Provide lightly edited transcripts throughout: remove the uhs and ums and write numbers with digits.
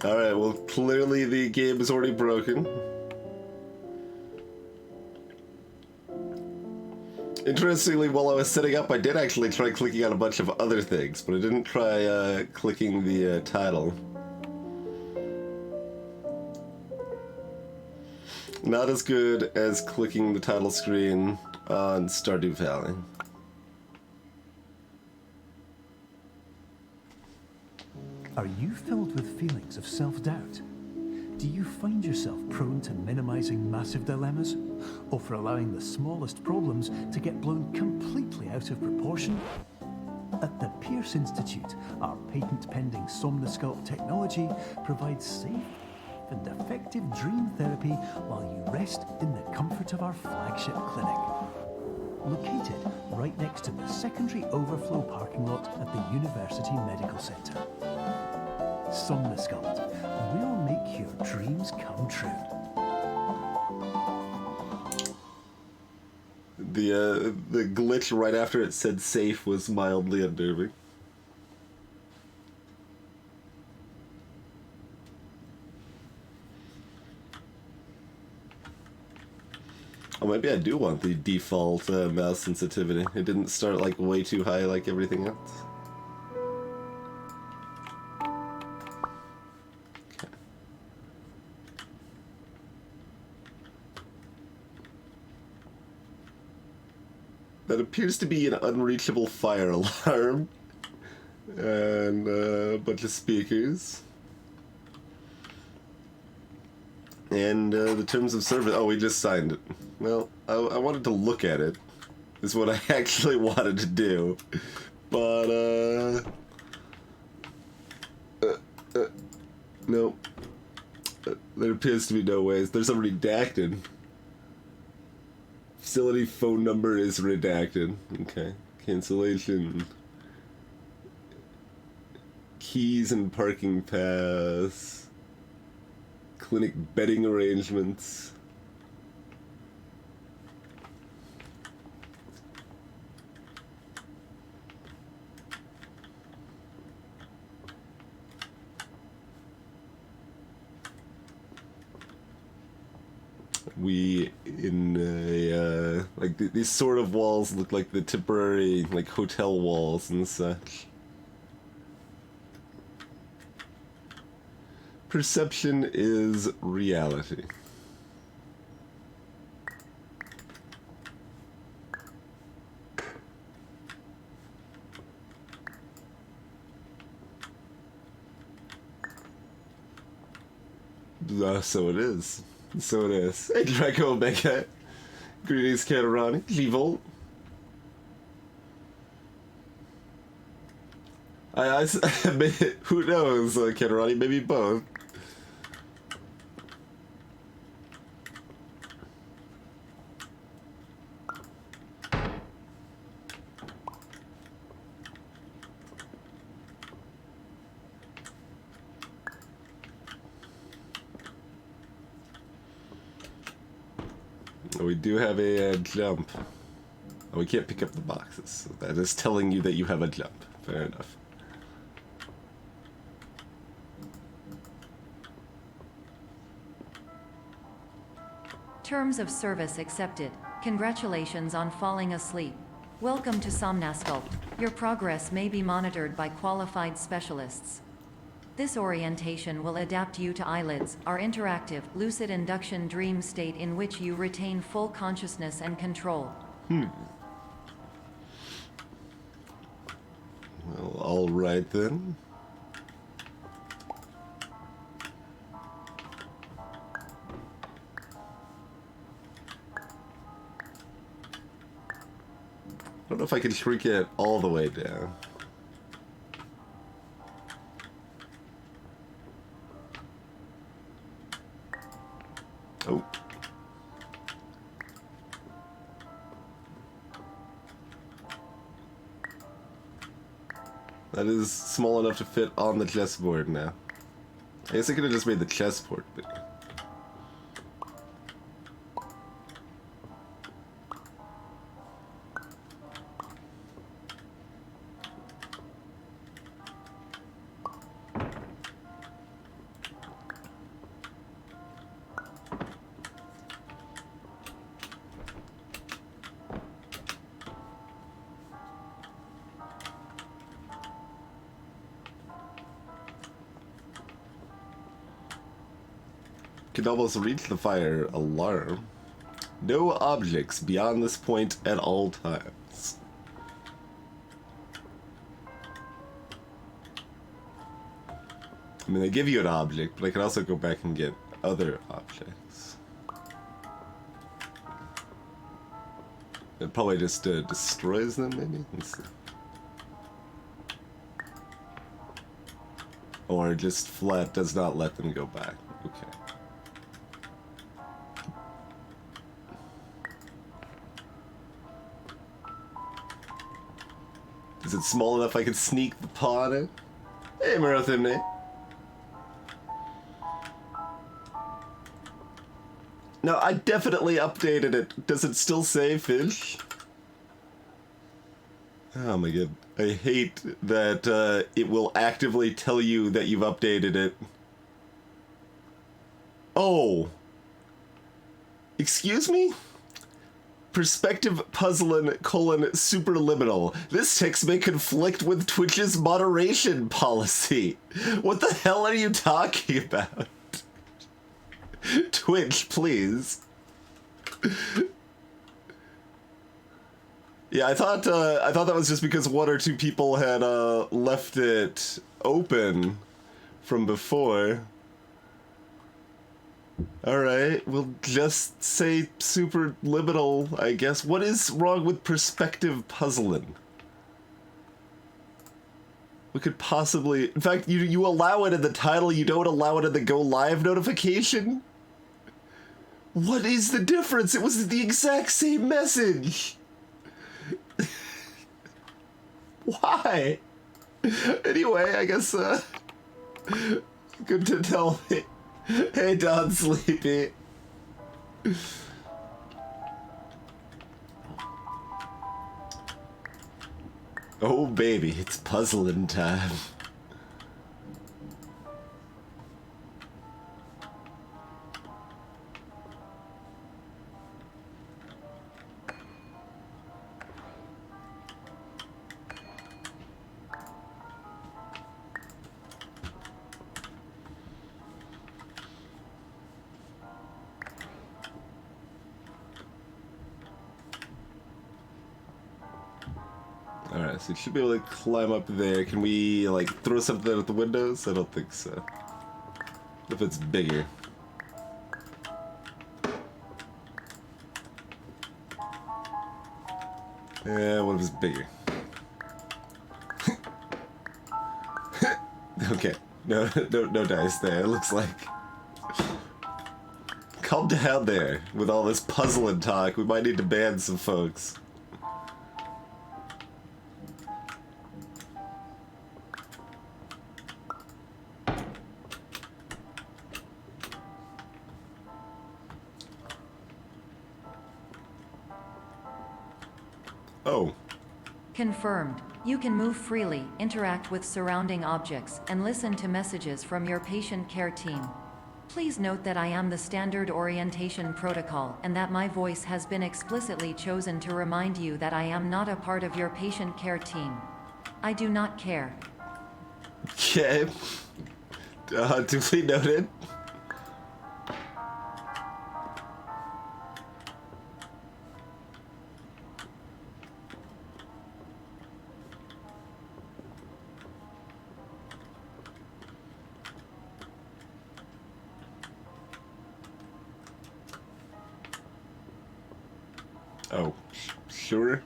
Alright, well, clearly the game is already broken. Interestingly, while I was setting up, I did actually try clicking on a bunch of other things, but I didn't try clicking the title. Not as good as clicking the title screen on Stardew Valley. Are you filled with feelings of self-doubt? Do you find yourself prone to minimizing massive dilemmas? Or for allowing the smallest problems to get blown completely out of proportion? At the Pierce Institute, our patent-pending Somnosculpt technology provides safe and effective dream therapy while you rest in the comfort of our flagship clinic. Located right next to the secondary overflow parking lot at the University Medical Center. Somnosculpt will make your dreams come true. The glitch right after it said safe was mildly unnerving. Oh, maybe I do want the default mouse sensitivity. It didn't start like way too high like everything else. Okay. That appears to be an unreachable fire alarm. And a bunch of speakers. And the terms of service. Oh, we just signed it. Well, I wanted to look at it. Is what I actually wanted to do. But, no. There appears to be no ways. There's a redacted. Facility phone number is redacted. Okay. Cancellation. Keys and parking pass. Clinic bedding arrangements. We in a like these sort of walls look like the temporary like hotel walls and such. Perception is reality. So it is. So it is. Hey, Draco Omega. Greetings, Katarani. Levolt. Who knows, Katarani? Maybe both. We do have a jump. Oh, we can't pick up the boxes. So that is telling you that you have a jump. Fair enough. Terms of service accepted. Congratulations on falling asleep. Welcome to Somnosculpt. Your progress may be monitored by qualified specialists. This orientation will adapt you to eyelids, our interactive, lucid induction dream state in which you retain full consciousness and control. Well, all right then. I don't know if I can shrink it all the way down. Oh. That is small enough to fit on the chessboard now. I guess I could have just made the chessboard bigger. can almost reach the fire alarm. No objects beyond this point at all times. I mean, they give you an object, but I can also go back and get other objects. It probably just destroys them, maybe? Let's see. Or just flat does not let them go back. Okay. Is it small enough I can sneak the paw on it? Hey, Marathimne. No, I definitely updated it. Does it still say fish? Oh my god. I hate that it will actively tell you that you've updated it. Oh. Excuse me? Perspective puzzling : superliminal. This text may conflict with Twitch's moderation policy. What the hell are you talking about? Twitch, please. Yeah, I thought that was just because one or two people had left it open from before. Alright, we'll just say superliminal, I guess. What is wrong with perspective puzzling? We could possibly... In fact, you allow it in the title, you don't allow it in the go live notification? What is the difference? It was the exact same message! Why? Anyway, I guess, good to tell me. Hey, Don Sleepy. Oh, baby, it's puzzling time. Alright, so you should be able to climb up there. Can we, like, throw something out the windows? I don't think so. If it's bigger. Yeah, what if it's bigger? Okay. No dice there, it looks like. Calm down there with all this puzzling talk. We might need to ban some folks. Oh. Confirmed. You can move freely, interact with surrounding objects, and listen to messages from your patient care team. Please note that I am the standard orientation protocol and that my voice has been explicitly chosen to remind you that I am not a part of your patient care team. I do not care. Okay. Duly noted. Oh, sure.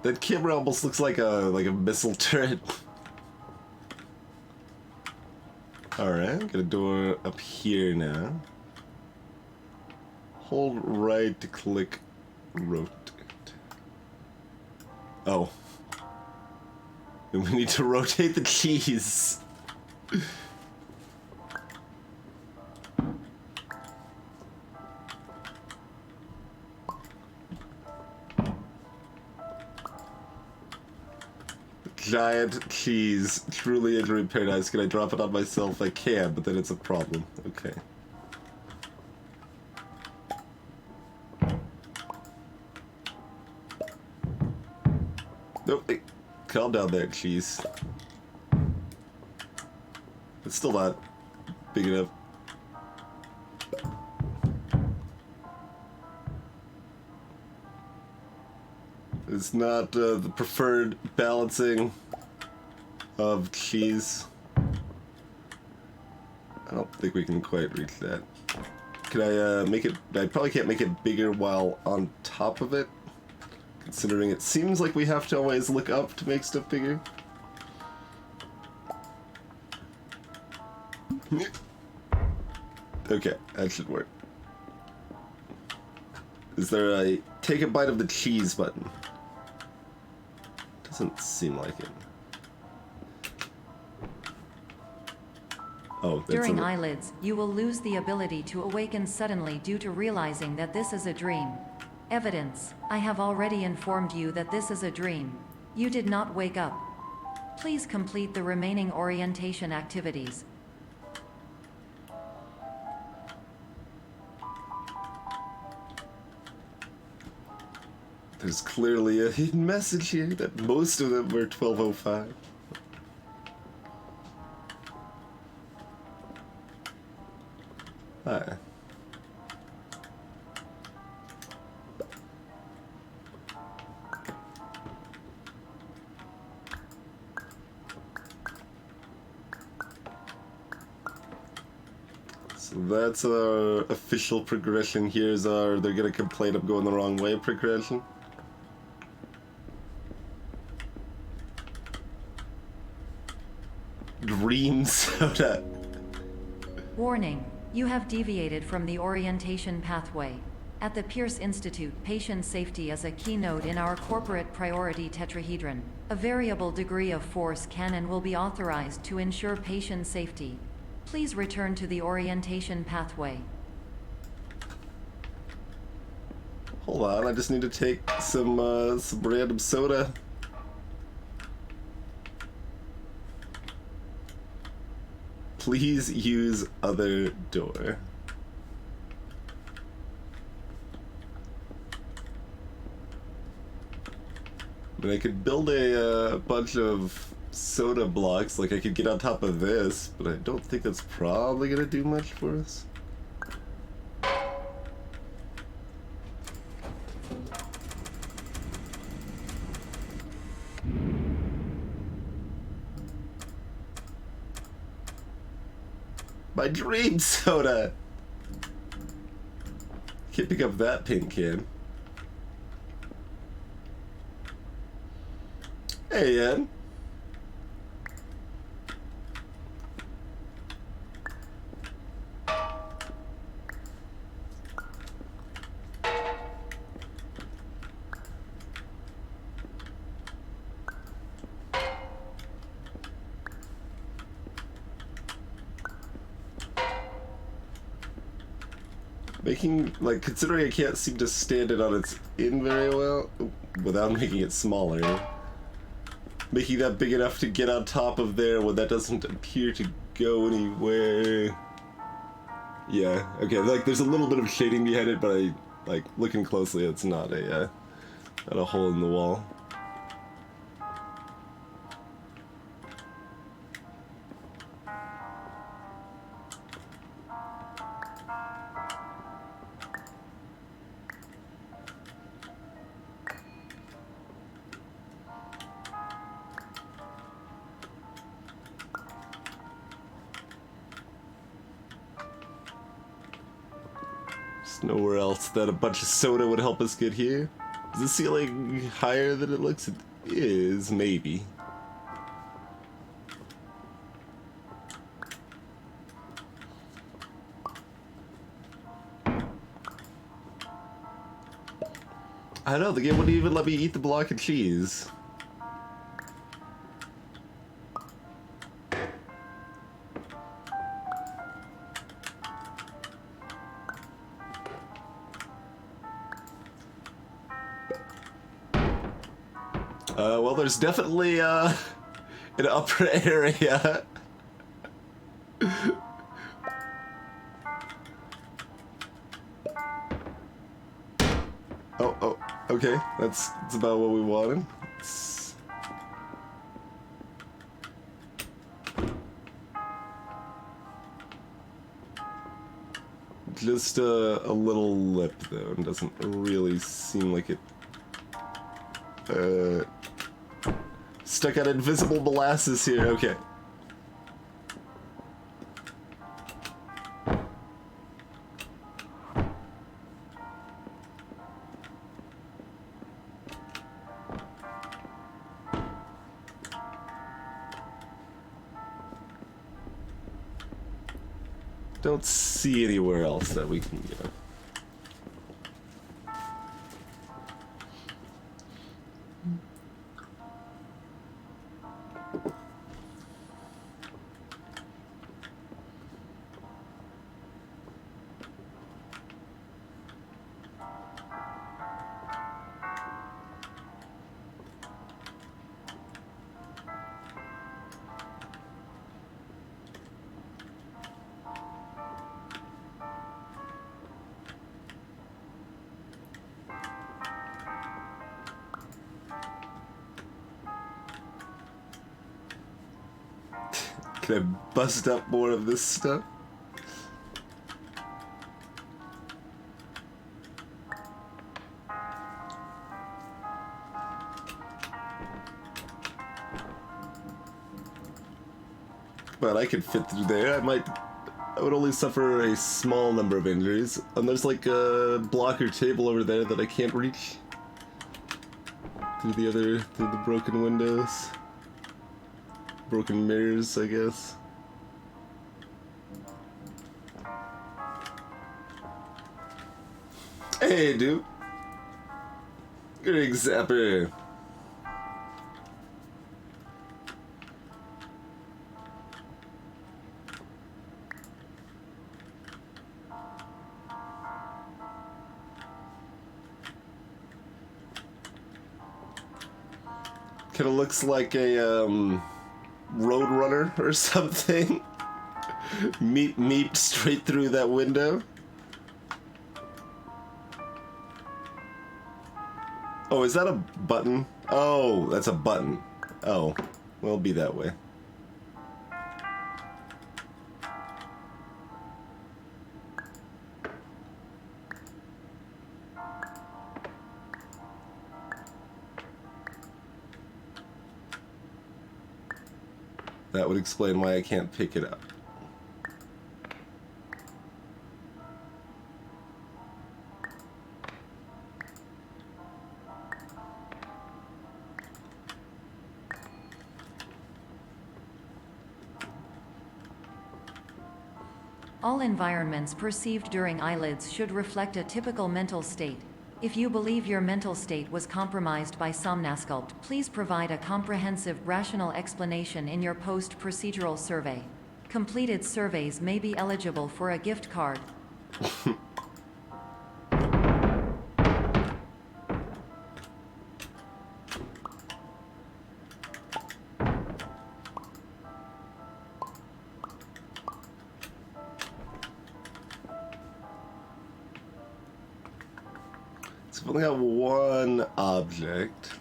That camera almost looks like a missile turret. Alright, got a door up here now. Hold right to click rotate. Oh. And we need to rotate the keys. giant cheese, truly entering paradise. Can I drop it on myself? I can, but then it's a problem. Okay. Nope. Hey, calm down there, cheese. It's still not big enough. It's not the preferred balancing of cheese. I don't think we can quite reach that. Can I make it? I probably can't make it bigger while on top of it, considering it seems like we have to always look up to make stuff bigger. Okay, that should work. Is there a take a bite of the cheese button? Doesn't seem like it. Oh, that's During eyelids, you will lose the ability to awaken suddenly due to realizing that this is a dream. Evidence: I have already informed you that this is a dream. You did not wake up. Please complete the remaining orientation activities. There's clearly a hidden message here that most of them were 1205. Hi. So that's our official progression. Here's our they're gonna complain I'm going the wrong way progression. Dream soda. Warning: you have deviated from the orientation pathway. At the Pierce Institute, patient safety is a keynote in our corporate priority tetrahedron. A variable degree of force can and will be authorized to ensure patient safety. Please return to the orientation pathway. Hold on, I just need to take some random soda. Please use other door. But I could build a bunch of soda blocks, like I could get on top of this, but I don't think that's probably gonna do much for us. My dream soda! Can't pick up that pink can. Hey, Ed. Making, like, considering I can't seem to stand it on its in very well, without making it smaller. Making that big enough to get on top of there when that doesn't appear to go anywhere. Yeah, okay, like, there's a little bit of shading behind it, but I, like, looking closely, it's not a hole in the wall. Nowhere else that a bunch of soda would help us get here. Is the ceiling higher than it looks? It is, maybe. I don't know, the game wouldn't even let me eat the block of cheese. Well, there's definitely An upper area. Oh, okay. That's about what we wanted. Just a little lip, though. It doesn't really seem like it... stuck out invisible molasses here. Okay. Don't see anywhere else that we can go. Can I bust up more of this stuff? But I could fit through there. I would only suffer a small number of injuries. And there's like a blocker table over there that I can't reach. Through the broken windows. Broken mirrors, I guess. Hey, dude. Good zapper. Kinda looks like a, Roadrunner or something. Meep straight through that window. Oh, is that a button? Oh, that's a button. Oh, well, it'll be that way. That would explain why I can't pick it up. All environments perceived during eyelids should reflect a typical mental state. If you believe your mental state was compromised by Somnasculpt, please provide a comprehensive, rational explanation in your post-procedural survey. Completed surveys may be eligible for a gift card. I've only got one object.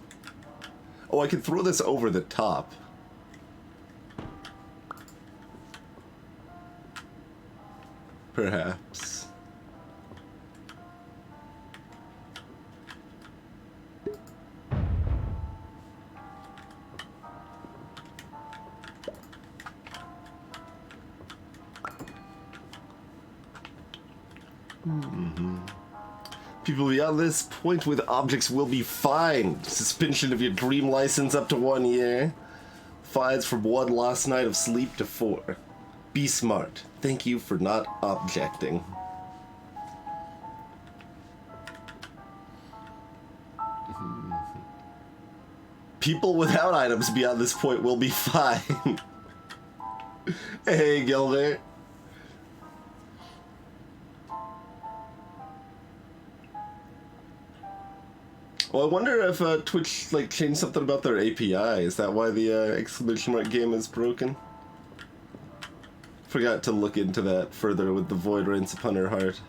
Oh, I can throw this over the top. Perhaps. People beyond this point with objects will be fined. Suspension of your dream license up to 1 year. Fines from 1 lost night of sleep to 4. Be smart. Thank you for not objecting. People without items beyond this point will be fined. Hey, Gilbert. Well, I wonder if Twitch like changed something about their API. Is that why the exclamation mark game is broken? Forgot to look into that further with the void reigns upon her heart.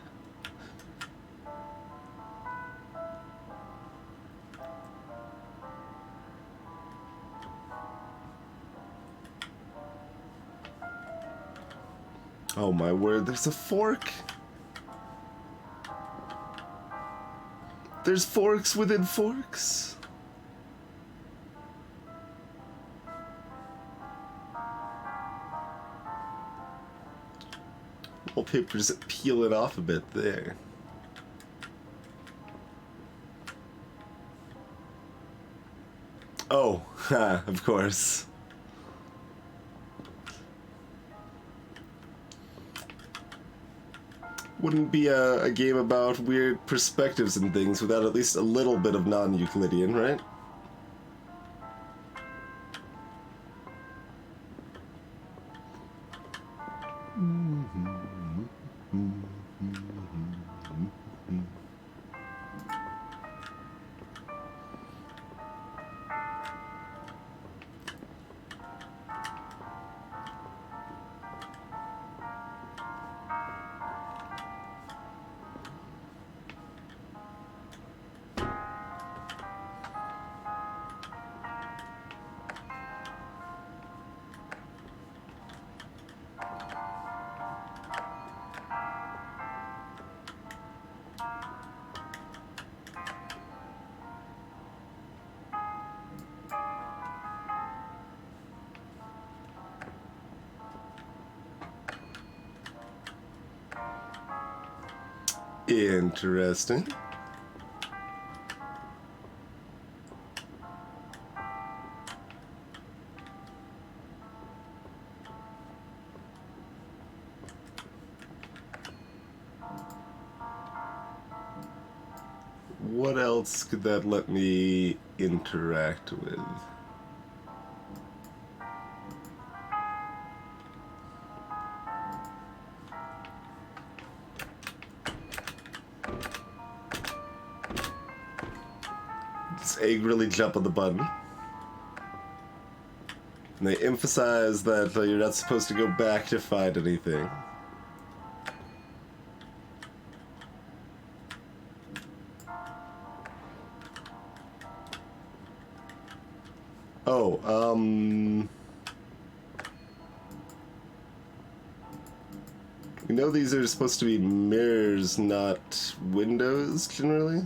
Oh my word, there's a fork! There's forks within forks! Wallpaper's peeling off a bit there. Oh, ha, of course. Wouldn't be a game about weird perspectives and things without at least a little bit of non-Euclidean, right? Interesting. What else could that let me interact with? Does egg really jump on the button? And they emphasize that you're not supposed to go back to find anything. Oh, you know these are supposed to be mirrors, not windows, generally?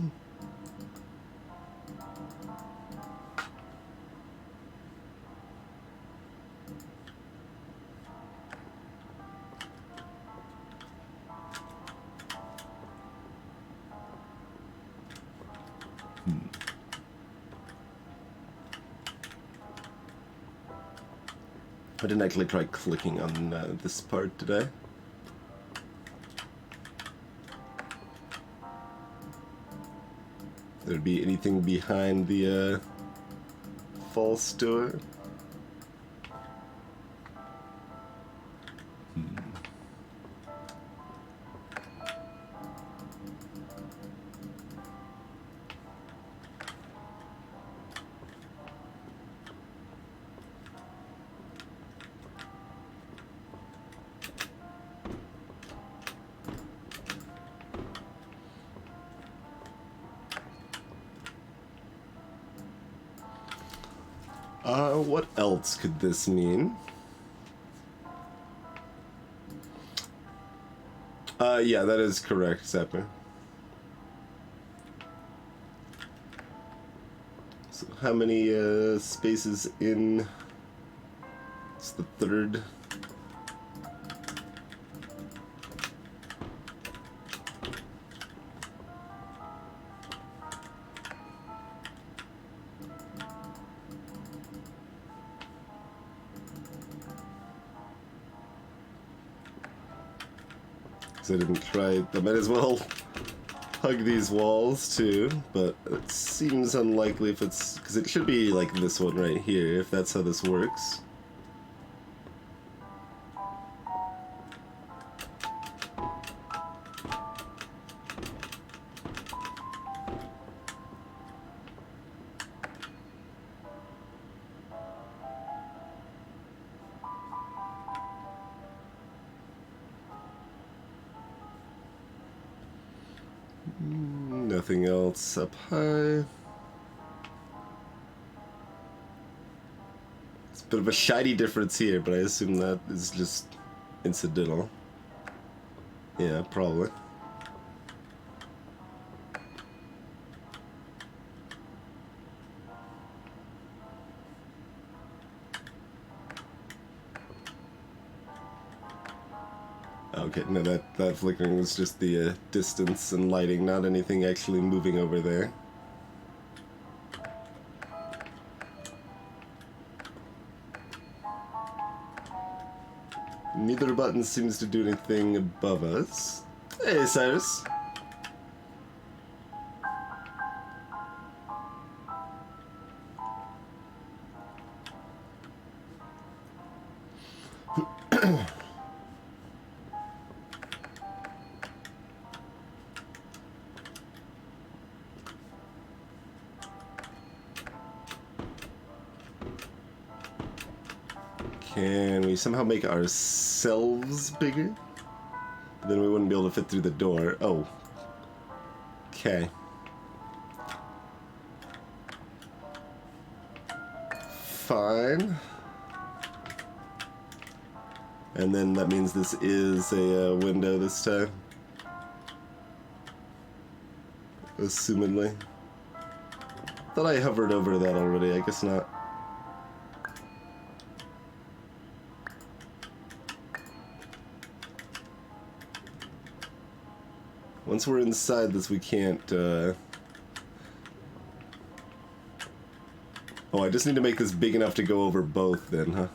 I didn't actually try clicking on this part, did I? There'd be anything behind the false door? What else could this mean? Yeah, that is correct, Zapper. So how many spaces in? It's the third. I didn't try. I might as well hug these walls too, but it seems unlikely if it's because it should be like this one right here, if that's how this works. Nothing else up high. It's a bit of a shiny difference here, but I assume that is just incidental. Yeah, probably. Okay, no, that flickering was just the distance and lighting, not anything actually moving over there. Neither button seems to do anything above us. Hey, Cyrus. Can we somehow make ourselves bigger? Then we wouldn't be able to fit through the door. Oh. Okay. Fine. And then that means this is a window this time. Assumedly. Thought I hovered over that already, I guess not. Once we're inside this, we can't, Oh, I just need to make this big enough to go over both then, huh?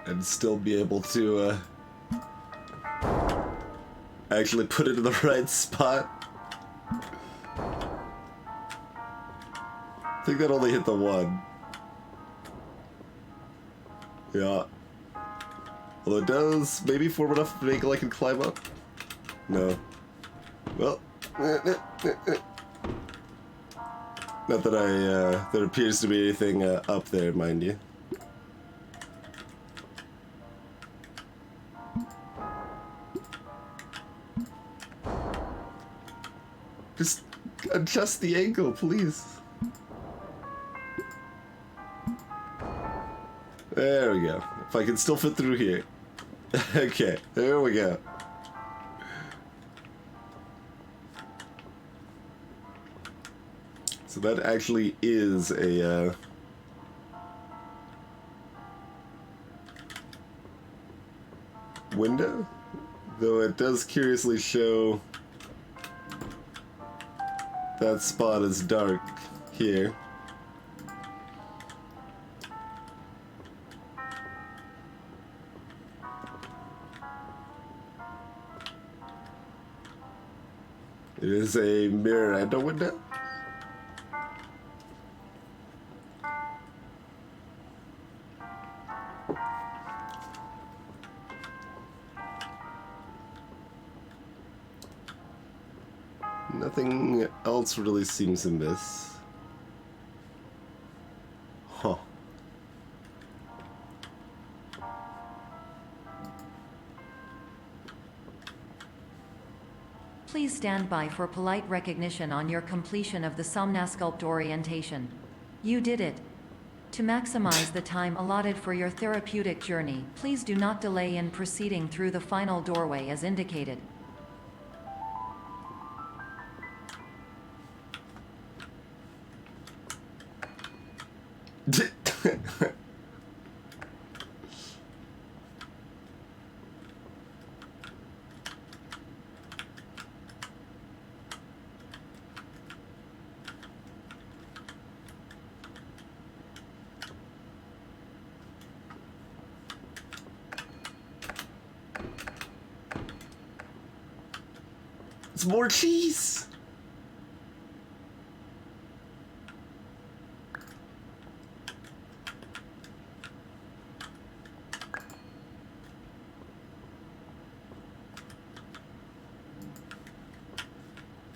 And still be able to actually put it in the right spot. I think that only hit the one. Yeah. Although it does maybe form enough to make it I can climb up. No. Well. Not that there appears to be anything up there, mind you. Just adjust the angle, please. There we go. If I can still fit through here. Okay, there we go. So that actually is a window, though it does curiously show that spot is dark here. It is a mirror and a window. Nothing else really seems amiss. Huh. Please stand by for polite recognition on your completion of the Somnasculpt orientation. You did it. To maximize the time allotted for your therapeutic journey, please do not delay in proceeding through the final doorway as indicated. It's more cheese!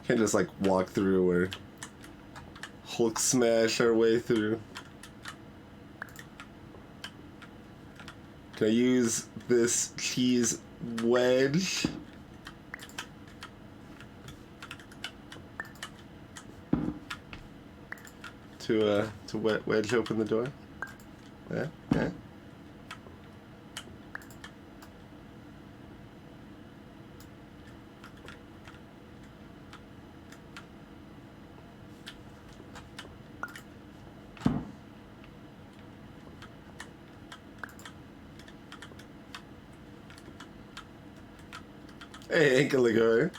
Can't just like walk through or Hulk smash our way through. Can I use this cheese wedge? To wedge open the door? Yeah, yeah. Hey, ain't gonna go.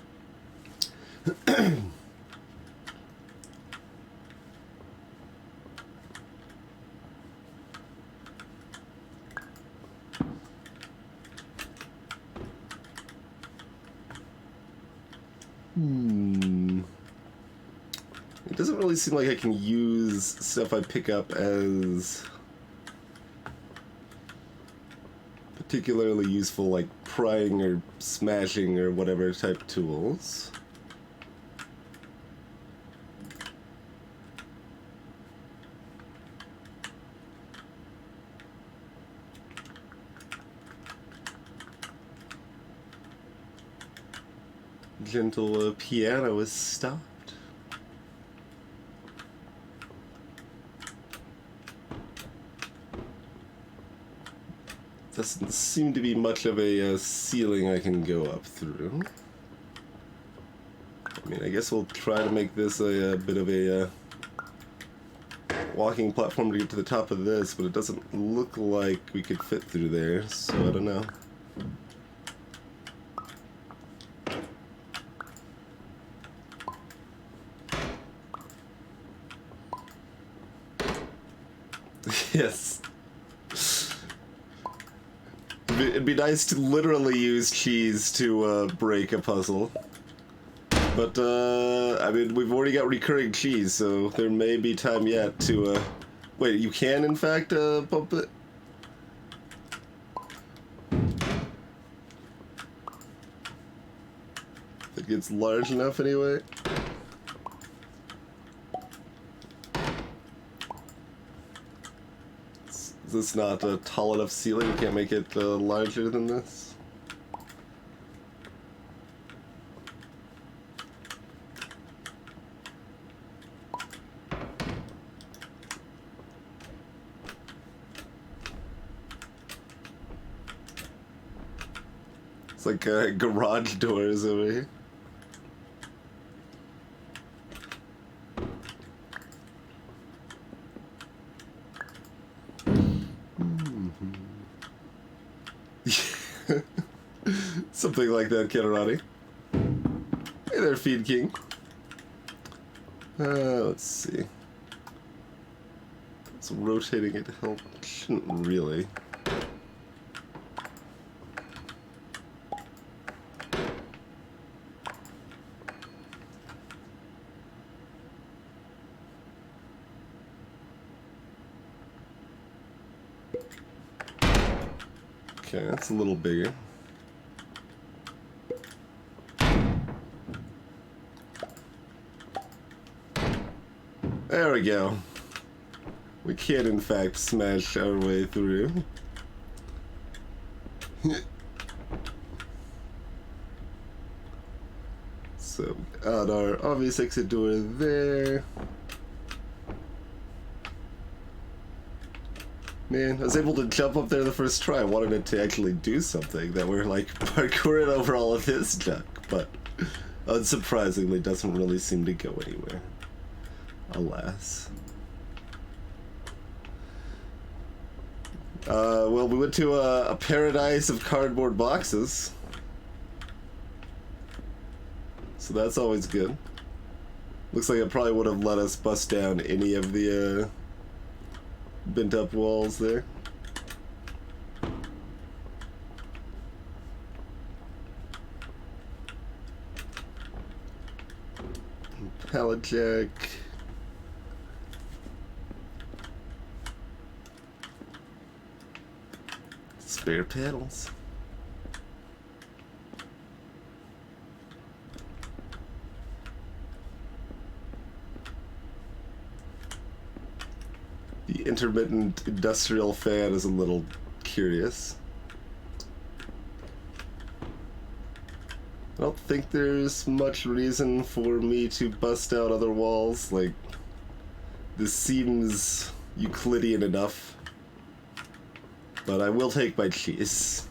It doesn't really seem like I can use stuff I pick up as particularly useful, like prying or smashing or whatever type tools. Gentle piano is stopped. Doesn't seem to be much of a ceiling I can go up through. I mean, I guess we'll try to make this a bit of a walking platform to get to the top of this, but it doesn't look like we could fit through there, so I don't know. Yes. It'd be nice to literally use cheese to break a puzzle. But, I mean, we've already got recurring cheese, so there may be time yet to, wait, you can, in fact, bump it? It gets large enough anyway. Is this not a tall enough ceiling? You can't make it larger than this? It's like garage doors over here. Something like that, Kitterati. Hey there, Feed King. Let's see. It's rotating it to help. Shouldn't really. Okay, that's a little bigger. There we go. We can, in fact, smash our way through. So, got our obvious exit door there. Man, I was able to jump up there the first try. I wanted it to actually do something, that we're like parkouring over all of this junk, but unsurprisingly doesn't really seem to go anywhere. Alas. Well, we went to a paradise of cardboard boxes. So that's always good. Looks like it probably would have let us bust down any of the bent up walls there. Pallet jack. Spare pedals. The intermittent industrial fan is a little curious. I don't think there's much reason for me to bust out other walls. Like, this seems Euclidean enough. But I will take my cheese.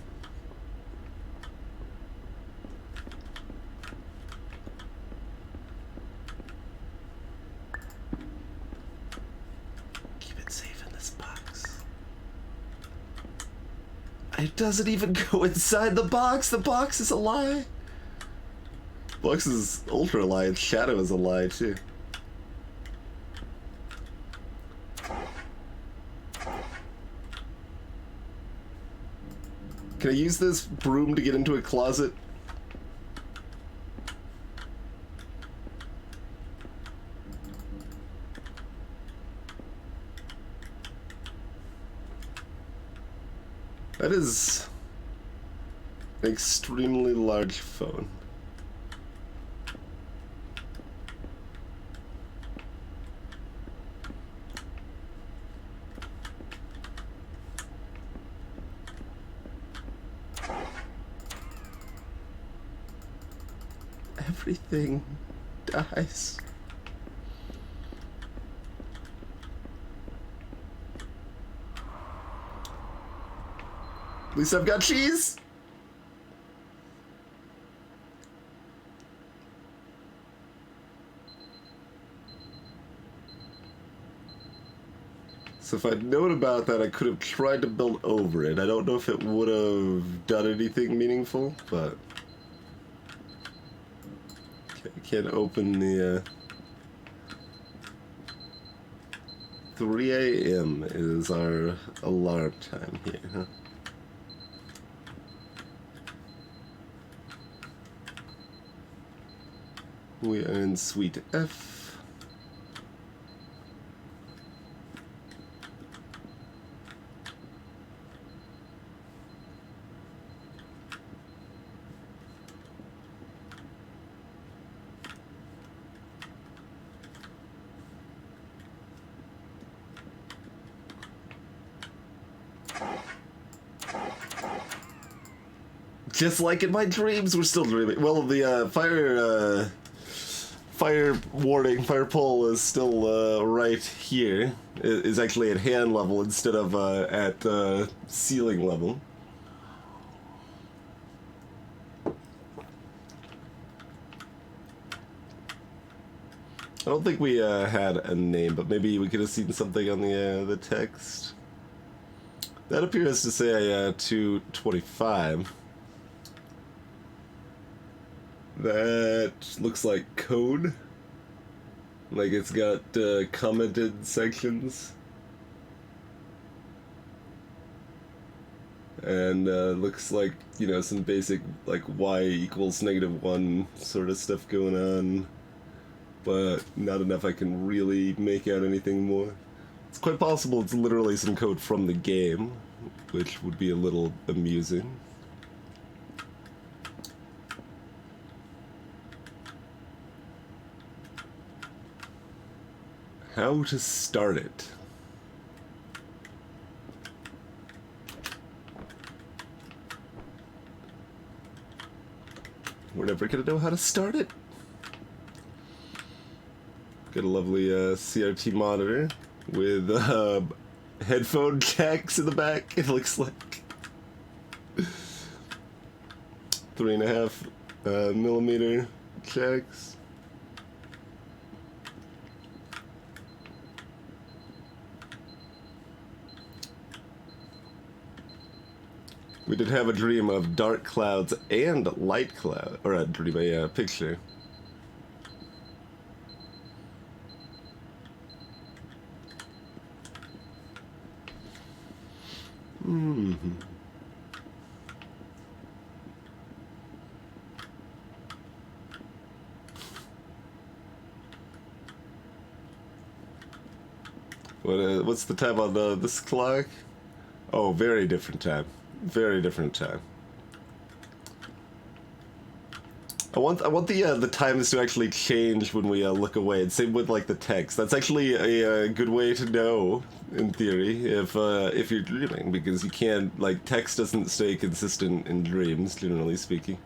Keep it safe in this box. It doesn't even go inside the box. The box is a lie. Box is ultra lie. Its shadow is a lie too. Can I use this broom to get into a closet? That is an extremely large phone. Everything dies. At least I've got cheese. So if I'd known about that, I could have tried to build over it. I don't know if it would have done anything meaningful, but... I can't open the, 3 a.m. is our alarm time here, huh? We are in Suite F. Just like in my dreams, we're still dreaming. Well, the fire warning, fire pole is still right here. It is actually at hand level instead of at ceiling level. I don't think we had a name, but maybe we could have seen something on the text. That appears to say 225. That looks like code. Like it's got commented sections. And looks like, you know, some basic like y equals -1 sort of stuff going on. But not enough I can really make out anything more. It's quite possible it's literally some code from the game, which would be a little amusing. How to start it. We're never gonna know how to start it. Got a lovely CRT monitor with headphone jacks in the back, it looks like. 3.5 millimeter jacks. We did have a dream of dark clouds and light cloud, or a dream, a picture. What's the time on this clock? Oh, very different time. Very different time. I want the times to actually change when we look away. And same with like the text. That's actually a good way to know, in theory, if you're dreaming, because you can't, like, text doesn't stay consistent in dreams, generally speaking.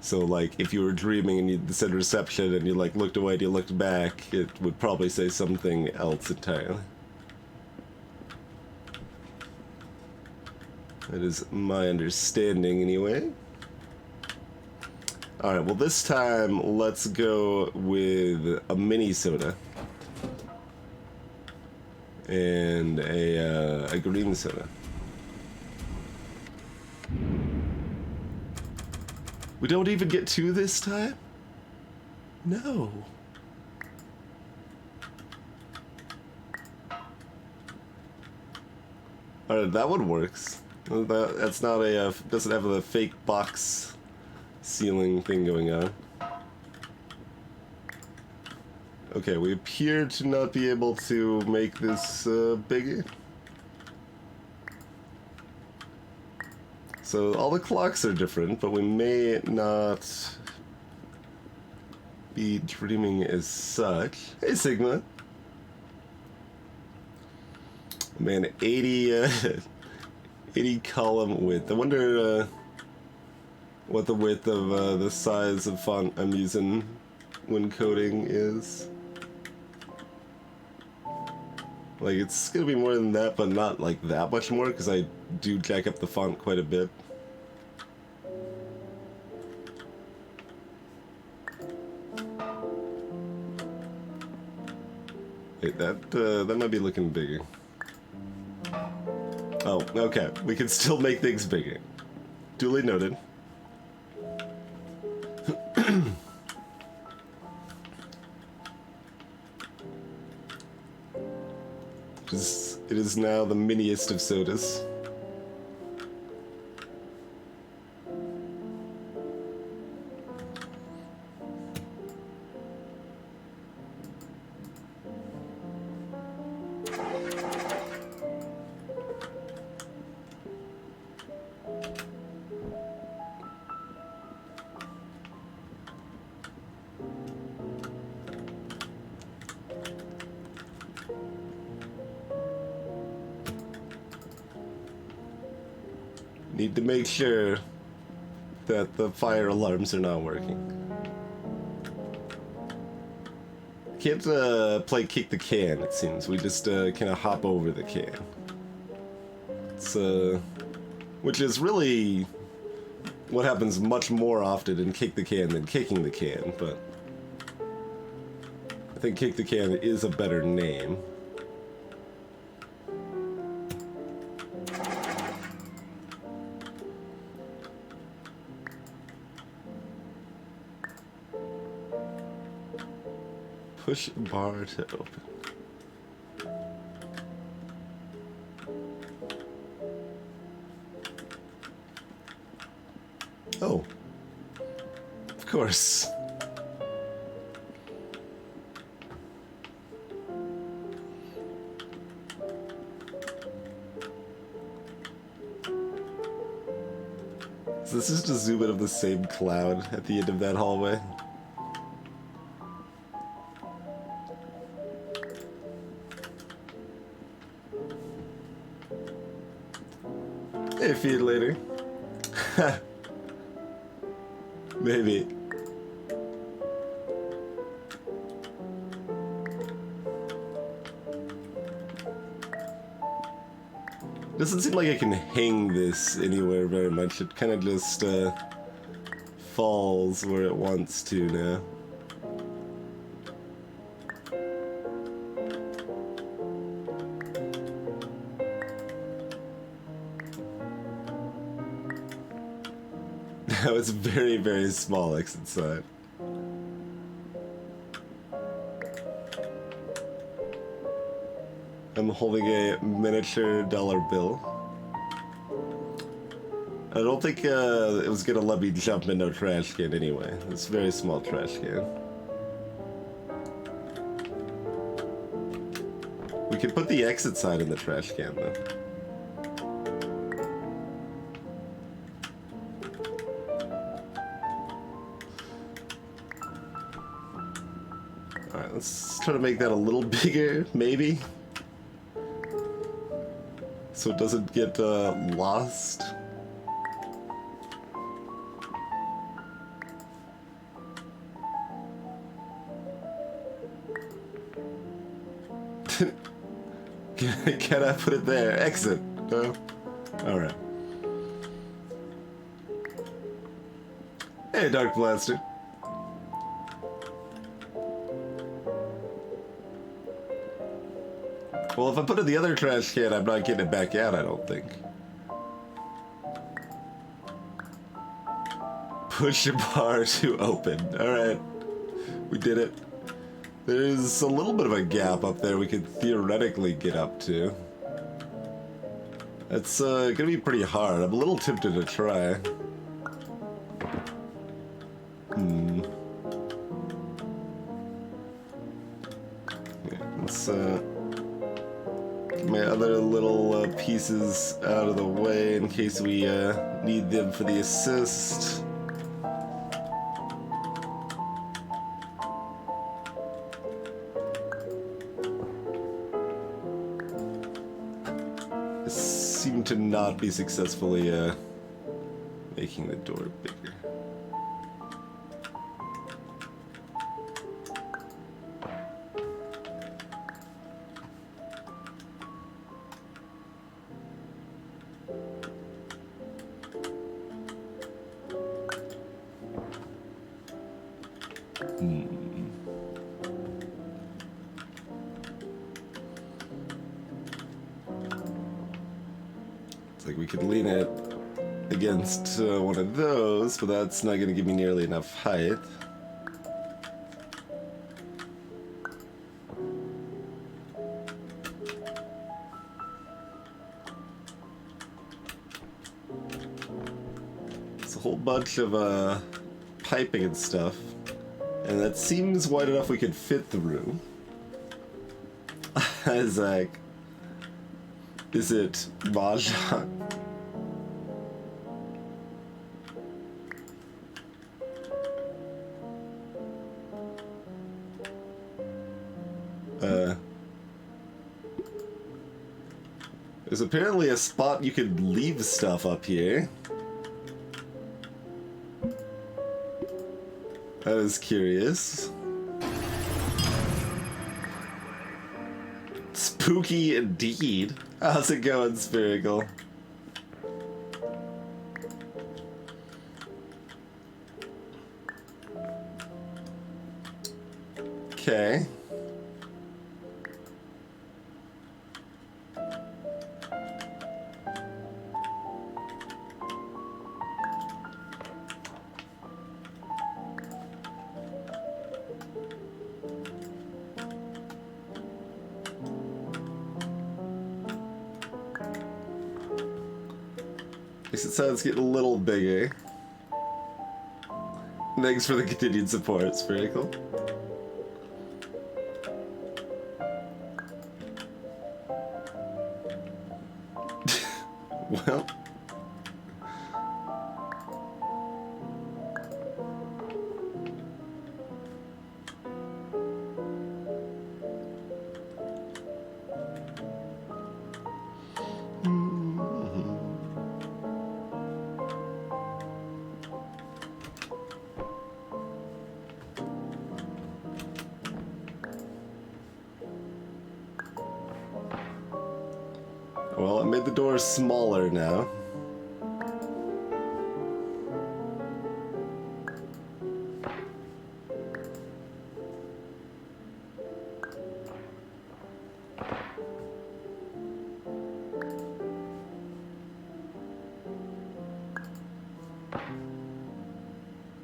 So like if you were dreaming and you said reception and you like looked away and you looked back, it would probably say something else entirely. That is my understanding, anyway. Alright, well this time, let's go with a mini soda. And a green soda. We don't even get two this time? No. Alright, that one works. That's not a, doesn't have the fake box ceiling thing going on. Okay, we appear to not be able to make this bigger. So all the clocks are different, but we may not be dreaming as such. Hey, Sigma. Man, 80 column width. I wonder what the width of the size of font I'm using when coding is. Like, it's gonna be more than that, but not like that much more, because I do jack up the font quite a bit. Wait, that might be looking bigger. Oh, okay. We can still make things bigger. Duly noted. It is now the miniest of sodas. Need to make sure that the fire alarms are not working. Can't play kick the can, it seems. We just kind of hop over the can. It's which is really what happens much more often in kick the can than kicking the can, but I think kick the can is a better name. Push bar to open. Oh. Of course. So this is just zoom in of the same cloud at the end of that hallway. Hey, feed later. Maybe. Doesn't seem like I can hang this anywhere very much. It kind of just falls where it wants to now. Now it's very, very small exit sign. I'm holding a miniature dollar bill. I don't think it was gonna let me jump into a trash can anyway. It's a very small trash can. We could put the exit sign in the trash can though. Alright, let's try to make that a little bigger, maybe. So it doesn't get lost. Can I put it there? Exit. No? Alright. Hey, Dark Blaster. Well, if I put it in the other trash can, I'm not getting it back out, I don't think. Push a bar to open. Alright. We did it. There's a little bit of a gap up there we could theoretically get up to. It's gonna be pretty hard. I'm a little tempted to try. Yeah, let's get my other little pieces out of the way in case we need them for the assist. Seem to not be successfully making the door bigger. Like we could lean it against one of those, but that's not going to give me nearly enough height. It's a whole bunch of piping and stuff, and that seems wide enough we could fit through. Isaac. Is it Mahjong? There's apparently a spot you could leave stuff up here. I was curious. Spooky indeed. How's it going, Spherical? Okay. At least it sounds getting a little bigger. Thanks for the continued support, Spherical. Well. Well, I made the door smaller now.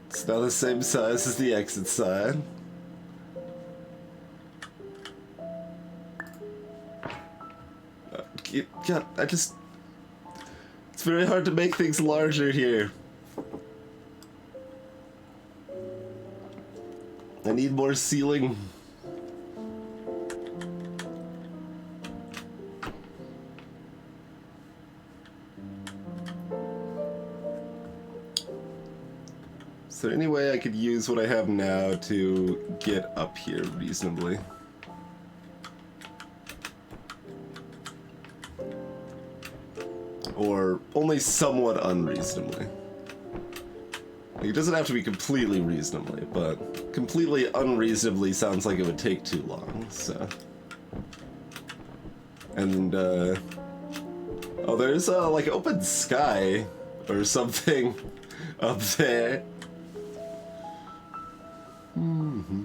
It's now the same size as the exit sign. God, it's very hard to make things larger here. I need more ceiling. Is there any way I could use what I have now to get up here reasonably? Or only somewhat unreasonably? Like, it doesn't have to be completely reasonably, but completely unreasonably sounds like it would take too long, so... And, oh, there's, like, open sky or something up there. Mm-hmm.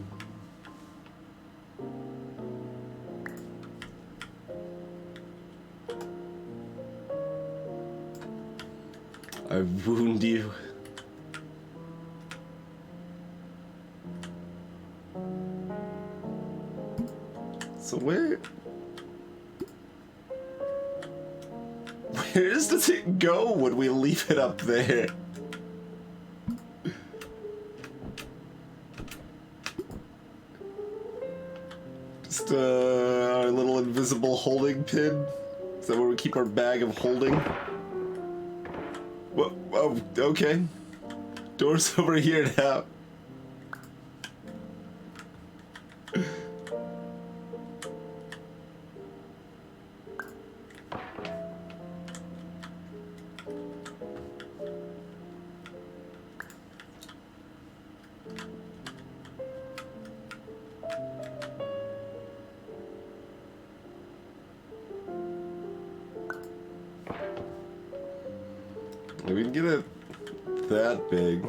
I wound you. So where does it go when we leave it up there? Just our little invisible holding pin? Is that where we keep our bag of holding? What? Oh, okay. Door's over here now. We can get it that big.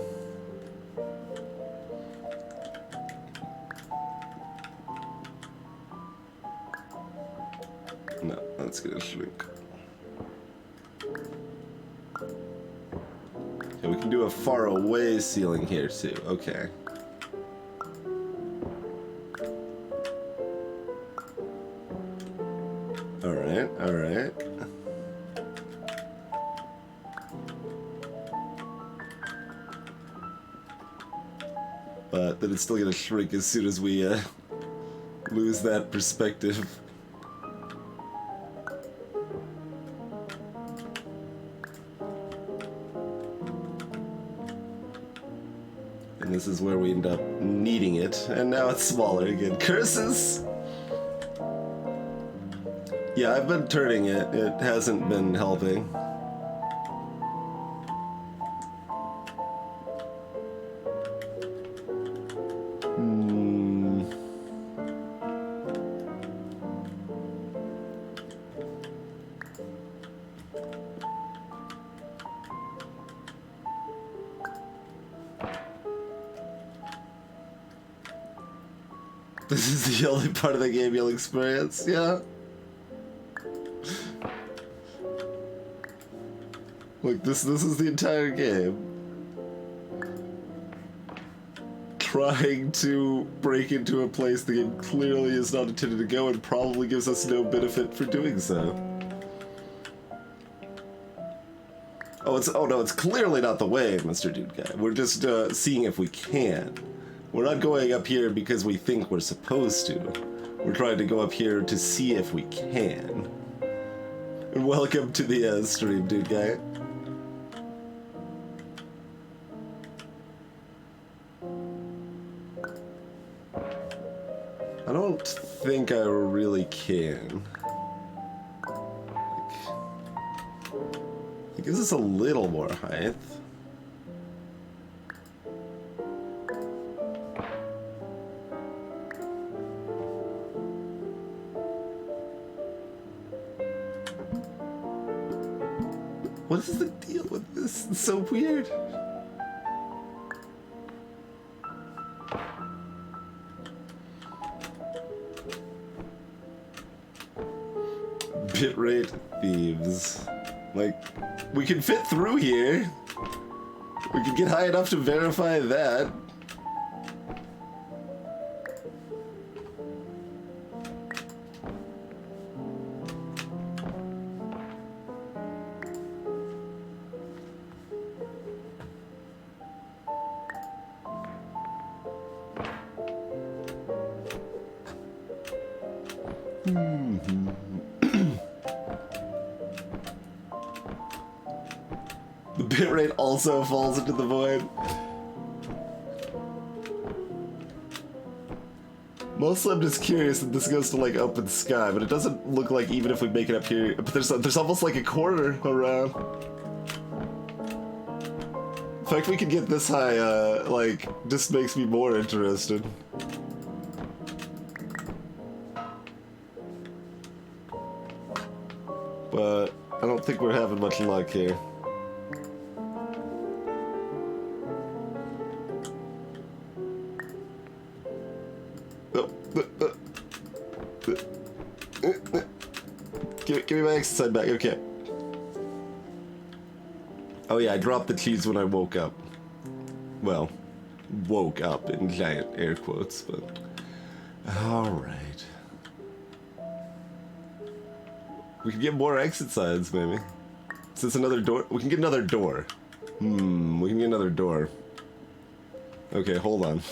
No, that's gonna shrink. Yeah, we can do a far away ceiling here too. Okay. Alright, alright. But then it's still gonna shrink as soon as we lose that perspective. And this is where we end up needing it, and now it's smaller again. Curses! Yeah, I've been turning it. It hasn't been helping. This is the only part of the game you'll experience, yeah? Like, this is the entire game. Trying to break into a place the game clearly is not intended to go and probably gives us no benefit for doing so. Oh no, it's clearly not the way, Mr. Dude Guy. We're just seeing if we can. We're not going up here because we think we're supposed to. We're trying to go up here to see if we can. And welcome to the stream, Dude Guy. I don't think I really can. Like, it gives us a little more height. What is the deal with this? It's so weird. Bitrate thieves. Like, we can fit through here. We can get high enough to verify that. The bitrate also falls into the void. Mostly I'm just curious that this goes to like open sky, but it doesn't look like even if we make it up here, but there's almost like a corner around. In fact, we could get this high, like, just makes me more interested. But I don't think we're having much luck here. Give me my exercise back, okay. Oh yeah, I dropped the cheese when I woke up. Well, woke up in giant air quotes, but... Alright. We can get more exit signs, maybe. Is this another door? We can get another door. We can get another door. Okay, hold on.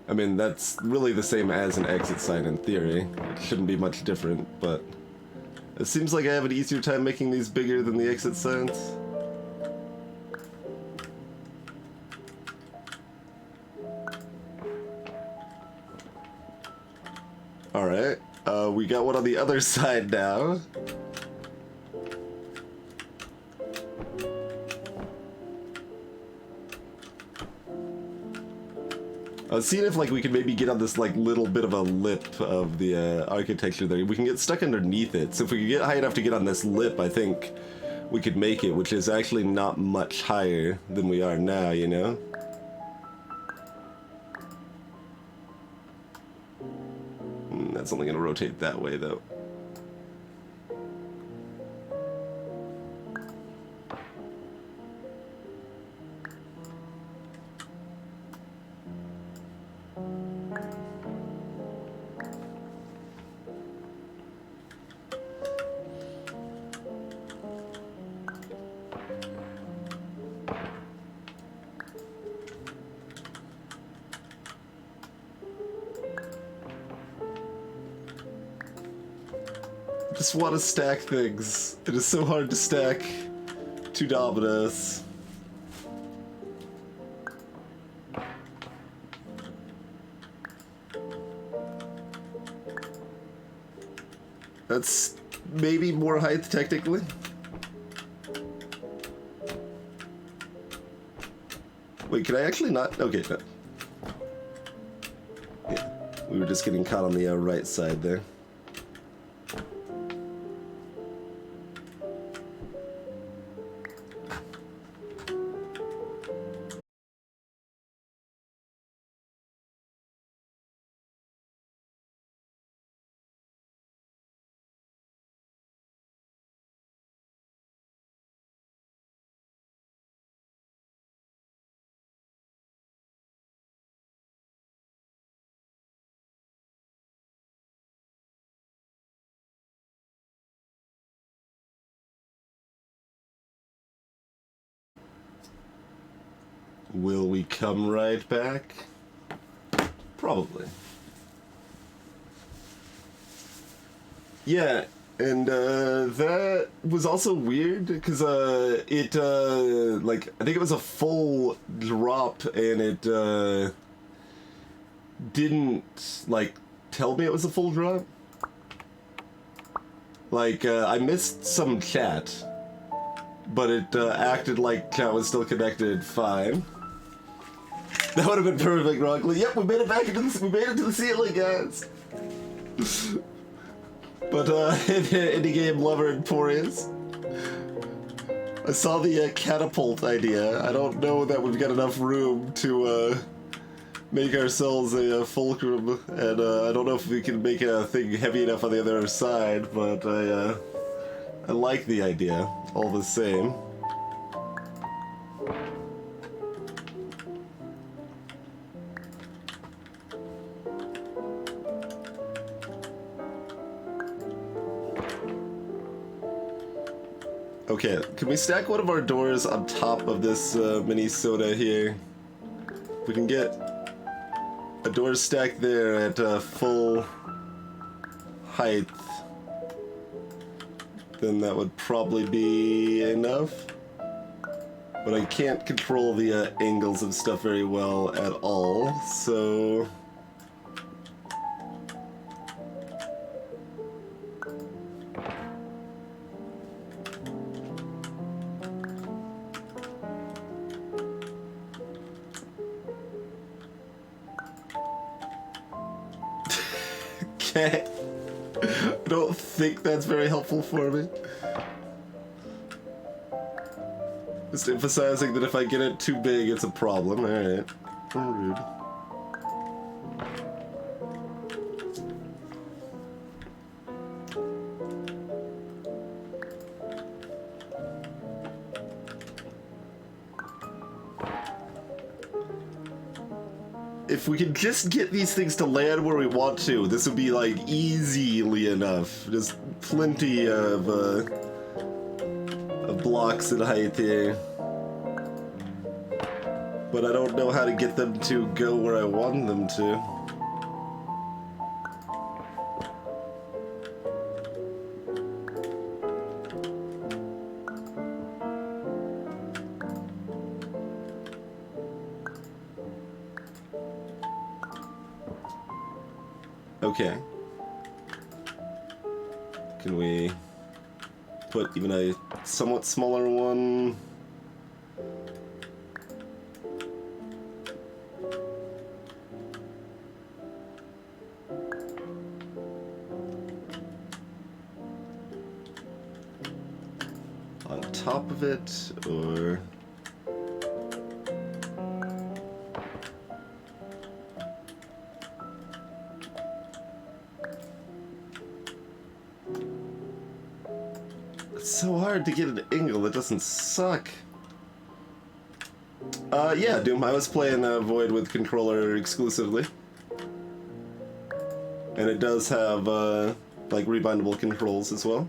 I mean, that's really the same as an exit sign in theory. It shouldn't be much different, but... It seems like I have an easier time making these bigger than the exit signs. Alright, we got one on the other side now. I was seeing if like we could maybe get on this like little bit of a lip of the architecture there. We can get stuck underneath it. So if we could get high enough to get on this lip, I think we could make it, which is actually not much higher than we are now, you know? That's only gonna rotate that way though. Just want to stack things. It is so hard to stack 2 dominoes. That's maybe more height technically. Wait, can I actually not? Okay, no. Yeah, we were just getting caught on the right side there. Will we come right back? Probably. Yeah, and that was also weird because it like I think it was a full drop and it didn't like tell me it was a full drop. Like I missed some chat, but it acted like chat was still connected fine. That would have been perfect, Rockley. Yep, we made it back into the, we made it to the ceiling, guys. But indie game lover and Porius, I saw the catapult idea. I don't know that we've got enough room to make ourselves a fulcrum, and I don't know if we can make a thing heavy enough on the other side. But I like the idea all the same. Okay, can we stack one of our doors on top of this mini soda here? If we can get a door stacked there at full height, then that would probably be enough. But I can't control the angles of stuff very well at all, so Okay. I don't think that's very helpful for me. Just emphasizing that if I get it too big, it's a problem. Alright. Rude. If we could just get these things to land where we want to, this would be like easily enough. Just plenty of blocks in height here. But I don't know how to get them to go where I want them to. Okay. Can we put even a somewhat smaller one? On top of it, or... It's so hard to get an angle that doesn't suck. Yeah, Doom, I was playing Void with controller exclusively. And it does have, like, rebindable controls as well.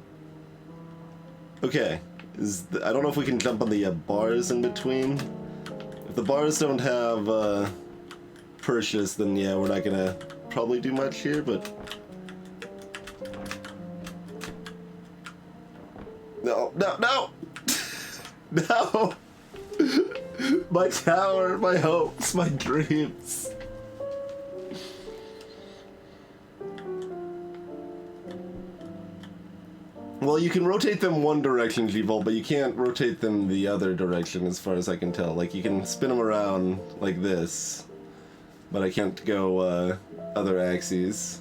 Okay. I don't know if we can jump on the bars in between. If the bars don't have, purchase, then yeah, we're not gonna probably do much here, but... No, no, no! No! My tower, my hopes, my dreams. Well, you can rotate them one direction, G-Volt, but you can't rotate them the other direction as far as I can tell. Like, you can spin them around like this, but I can't go, other axes.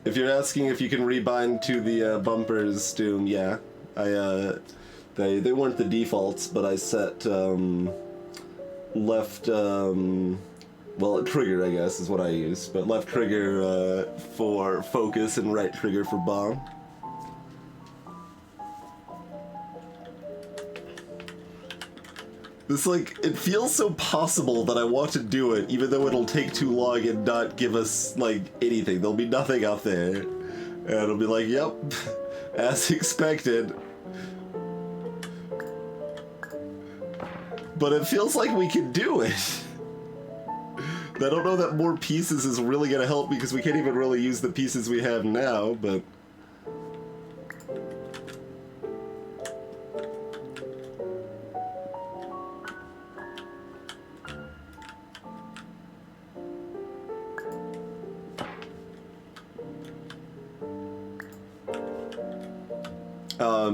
If you're asking if you can rebind to the bumpers, Doom, yeah. They weren't the defaults, but I set left, well, trigger, I guess, is what I use, but left trigger for focus and right trigger for bomb. This, like, it feels so possible that I want to do it, even though it'll take too long and not give us, like, anything. There'll be nothing out there. And it'll be like, yep, as expected. But it feels like we can do it. I don't know that more pieces is really gonna help because we can't even really use the pieces we have now, but...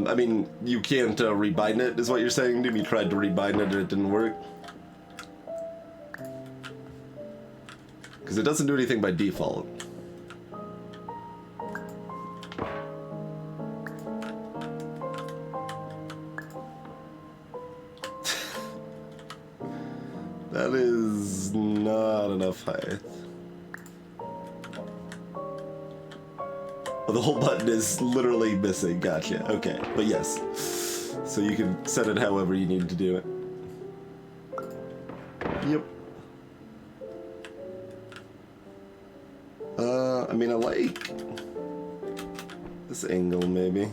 I mean, you can't rebind it, is what you're saying, Doom? You tried to rebind it and it didn't work? Because it doesn't do anything by default. That is not enough height. Oh, the whole button is literally missing. Gotcha. Okay, but yes. So you can set it however you need to do it. Yep. I mean, I like this angle, maybe.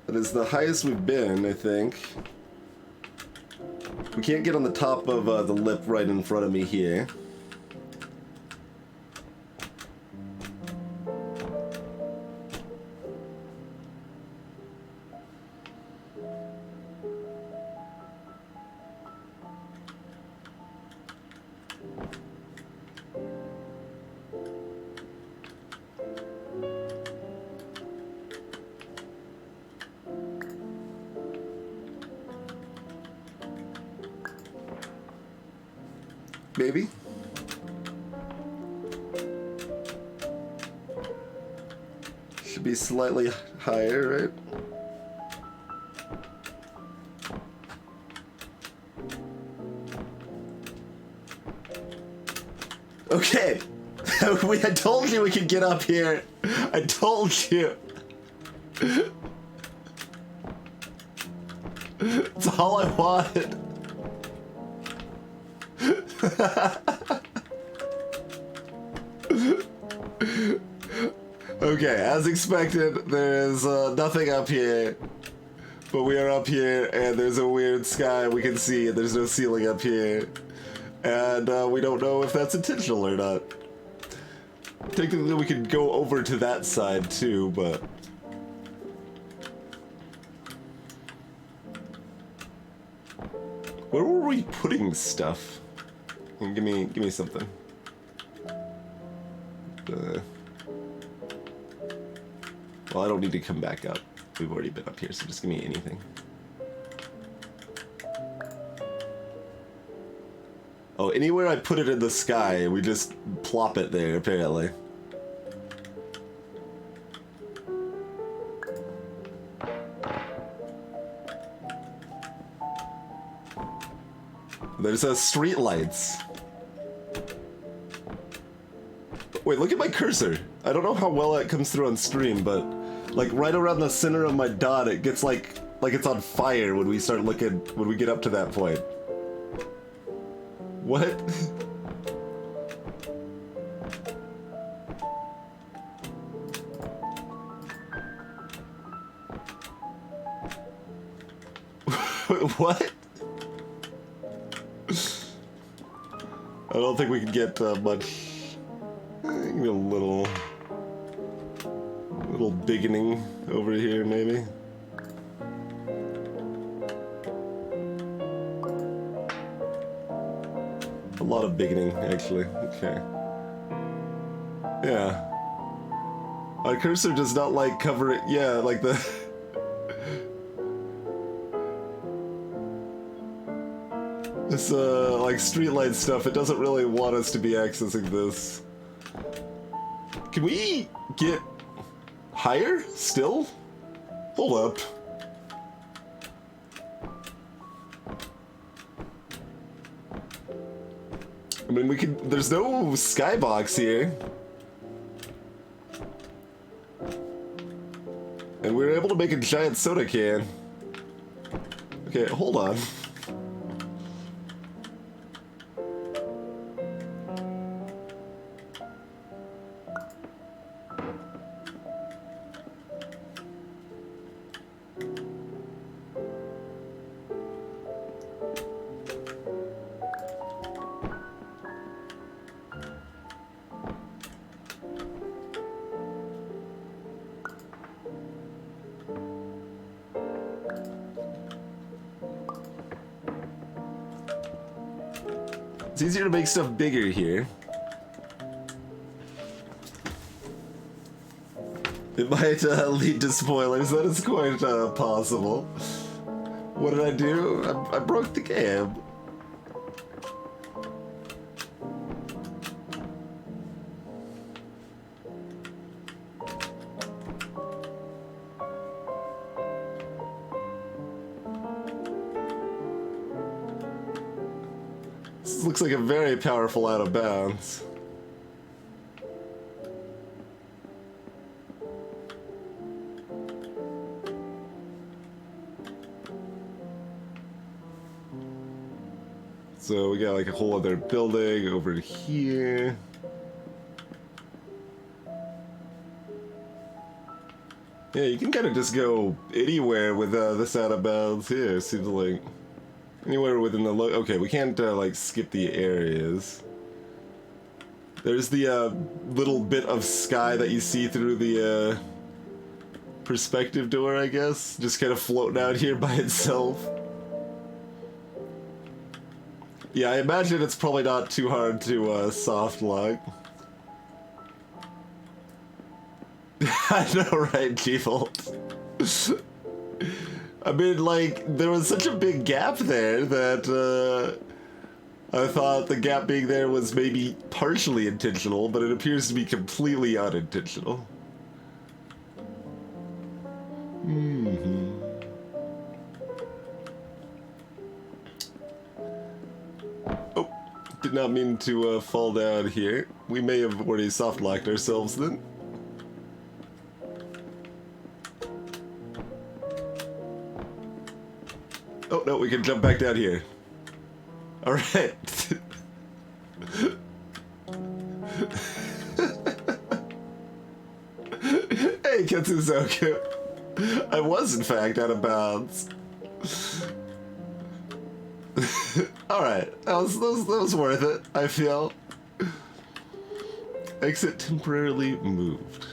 That is the highest we've been, I think. We can't get on the top of the lip right in front of me here. maybe? Should be slightly higher, right? Okay. I told you we could get up here. I told you. It's all I wanted. Okay, as expected, there is nothing up here. But we are up here, and there's a weird sky we can see, and there's no ceiling up here. And we don't know if that's intentional or not. Technically, we could go over to that side too, but... Where were we putting stuff? Give me something. Well, I don't need to come back up. We've already been up here, so just give me anything. Oh, anywhere I put it in the sky, we just plop it there, apparently. There's street lights. Wait, look at my cursor. I don't know how well that comes through on stream, but like right around the center of my dot, it gets like it's on fire when we start looking, when we get up to that point. What? What? I don't think we can get much. Maybe a little beginning over here, maybe. A lot of beginning, actually. Okay. Yeah. My cursor does not like cover it. Yeah, like the. This like streetlight stuff. It doesn't really want us to be accessing this. Can we get higher still? Hold up. I mean, we could. There's no skybox here. And we were able to make a giant soda can. Okay, hold on. It's easier to make stuff bigger here. It might lead to spoilers. That is quite possible. What did I do? I broke the game. This looks like a very powerful out of bounds. So we got like a whole other building over here. Yeah, you can kind of just go anywhere with this out of bounds here. Seems like anywhere within the okay, we can't like skip the areas. There's the little bit of sky that you see through the perspective door, I guess, just kind of floating out here by itself. Yeah, I imagine it's probably not too hard to soft lock. I know, right, Default? I mean, like, there was such a big gap there that I thought the gap being there was maybe partially intentional, but it appears to be completely unintentional. Oh, did not mean to fall down here. We may have already soft-locked ourselves then. Oh, no, we can jump back down here. Alright. Hey, Katsuzoku. I was, in fact, out of bounds. Alright, that was worth it, I feel. Exit temporarily moved.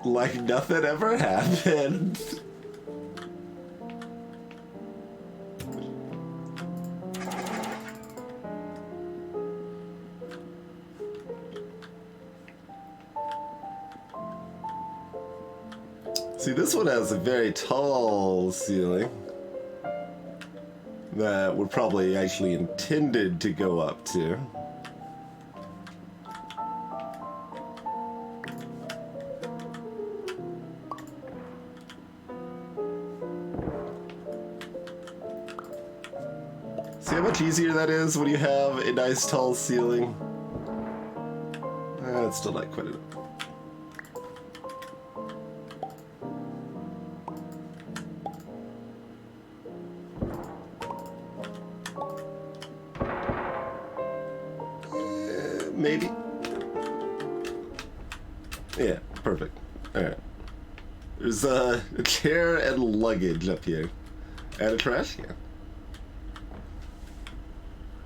Like nothing ever happened. See, this one has a very tall ceiling that we're probably actually intended to go up to. See how much easier that is when you have a nice tall ceiling? It's still not quite enough. Maybe. Yeah, perfect. Alright. There's a chair and luggage up here. And a trash can.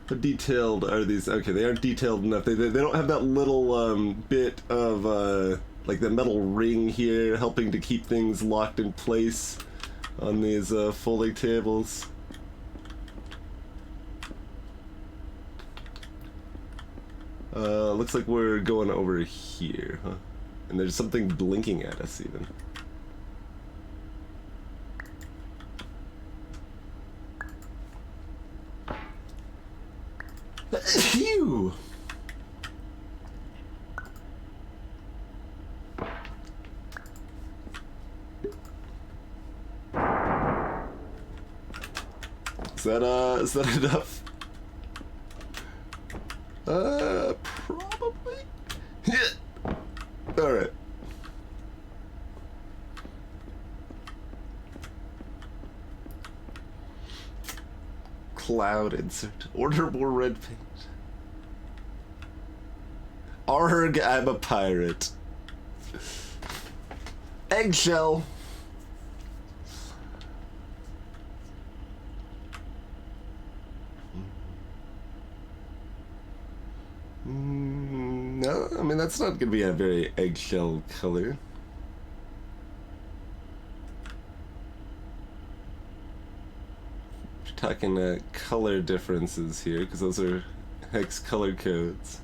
How detailed are these? Okay, they aren't detailed enough. They don't have that little bit of like the metal ring here helping to keep things locked in place on these folding tables. Looks like we're going over here, huh? And there's something blinking at us even. Phew! Is that enough? Probably. All right. Cloud insert. Order more red paint. Arg, I'm a pirate. Eggshell. No, I mean, that's not going to be a very eggshell color. We're talking color differences here, because those are hex color codes.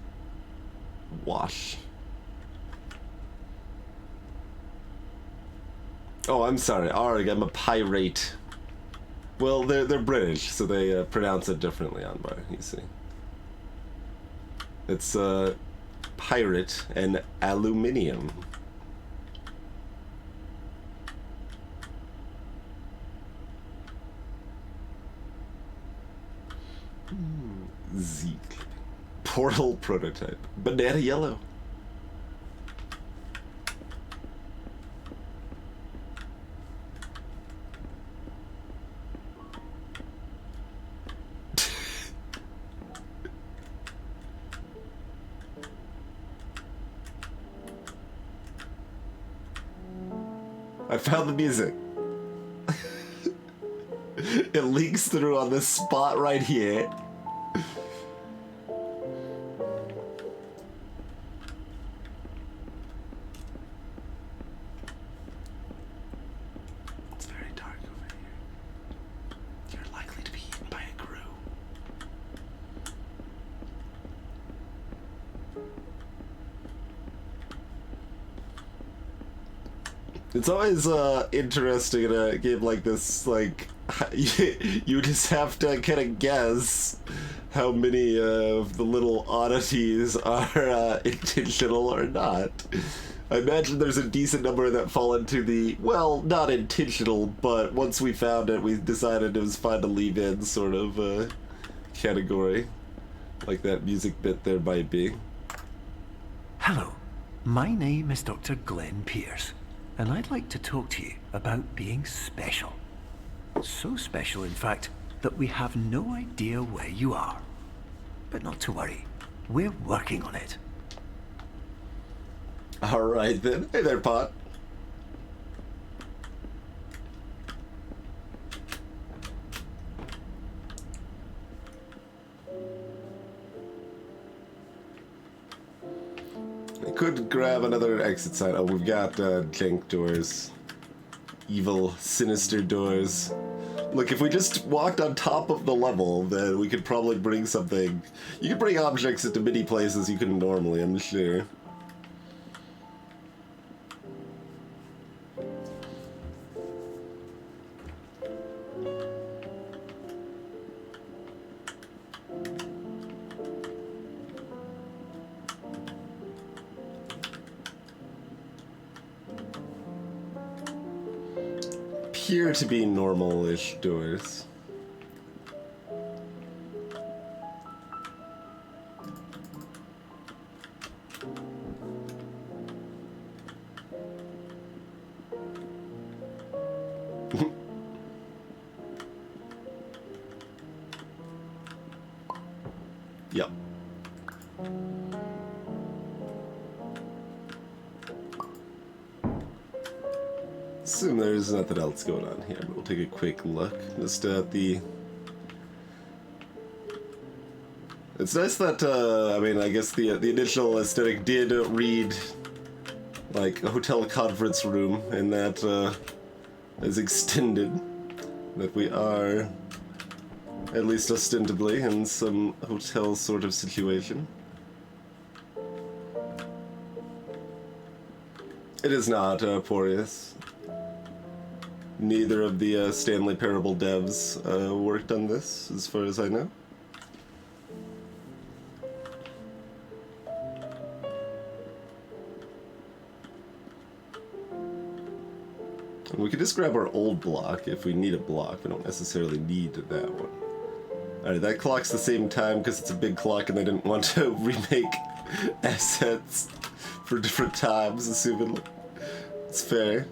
Wash. Oh, I'm sorry. Arg, I'm a pirate. Well, they're British, so they pronounce it differently on bar, you see. It's pirate and aluminium. Z. Portal prototype. Banana yellow. I found the music. It leaks through on this spot right here. It's very dark over here. You're likely to be eaten by a crew. It's always interesting in a game like this, like, you just have to kind of guess how many of the little oddities are intentional or not. I imagine there's a decent number that fall into the, well, not intentional, but once we found it, we decided it was fine to leave in sort of category. Like that music bit there might be. Hello, my name is Dr. Glenn Pierce, and I'd like to talk to you about being special. So special, in fact, that we have no idea where you are. But not to worry, we're working on it. Alright then. Hey there, Pot. I could grab another exit sign. Oh, we've got jank doors. Evil, sinister doors. Look, if we just walked on top of the level, then we could probably bring something. You could bring objects into many places you couldn't normally, I'm sure. Appear to be normal-ish doors. Yep. Assume there's nothing else going on here, but we'll take a quick look just at the. It's nice that I mean, I guess the initial aesthetic did read like a hotel conference room, and that is extended. That we are at least ostensibly in some hotel sort of situation. It is not Porteous. Neither of the Stanley Parable devs worked on this, as far as I know. And we could just grab our old block if we need a block. We don't necessarily need that one. Alright, that clock's the same time because it's a big clock and they didn't want to remake assets for different times, assumedly. It's fair.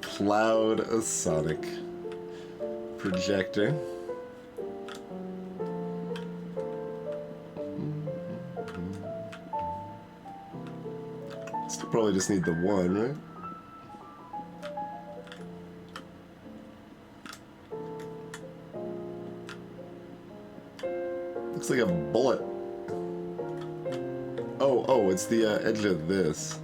Cloud Sonic projector. Still probably just need the one, right? Looks like a bullet. Oh, it's the edge of this.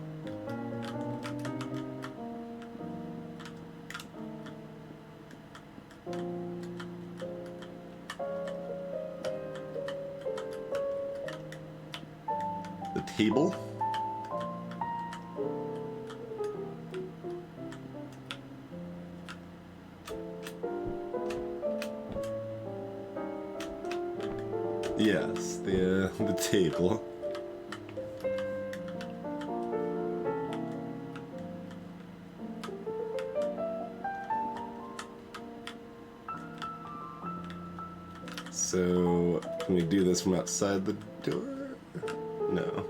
The table? Yes, the table. So, can we do this from outside the door? No.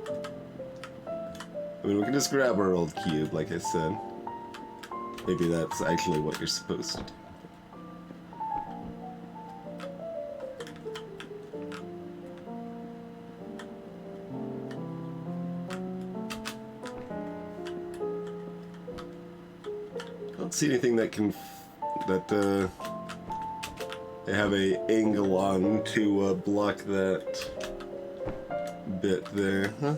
I mean, we can just grab our old cube, like I said. Maybe that's actually what you're supposed to do. don't see anything that can they have a angle on to block that bit there, huh?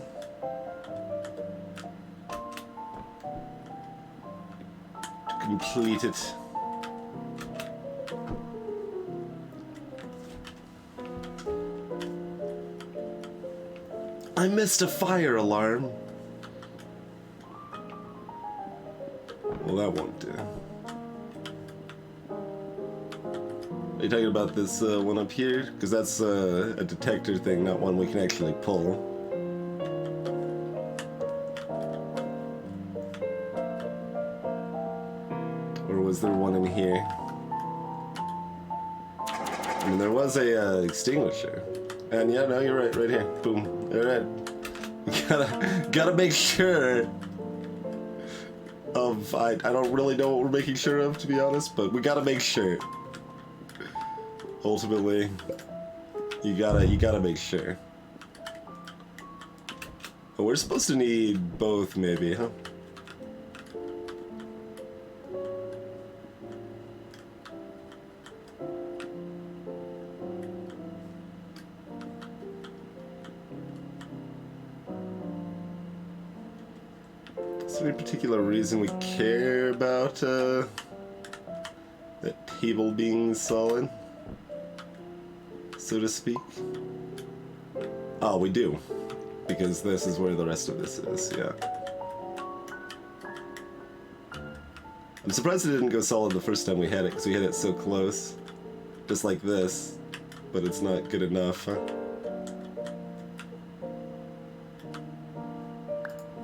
To complete it. I missed a fire alarm. Well, that won't do. Are you talking about this one up here? Because that's a detector thing, not one we can actually pull. Or was there one in here? I mean, there was a extinguisher. And yeah, no, you're right here. Boom. Alright. We gotta make sure of... I don't really know what we're making sure of, to be honest, but we gotta make sure. Ultimately, you gotta make sure. But we're supposed to need both, maybe, huh? Is there any particular reason we care about that table being solid, so to speak? Oh, we do, because this is where the rest of this is, yeah. I'm surprised it didn't go solid the first time we had it, because we had it so close. Just like this, but it's not good enough, huh?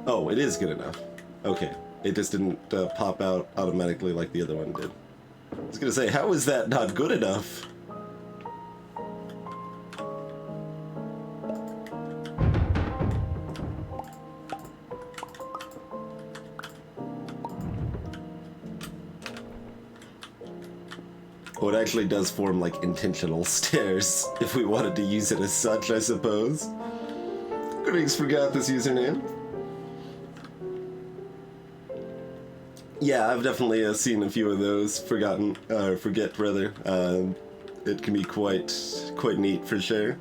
Oh, it is good enough. Okay, it just didn't pop out automatically like the other one did. I was gonna say, how is that not good enough? Oh, it actually does form like intentional stairs, if we wanted to use it as such, I suppose. Greetings, forgot this username. Yeah, I've definitely seen a few of those. Forget rather. It can be quite neat for sure.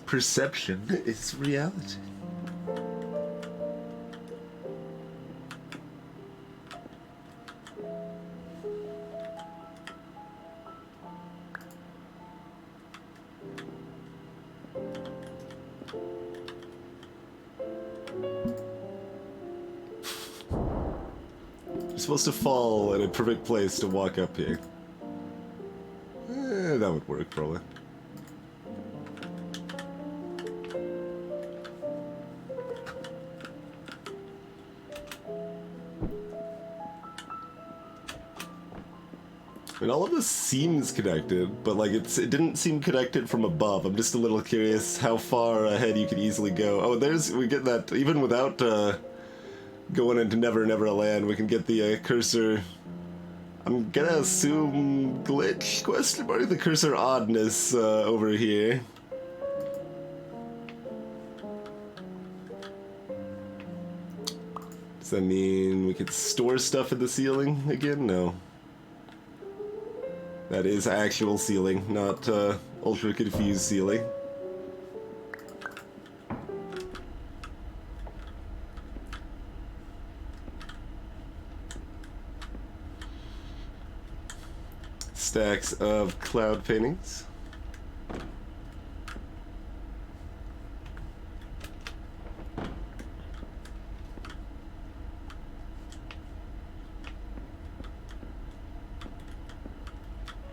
Perception is reality. You're supposed to fall in a perfect place to walk up here. That would work, probably. I mean, all of this seems connected, but like it didn't seem connected from above. I'm just a little curious how far ahead you could easily go. Oh, we get that even without going into Never Never Land. We can get the cursor. I'm gonna assume glitch question mark the cursor oddness over here. Does that mean we could store stuff in the ceiling again? No. That is actual ceiling, not ultra confused ceiling. Stacks of cloud paintings.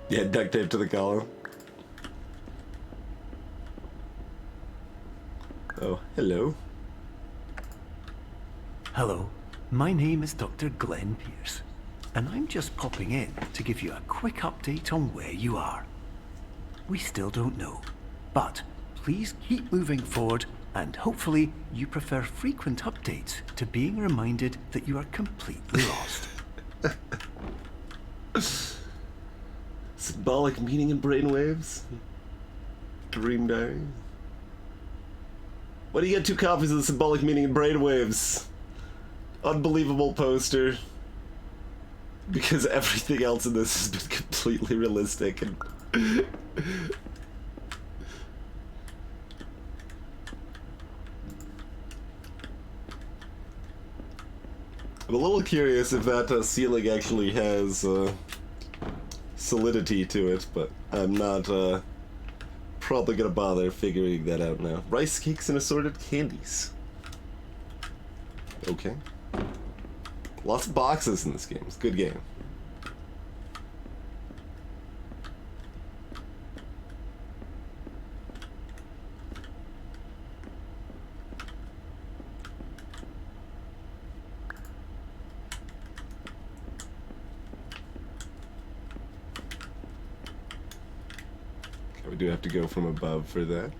Yeah, duct tape to the column. Oh, hello. Hello, my name is Dr. Glenn Pierce. and I'm just popping in to give you a quick update on where you are. We still don't know, but please keep moving forward, and hopefully you prefer frequent updates to being reminded that you are completely lost. Symbolic meaning in brainwaves? Dream diary? Why do you get 2 copies of the symbolic meaning in brainwaves? Unbelievable poster. Because everything else in this has been completely realistic and... I'm a little curious if that ceiling actually has solidity to it, but I'm not probably gonna bother figuring that out now. Rice cakes and assorted candies. Okay. Lots of boxes in this game. It's a good game. Okay, we do have to go from above for that.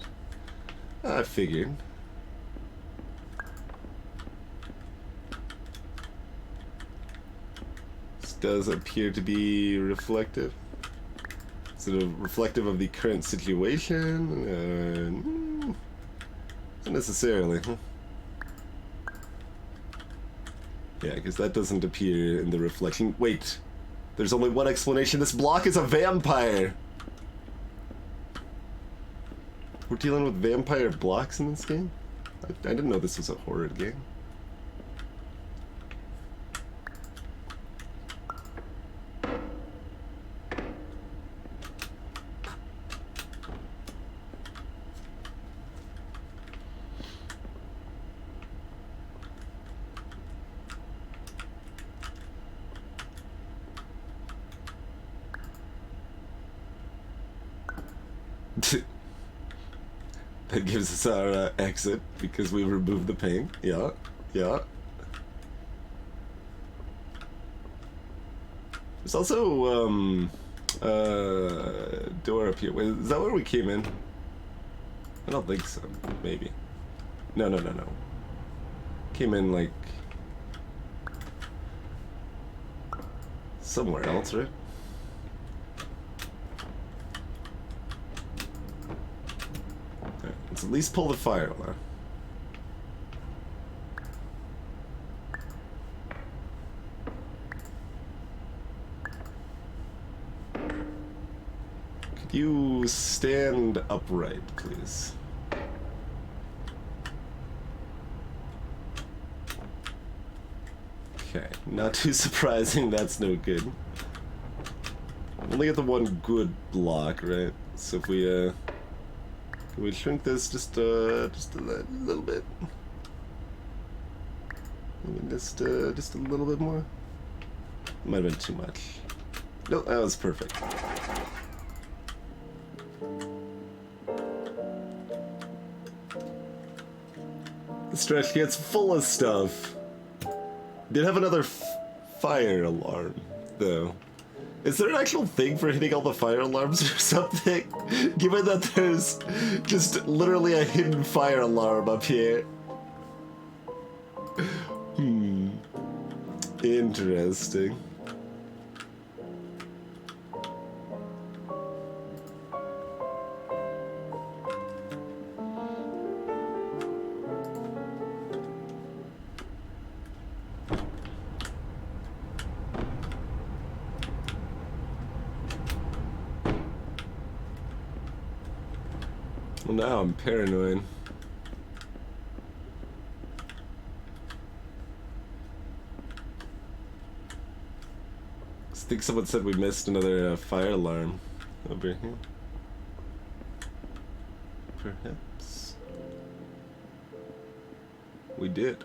I figured. Does appear to be reflective. Is it reflective of the current situation? Not necessarily. Huh? Yeah, because that doesn't appear in the reflection. Wait, there's only one explanation. This block is a vampire. We're dealing with vampire blocks in this game? I didn't know this was a horror game. That gives us our exit because we removed the paint. Yeah, yeah. There's also door up here. Wait, is that where we came in? I don't think so. Maybe. No. Came in like somewhere else, right? Let's at least pull the fire alarm. Could you stand upright, please? Okay, not too surprising, that's no good. Only get the one good block, right? So if we, can we shrink this just a little bit? Maybe just a little bit more? Might have been too much. Nope, that was perfect. This trash can's full of stuff. Did have another fire alarm, though. Is there an actual thing for hitting all the fire alarms or something? Given that there's just literally a hidden fire alarm up here. Interesting. Well, now I'm paranoid. I think someone said we missed another fire alarm over here. Perhaps we did.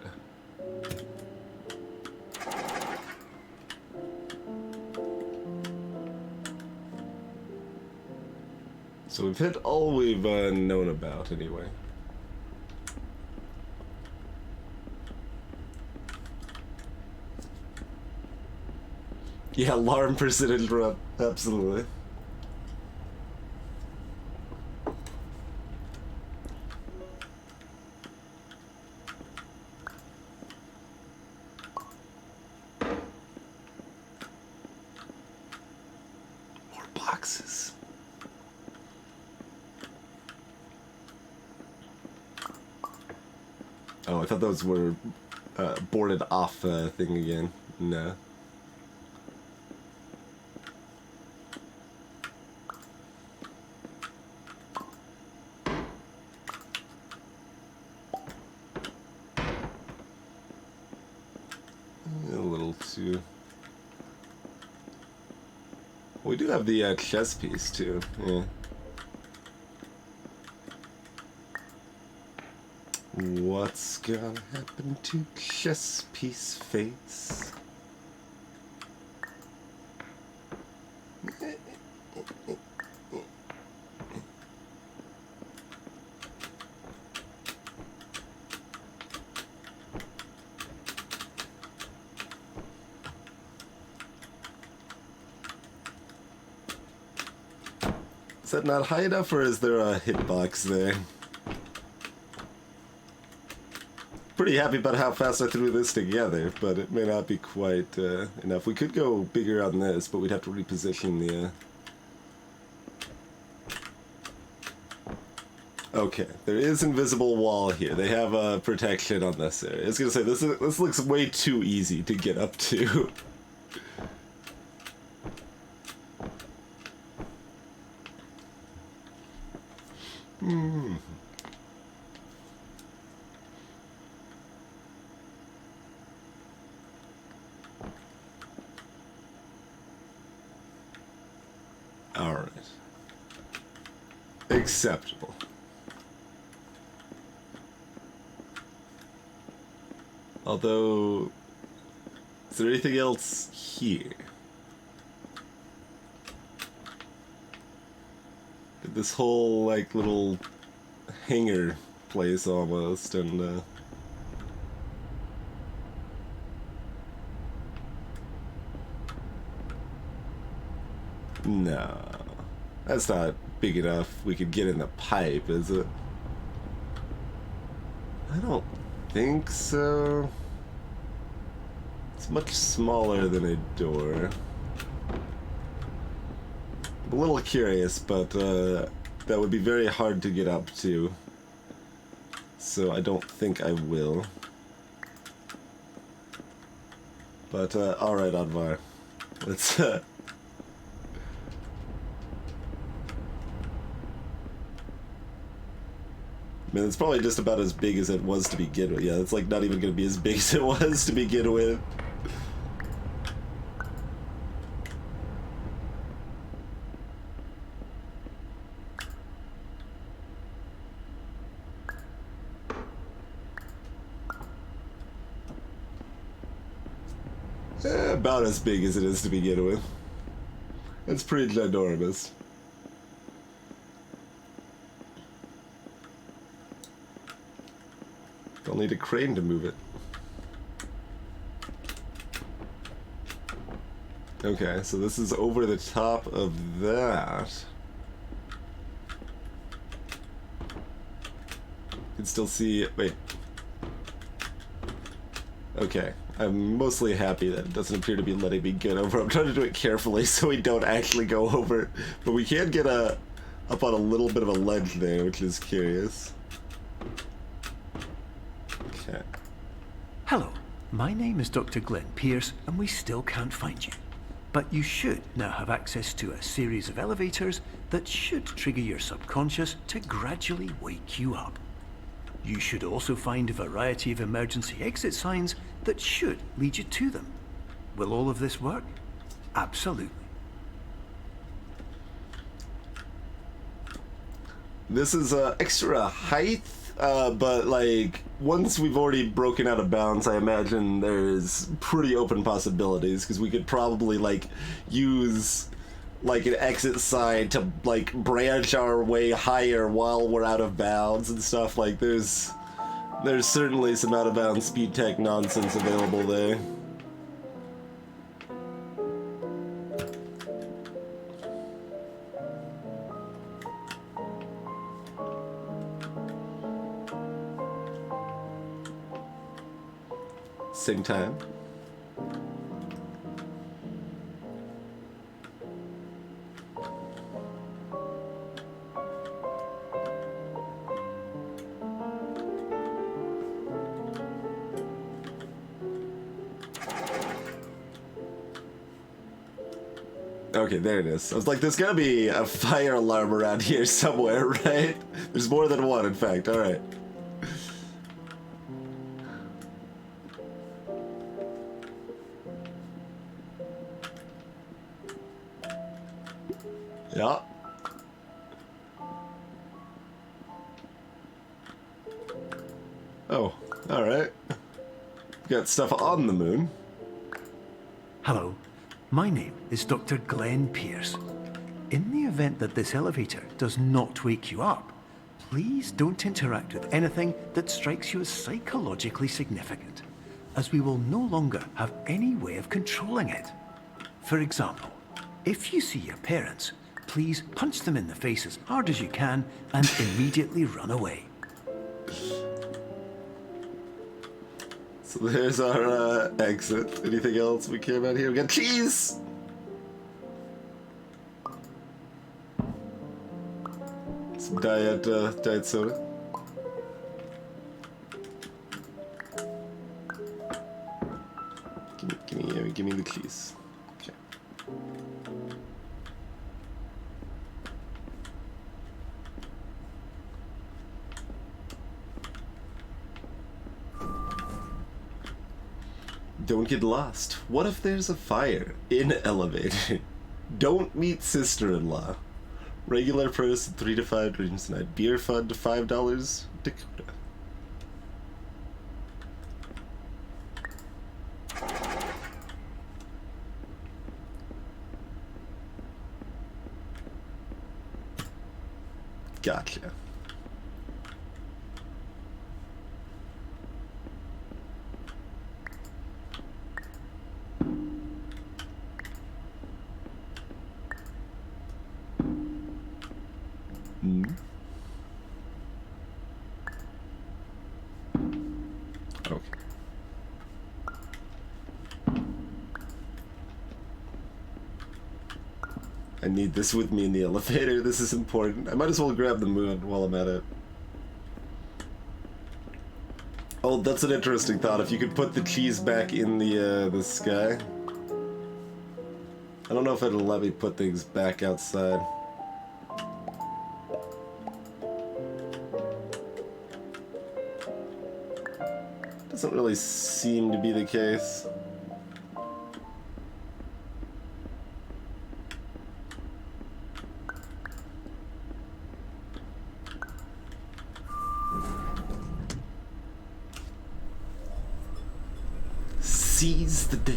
So we've hit all we've known about, anyway. Yeah, alarm percent interrupt. Absolutely. More boxes. Oh, I thought those were boarded off thing again. No. A little too. We do have the chess piece too. Yeah. What's gonna happen to chess piece face? Is that not high enough, or is there a hitbox there? Pretty happy about how fast I threw this together, but it may not be quite enough. We could go bigger on this, but we'd have to reposition the... Okay, there is invisible wall here. They have protection on this area. I was gonna say, this looks way too easy to get up to. Alright. Acceptable. Although, is there anything else here? This whole, like, little hangar place almost, and, no. That's not big enough we could get in the pipe, is it? I don't think so. It's much smaller than a door. I'm a little curious, but that would be very hard to get up to. So I don't think I will. But, alright, Advar. Let's, I mean, it's probably just about as big as it was to begin with. Yeah, it's like not even going to be as big as it was to begin with. About as big as it is to begin with. It's pretty ginormous. I'll need a crane to move it. Okay, so this is over the top of that. You can still see... Wait. Okay, I'm mostly happy that it doesn't appear to be letting me get over. I'm trying to do it carefully so we don't actually go over. But we can get up on a little bit of a ledge there, which is curious. Okay. Hello, my name is Dr. Glenn Pierce, and we still can't find you. But you should now have access to a series of elevators that should trigger your subconscious to gradually wake you up. You should also find a variety of emergency exit signs that should lead you to them. Will all of this work? Absolutely. This is extra height, but like once we've already broken out of bounds, I imagine there's pretty open possibilities because we could probably like use like an exit sign to like branch our way higher while we're out of bounds and stuff. Like there's certainly some out of bounds speed tech nonsense available there. Same time. Okay, there it is. I was like, there's gotta be a fire alarm around here somewhere, right? There's more than one, in fact. Alright. Yeah. Oh, alright. Got stuff on the moon. Hello, my name is Dr. Glenn Pierce. In the event that this elevator does not wake you up, please don't interact with anything that strikes you as psychologically significant, as we will no longer have any way of controlling it. For example, if you see your parents, please punch them in the face as hard as you can and immediately run away. So there's our exit. Anything else we care about here? We got cheese! Some diet soda. Give me the cheese. Okay. Don't get lost. What if there's a fire in elevator? Don't meet sister-in-law. Regular person, 3 to 5 drinks a night. Beer fund, $5. Dakota. Gotcha. Okay. I need this with me in the elevator. This is important. I might as well grab the moon while I'm at it. Oh, that's an interesting thought. If you could put the cheese back in the sky. I don't know if it'll let me put things back outside. Doesn't really seem to be the case. Seize the day.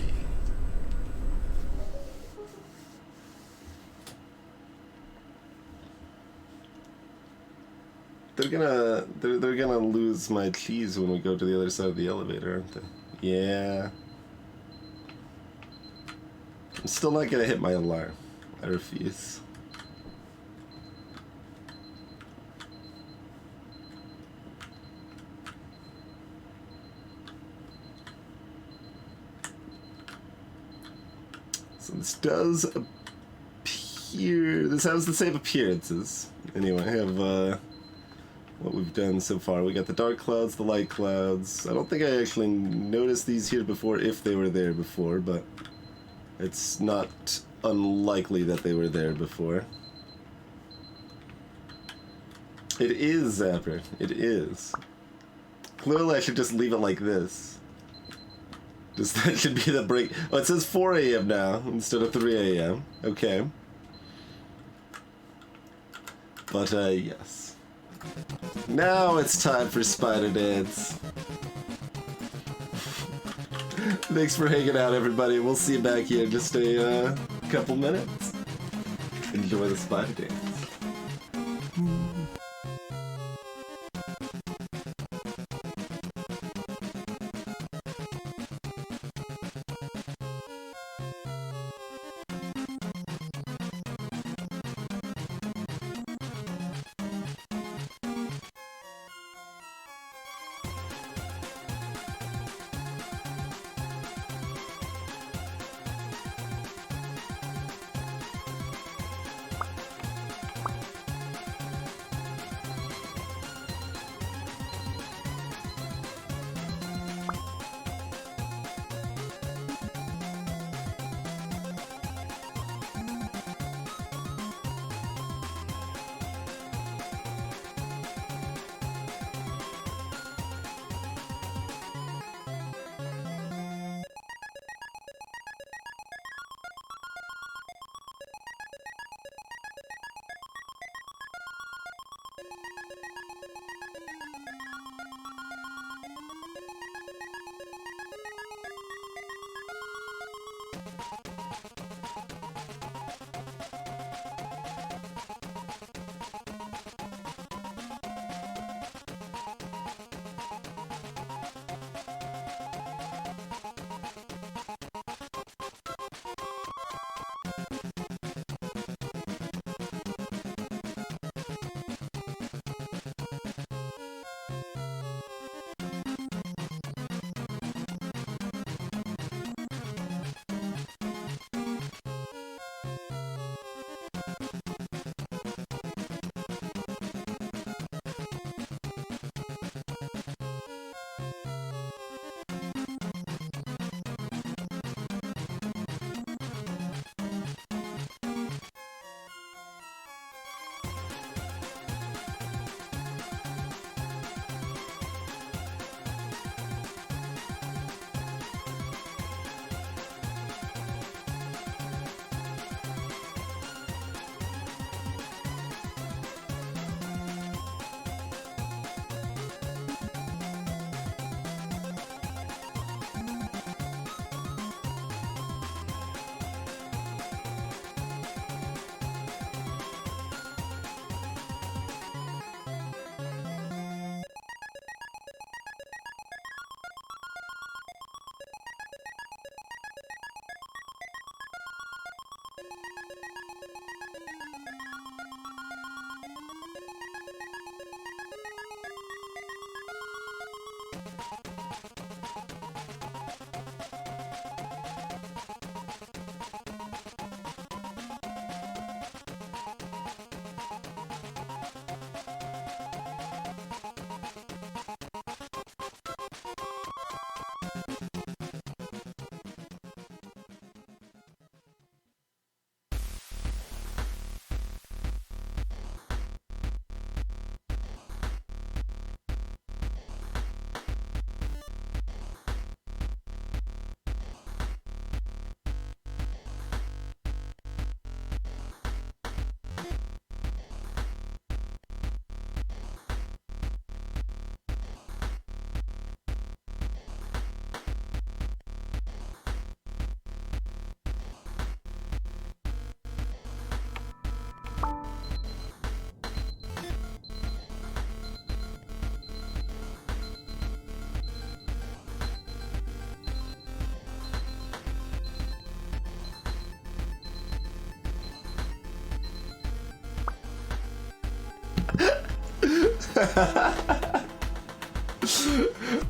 They're gonna lose my cheese when we go to the other side of the elevator, aren't they? Yeah. I'm still not gonna hit my alarm. I refuse. So this does appear... This has the same appearances. Anyway, I have what we've done so far. We got the dark clouds, the light clouds. I don't think I actually noticed these here before, if they were there before, but it's not unlikely that they were there before. It is Zapper. It is. Clearly I should just leave it like this. Just that should be the break. Oh, it says 4 a.m. now instead of 3 a.m. Okay. But, yes. Now it's time for Spider Dance. Thanks for hanging out, everybody. We'll see you back here in just a couple minutes. Enjoy the Spider Dance.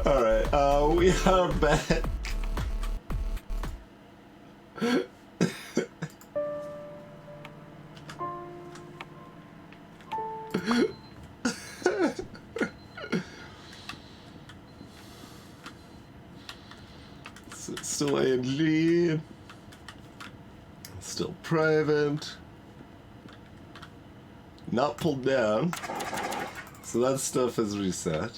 Alright, we are back. Still A&G. Still private. Not pulled down. So that stuff is reset.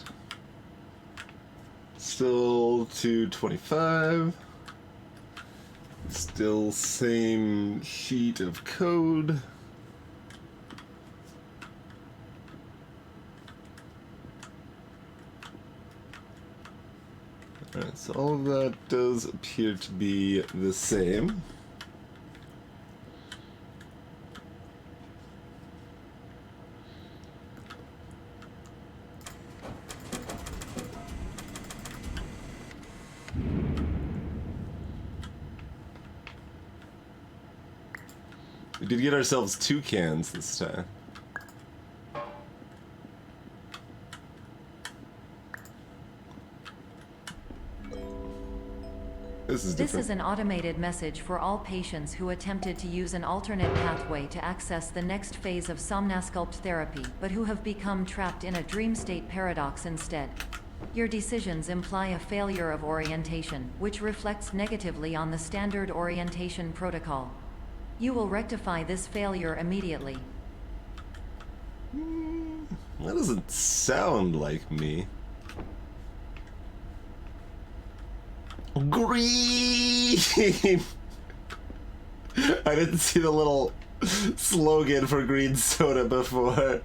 Still 225. Still same sheet of code. Alright, so all of that does appear to be the same. We did get ourselves 2 cans this time. This is an automated message for all patients who attempted to use an alternate pathway to access the next phase of Somnasculpt therapy, but who have become trapped in a dream state paradox instead. Your decisions imply a failure of orientation, which reflects negatively on the standard orientation protocol. You will rectify this failure immediately. That doesn't sound like me. Green! I didn't see the little slogan for green soda before.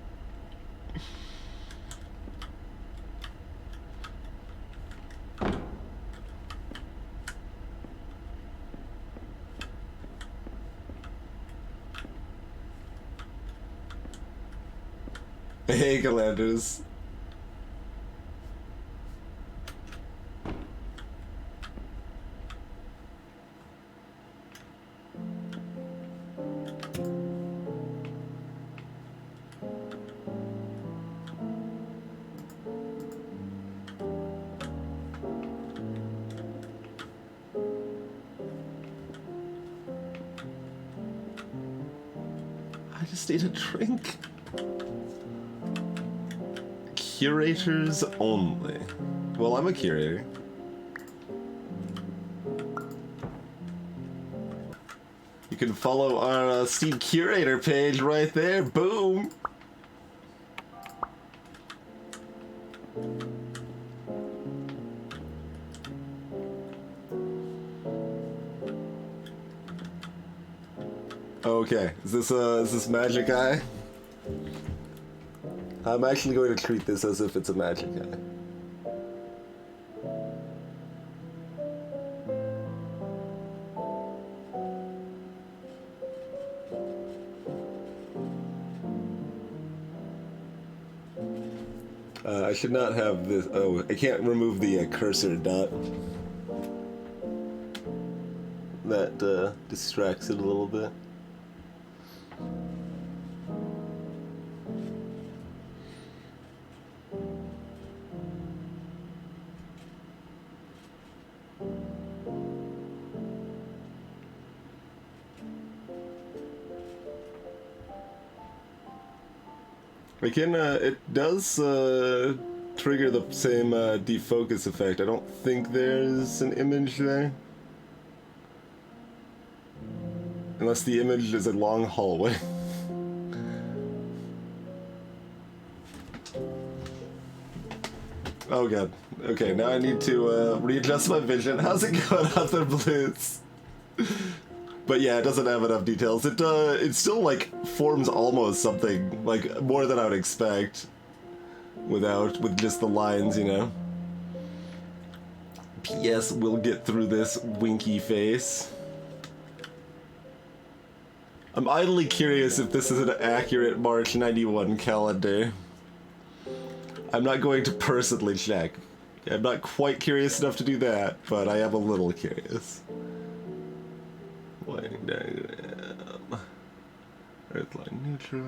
Hey, Galanders. I just need a drink. Curators only. Well, I'm a curator. You can follow our Steam Curator page right there. Boom! Okay, is this magic eye? I'm actually going to treat this as if it's a magic eye. I should not have this. Oh, I can't remove the cursor dot. That distracts it a little bit. Again, it does trigger the same defocus effect. I don't think there's an image there. Unless the image is a long hallway. Oh god. Okay, now I need to readjust my vision. How's it going out there, Blues? But yeah, it doesn't have enough details. It still like forms almost something like more than I would expect with just the lines, you know. P.S. We'll get through this, winky face. I'm idly curious if this is an accurate March 91 calendar. I'm not going to personally check. I'm not quite curious enough to do that, but I am a little curious. Lighting diagram. Earthline neutral.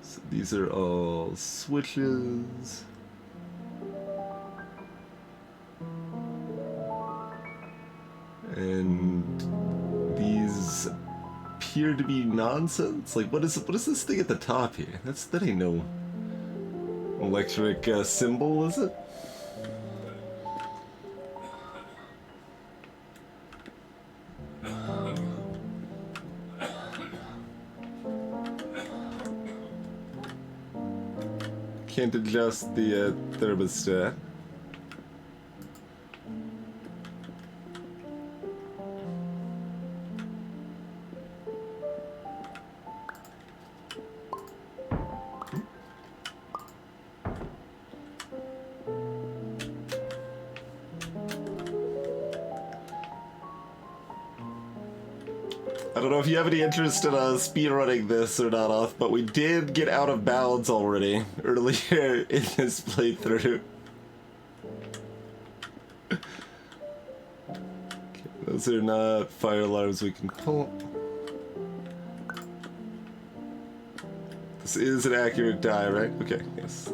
So these are all switches. And these appear to be nonsense. Like, what is this thing at the top here? That ain't no electric symbol, is it? Can't adjust the thermostat. I don't know if you have any interest in speedrunning this or not, off, but we did get out of bounds already earlier in this playthrough. Okay, those are not fire alarms we can pull. This is an accurate die, right? Okay, yes.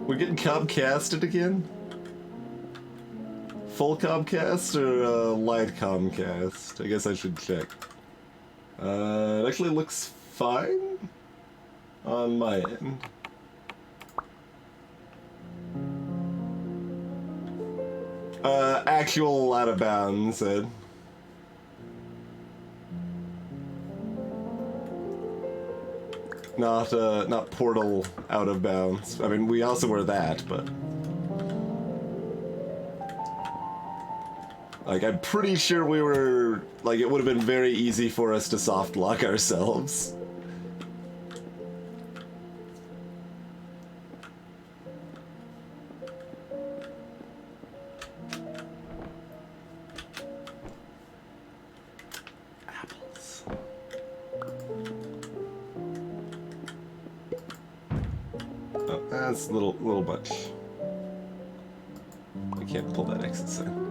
We're getting Comcasted again? Full Comcast or light Comcast? I guess I should check. It actually looks fine on my end. Actual out of bounds, Ed. not Portal out of bounds. I mean, we also were that, but like, I'm pretty sure we were, like, it would have been very easy for us to soft lock ourselves. Apples. Oh, that's a little much. I can't pull that exit sign.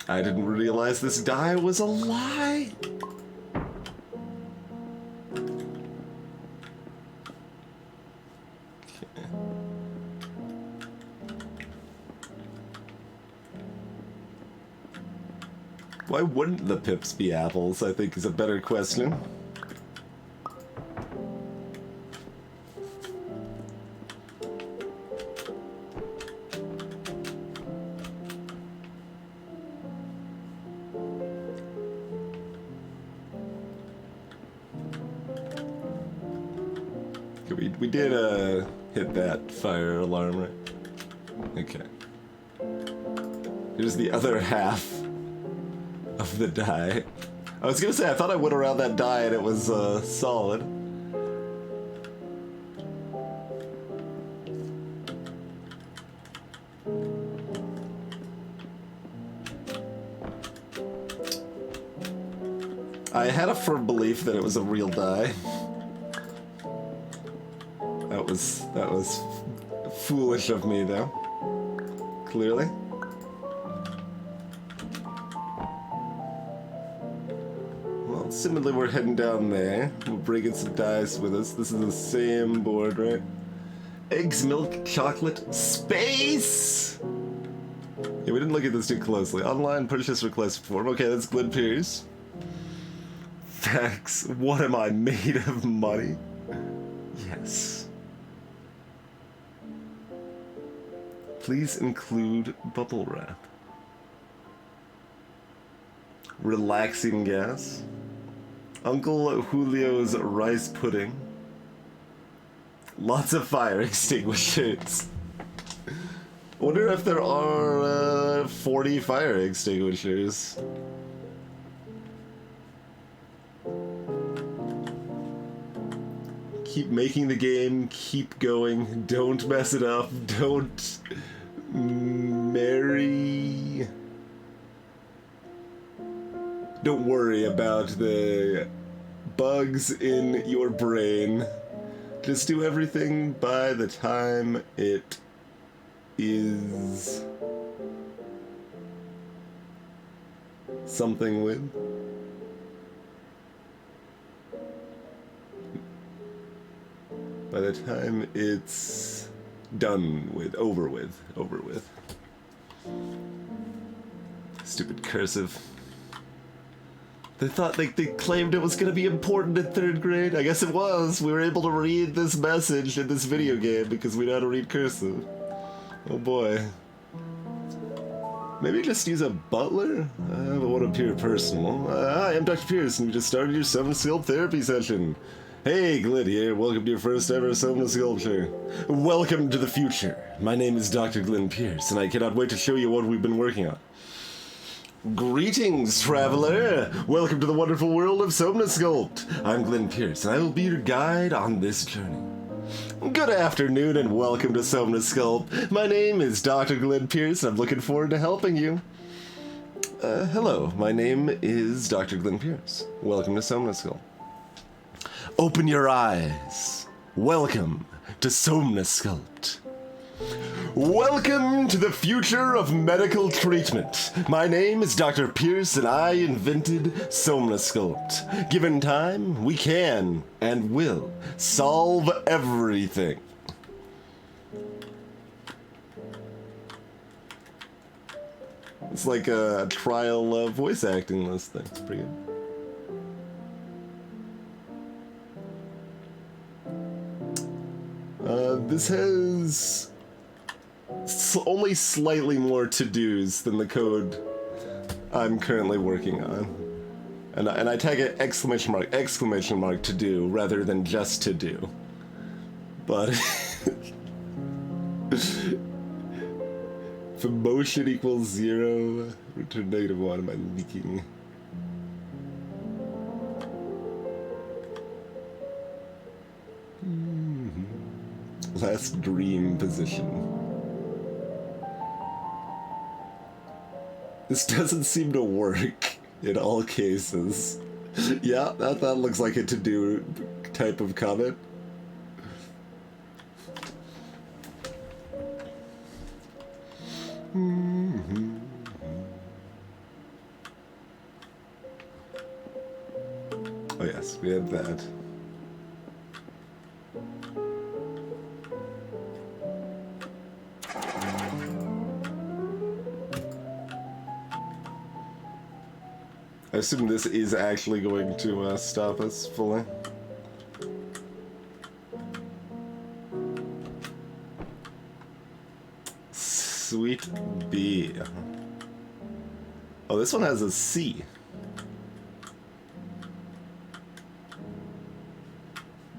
I didn't realize this die was a lie. Okay. Why wouldn't the pips be apples, I think is a better question. We did hit that fire alarm, right? Okay. Here's the other half of the die. I was gonna say, I thought I went around that die and it was solid. I had a firm belief that it was a real die. That was foolish of me, though. Clearly. Well, similarly, we're heading down there. We're bringing some dice with us. This is the same board, right? Eggs, milk, chocolate, space! Yeah, we didn't look at this too closely. Online purchase request form. Okay, that's Glenn Pierce. Facts. What am I, made of money? Yes. Please include bubble wrap. Relaxing gas. Uncle Julio's rice pudding. Lots of fire extinguishers. Wonder if there are 40 fire extinguishers. Keep making the game, keep going, don't mess it up, don't marry. Don't worry about the bugs in your brain. Just do everything by the time it is something with. By the time it's done with, over with. Stupid cursive. They thought they claimed it was gonna be important in 3rd grade. I guess it was. We were able to read this message in this video game because we know how to read cursive. Oh boy. Maybe just use a butler? It won't appear personal. Hi, I'm Dr. Pierce, and we just started your 7 skill therapy session. Hey, Glid here. Welcome to your first ever Soma sculpture. Welcome to the future. My name is Dr. Glenn Pierce, and I cannot wait to show you what we've been working on. Greetings, traveler! Welcome to the wonderful world of Somnosculpt. I'm Glenn Pierce, and I will be your guide on this journey. Good afternoon, and welcome to Somnosculpt. My name is Dr. Glenn Pierce, and I'm looking forward to helping you. Hello, my name is Dr. Glenn Pierce. Welcome to Somnosculpt. Open your eyes. Welcome to Somnosculpt. Welcome to the future of medical treatment. My name is Dr. Pierce, and I invented Somnosculpt. Given time, we can and will solve everything. It's like a trial voice acting list thing. It's pretty good. This has only slightly more to-dos than the code I'm currently working on. And I tag it exclamation mark to do rather than just to do. But if emotion equals 0, return -1, am I leaking? Last dream position. This doesn't seem to work in all cases. Yeah, that looks like a to-do type of comment. Oh yes, we have that. I assume this is actually going to stop us fully. Sweet B. Oh, this one has a C.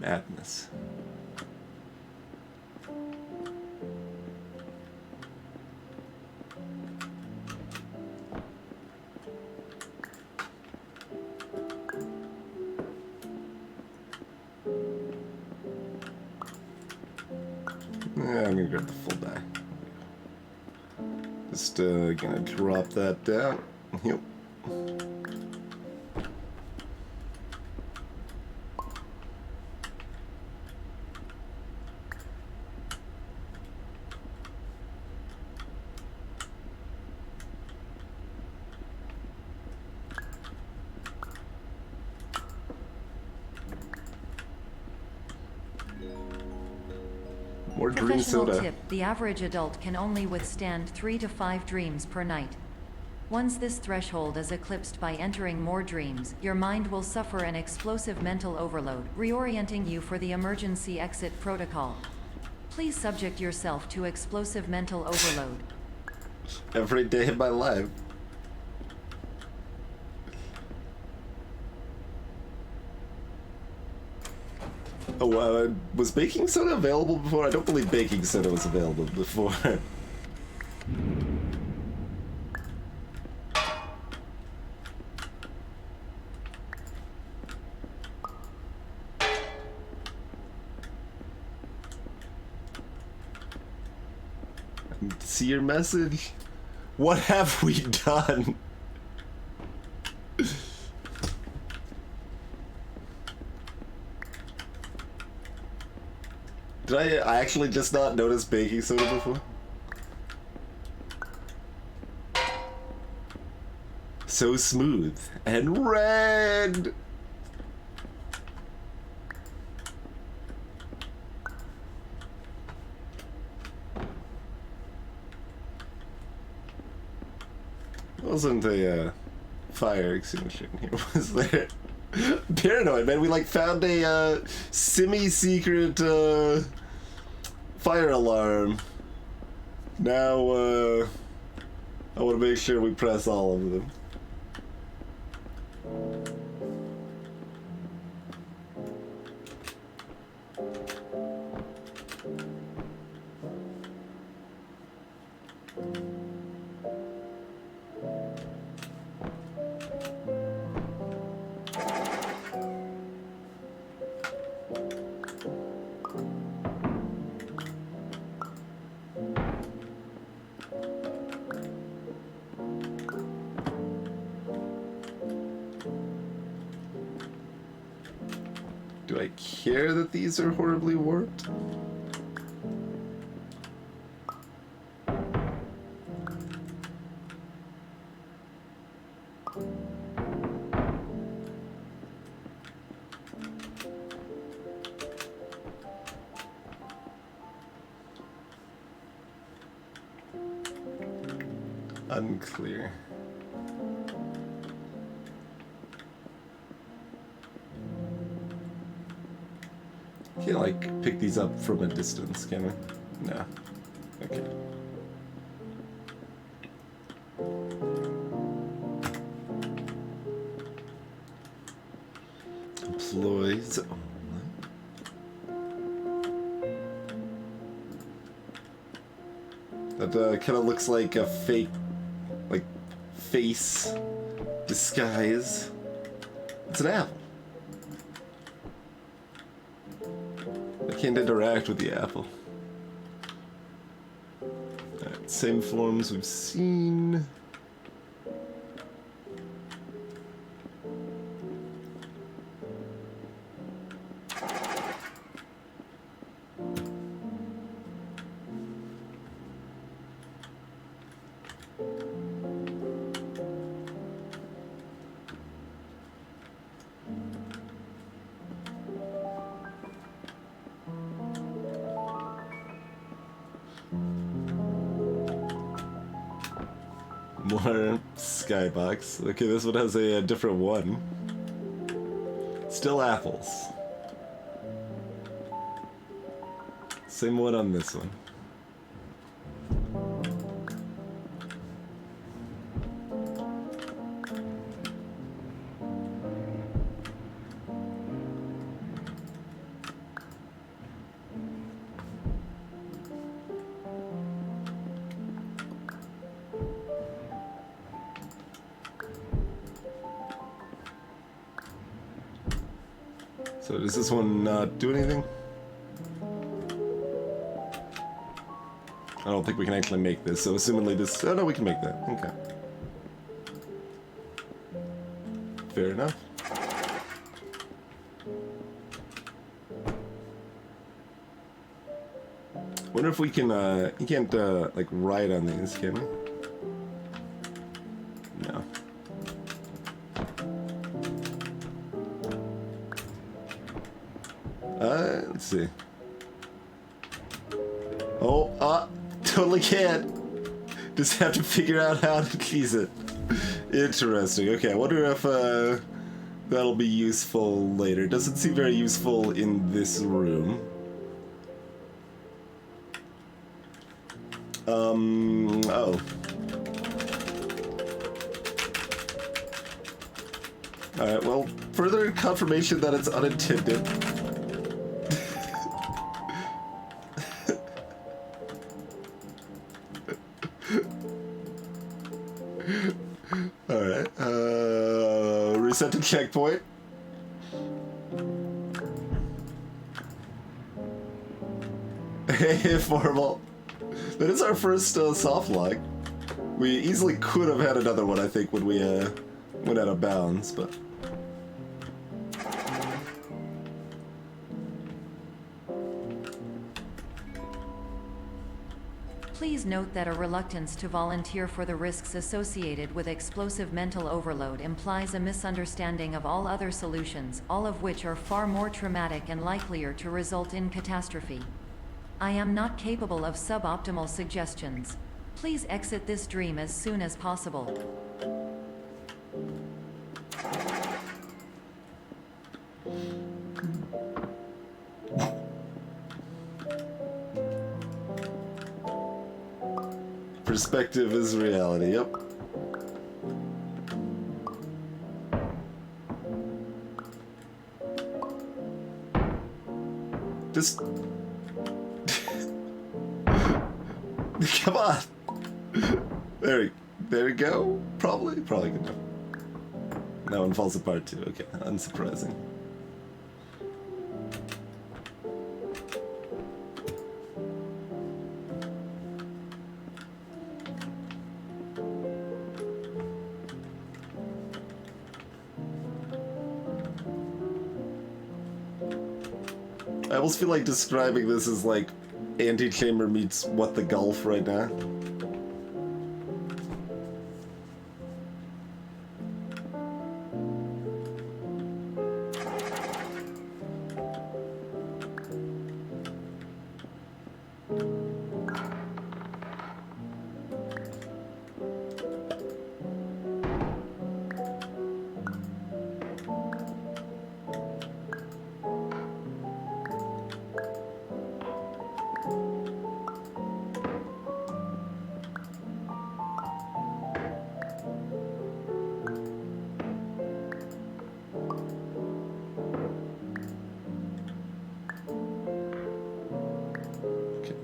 Madness. Yeah, I'm gonna grab the full die. Just gonna drop that down. Yep. More dream Professional soda. tip: the average adult can only withstand 3 to 5 dreams per night. Once this threshold is eclipsed by entering more dreams, your mind will suffer an explosive mental overload, reorienting you for the emergency exit protocol. Please subject yourself to explosive mental overload. Every day of my life. Oh, was baking soda available before? I don't believe baking soda was available before. See your message. What have we done? Did I actually just not notice baking soda before? So smooth and red. Wasn't a fire extinguisher in here, was there? Paranoid, man. We like found a semi-secret fire alarm. Now I want to make sure we press all of them. Do I care that these are horribly warped? Unclear. Can't like pick these up from a distance, can we? No. Okay. alloys. That kind of looks like a fake, like, face disguise. It's an apple. I can't interact with the apple. Alright, same forms we've seen. More skybox. Okay, this one has a different one. Still apples. Same one on this one. So does this one not do anything? I don't think we can actually make this, so assumingly this... Oh no, we can make that. Okay. Fair enough. Wonder if we can, you can't, like, ride on these, can we? No. Let's see. Oh, totally can't. Just have to figure out how to keys it. Interesting. Okay, I wonder if that'll be useful later. Doesn't seem very useful in this room. Oh. Alright, well, further confirmation that it's unintended. Alright, reset to checkpoint. Hey, formal. That is our first soft lock. We easily could have had another one, I think, when we went out of bounds, but... Please note that a reluctance to volunteer for the risks associated with explosive mental overload implies a misunderstanding of all other solutions, all of which are far more traumatic and likelier to result in catastrophe. I am not capable of suboptimal suggestions. Please exit this dream as soon as possible. Perspective is reality, yep. Just... Come on! There we go. Probably good enough. That one falls apart too, okay, unsurprising. I almost feel like describing this as like Antechamber meets What the Gulf right now.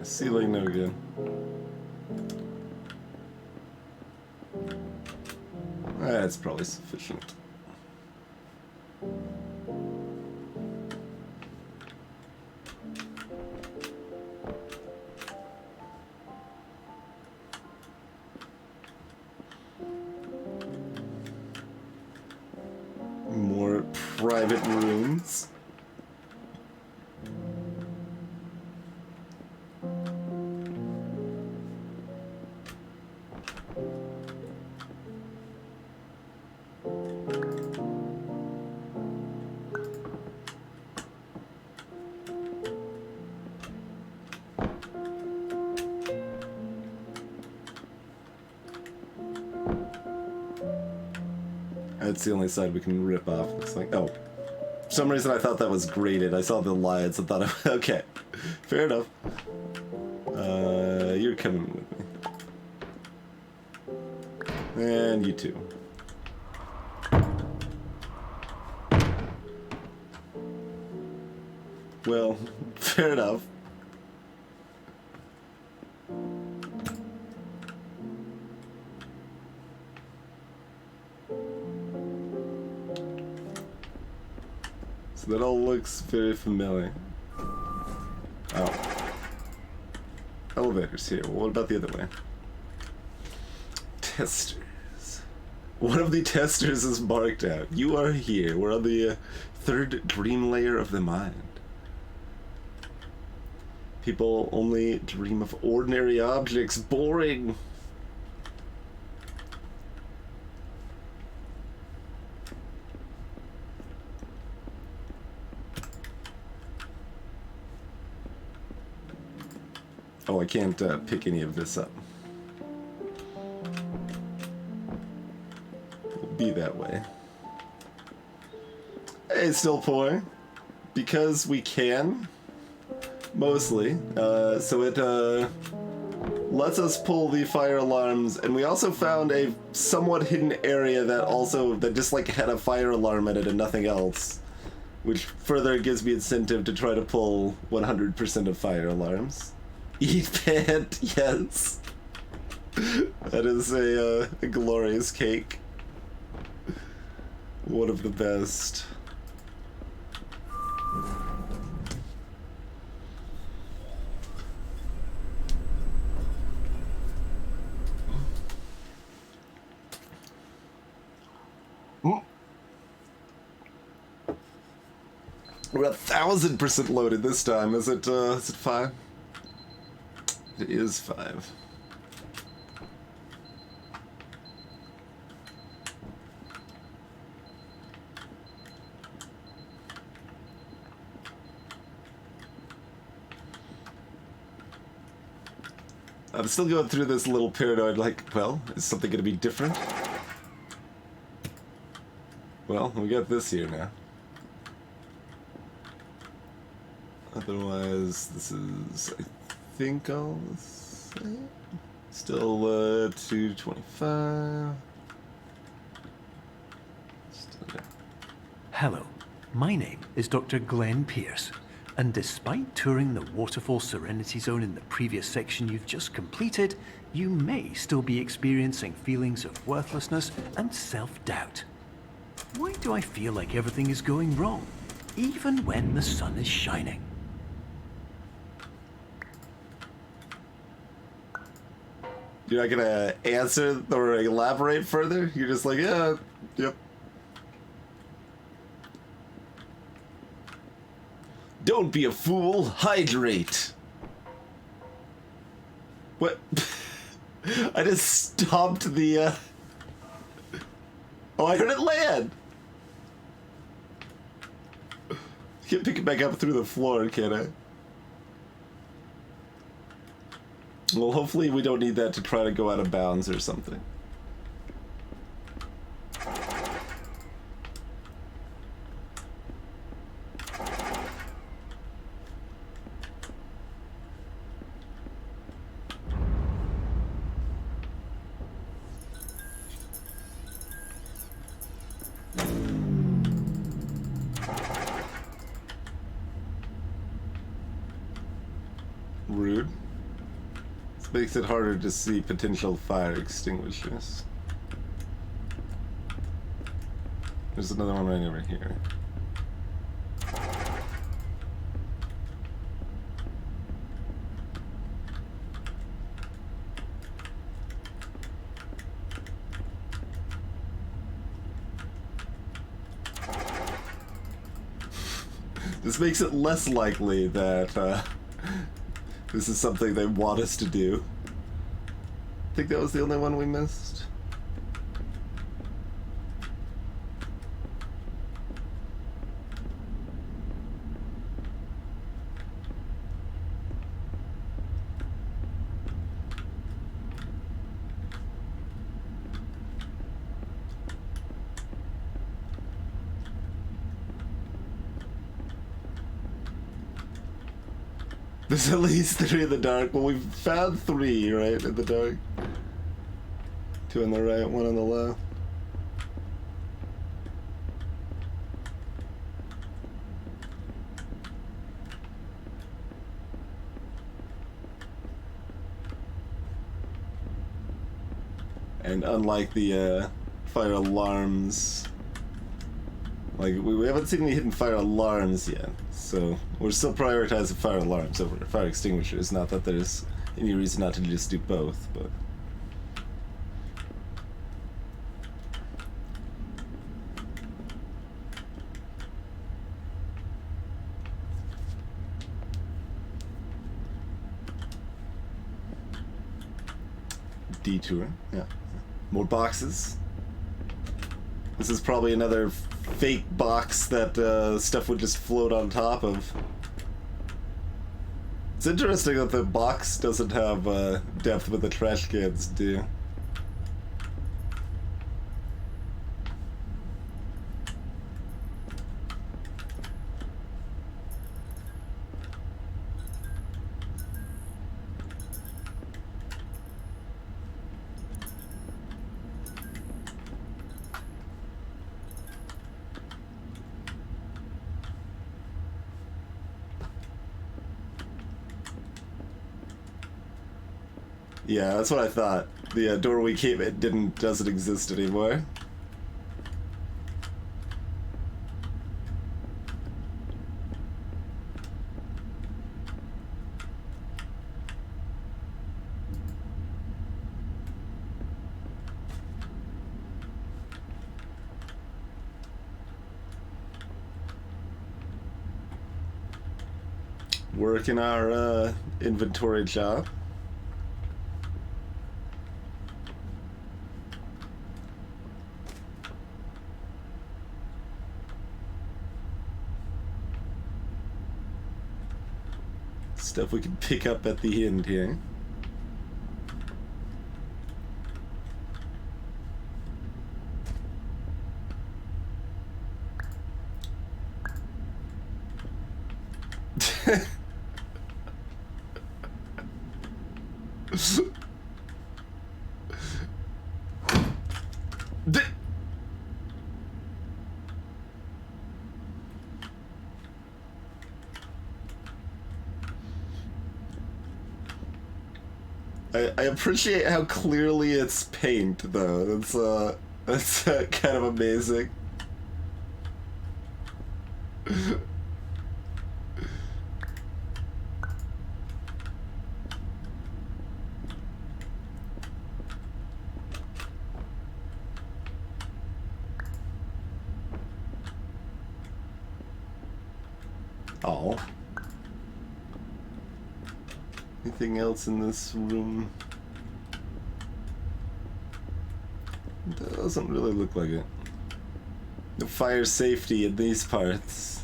Ceiling no good. That's probably sufficient. More private rooms. That's the only side we can rip off. Looks like. Oh, for some reason I thought that was graded. I saw the lines and thought, okay, fair enough. You're coming with me, and you too. Well, fair enough. That all looks very familiar. Oh. Elevators here. Well, what about the other way? Testers. One of the testers is marked out. You are here. We're on the third dream layer of the mind. People only dream of ordinary objects. Boring. Oh, I can't pick any of this up. It'll be that way. Hey, still pouring. Because we can. Mostly. So it lets us pull the fire alarms, and we also found a somewhat hidden area that just like had a fire alarm in it and nothing else. Which further gives me incentive to try to pull 100% of fire alarms. Eat pant, yes. That is a glorious cake. One of the best. We're 1,000% loaded this time. Is it 5? It is 5. I'm still going through this little paranoid, like, well, is something going to be different? Well, we got this here now. Otherwise, this is, I think I'll say, still 225. Hello, my name is Dr. Glenn Pierce, and despite touring the Waterfall Serenity Zone in the previous section you've just completed, you may still be experiencing feelings of worthlessness and self-doubt. Why do I feel like everything is going wrong, even when the sun is shining? You're not gonna answer or elaborate further? You're just like, yeah, yep. Don't be a fool, hydrate. What? I just stomped the, Oh, I heard it land! Can't pick it back up through the floor, can I? Well, hopefully we don't need that to try to go out of bounds or something. Rude. Makes it harder to see potential fire extinguishers. There's another one right over here. This makes it less likely that this is something they want us to do. I think that was the only one we missed. There's at least 3 in the dark. Well, we've found 3, right, in the dark. 2 on the right, 1 on the left. And unlike the fire alarms, like we haven't seen any hidden fire alarms yet, so we're still prioritizing fire alarms over fire extinguishers. Not that there's any reason not to just do both, but detour, yeah. More boxes. This is probably another fake box that stuff would just float on top of. It's interesting that the box doesn't have depth, but the trash cans do. Yeah, that's what I thought. The door we came in doesn't exist anymore. Working our inventory job. Stuff we can pick up at the end here. I appreciate how clearly it's paint, though. That's kind of amazing. Oh. Anything else in this room? Doesn't really look like it. No fire safety in these parts.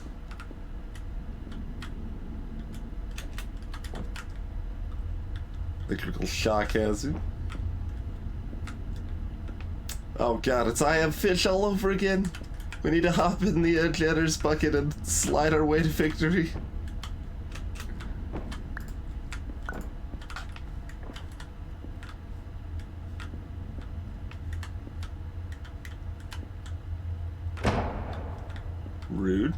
Electrical shock hazard. Oh god, it's I Am Fish all over again. We need to hop in the janitor's bucket and slide our way to victory. Rude.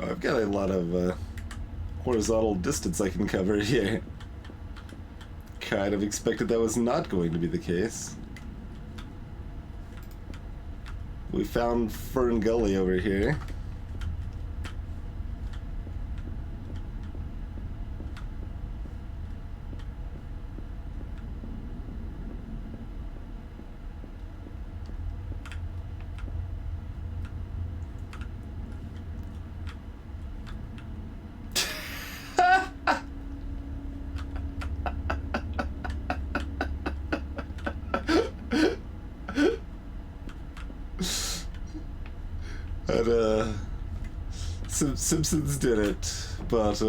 Oh, I've got a lot of horizontal distance I can cover here. Kind of expected that was not going to be the case. We found Fern Gully over here. And, Simpsons did it, but,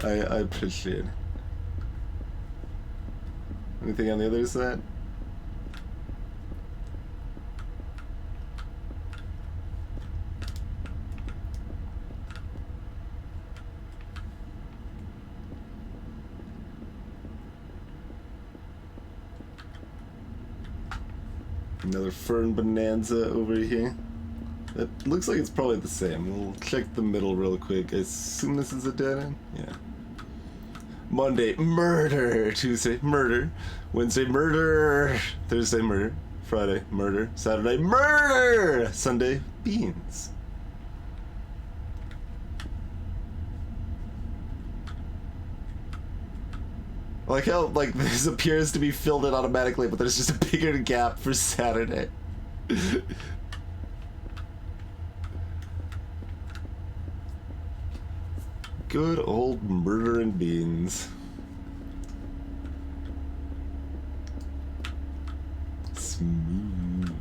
I appreciate it. Anything on the other side? Another fern bonanza over here. It looks like it's probably the same. We'll check the middle real quick. I assume this is a dead end? Yeah. Monday, murder. Tuesday, murder. Wednesday, murder. Thursday, murder. Friday, murder. Saturday, murder. Sunday, beans. I like how, like, this appears to be filled in automatically, but there's just a bigger gap for Saturday. Good old murder and beans. Smooth.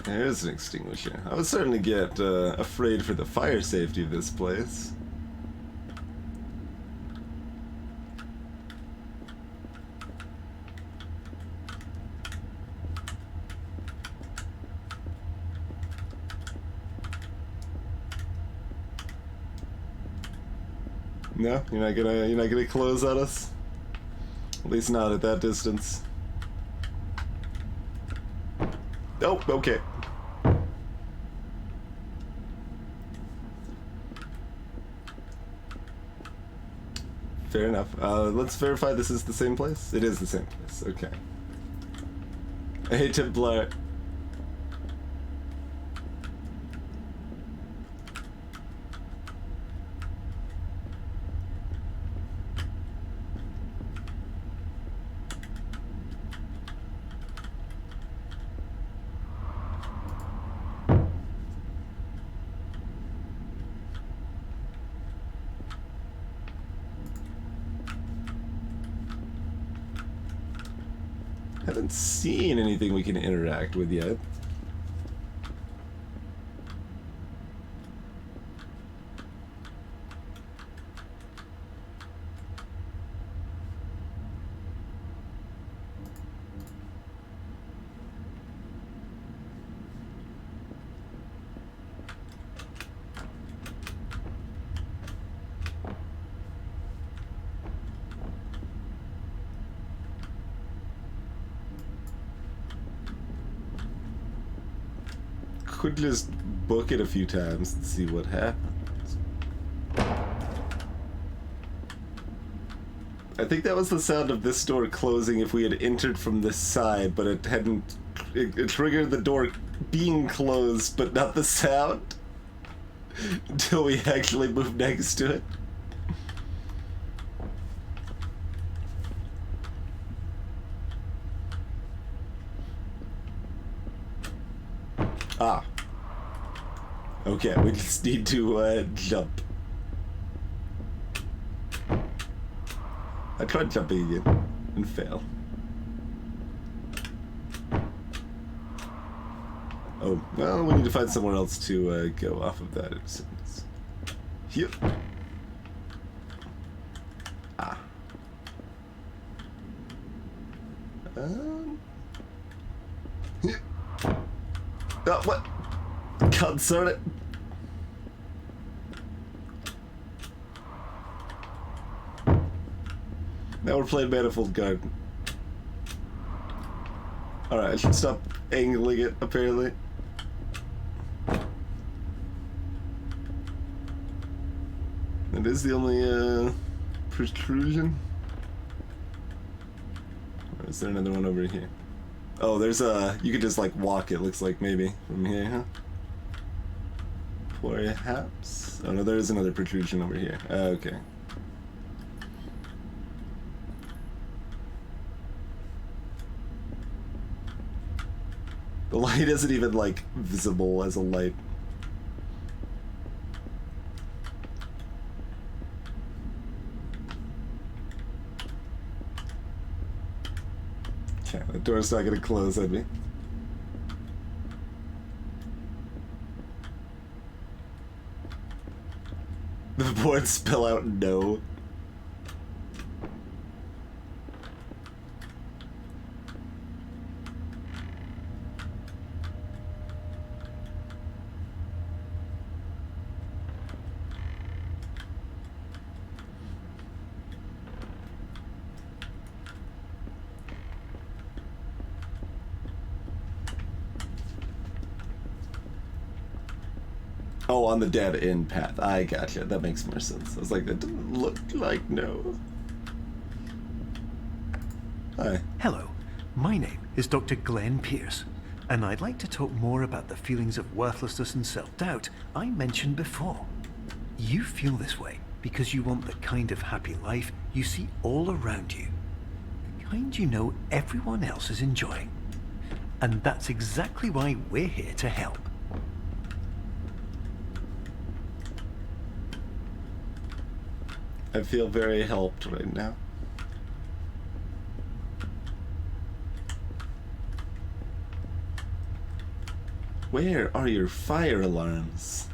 There's an extinguisher. I was starting to get afraid for the fire safety of this place. No, you're not gonna close on us. At least not at that distance. Oh, okay. Fair enough. Let's verify this is the same place. It is the same place. Okay. Hey, Templar. Haven't seen anything we can interact with yet. Could just book it a few times and see what happens. I think that was the sound of this door closing if we had entered from this side, but it hadn't... It triggered the door being closed, but not the sound until we actually moved next to it. Ah. Okay, we just need to jump. I tried jumping again and failed. Oh, well, we need to find somewhere else to go off of that. Here. Oh, what? Concern it. Now we're playing Manifold Garden. Alright, I should stop angling it, apparently. That is the only, protrusion? Or is there another one over here? Oh, there's a... You could just, like, walk, it looks like, maybe. From here, huh? Perhaps? Oh, no, there is another protrusion over here. Okay. The light isn't even, like, visible as a light. Okay, the door's not gonna close at me. The boards spell out no. Oh, on the dead end path. I gotcha. That makes more sense. I was like, that didn't look like no. Hi. Hello, my name is Dr. Glenn Pierce, and I'd like to talk more about the feelings of worthlessness and self-doubt I mentioned before. You feel this way because you want the kind of happy life you see all around you, the kind you know everyone else is enjoying. And that's exactly why we're here to help. I feel very helped right now. Where are your fire alarms?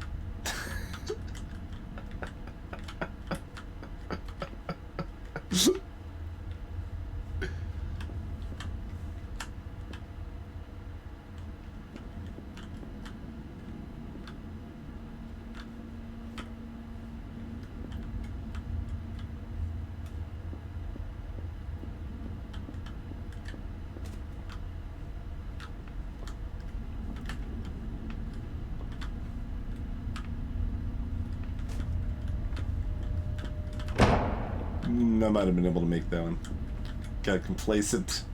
I might have been able to make that one. Got complacent.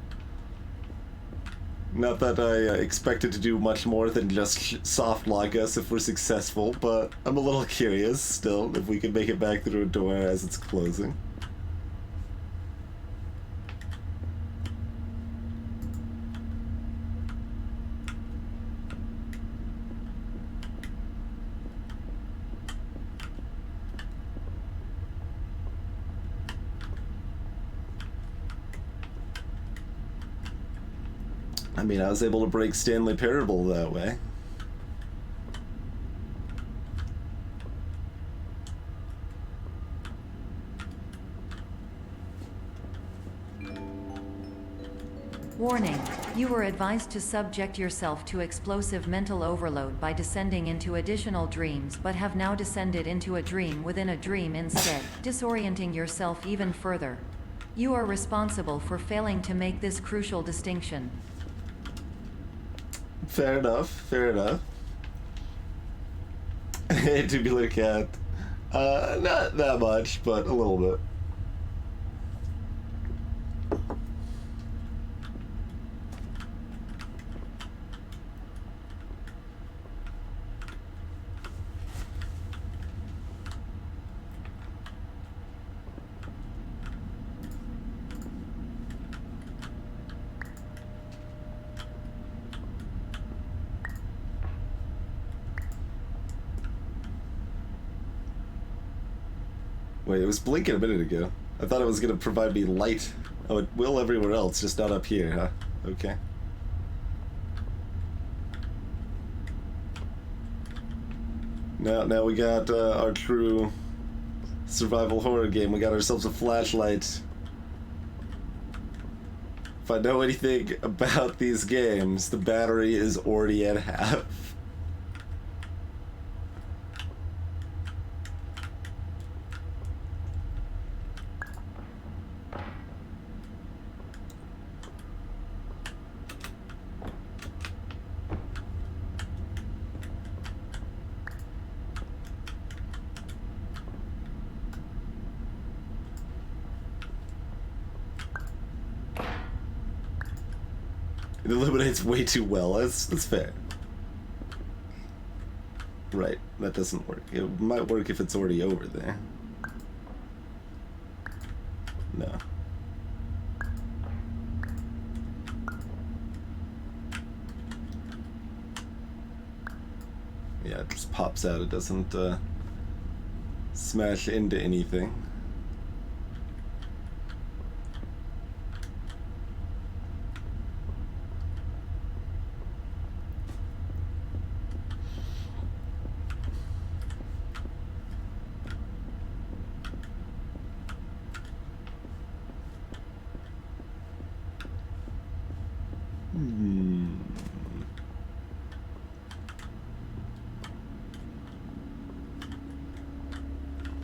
Not that I expected to do much more than just soft log us if we're successful, but I'm a little curious still if we can make it back through a door as it's closing. I mean, I was able to break Stanley Parable that way. Warning. You were advised to subject yourself to explosive mental overload by descending into additional dreams, but have now descended into a dream within a dream instead, disorienting yourself even further. You are responsible for failing to make this crucial distinction. Fair enough, fair enough. Hey, tubular cat. Not that much, but a little bit. Wait, it was blinking a minute ago. I thought it was going to provide me light. Oh, it will everywhere else, just not up here, huh? Okay. Now we got our true survival horror game. We got ourselves a flashlight If I know anything about these games, the battery is already at half. It illuminates way too well. That's fair. Right, that doesn't work. It might work if it's already over there. No. Yeah, it just pops out. It doesn't smash into anything.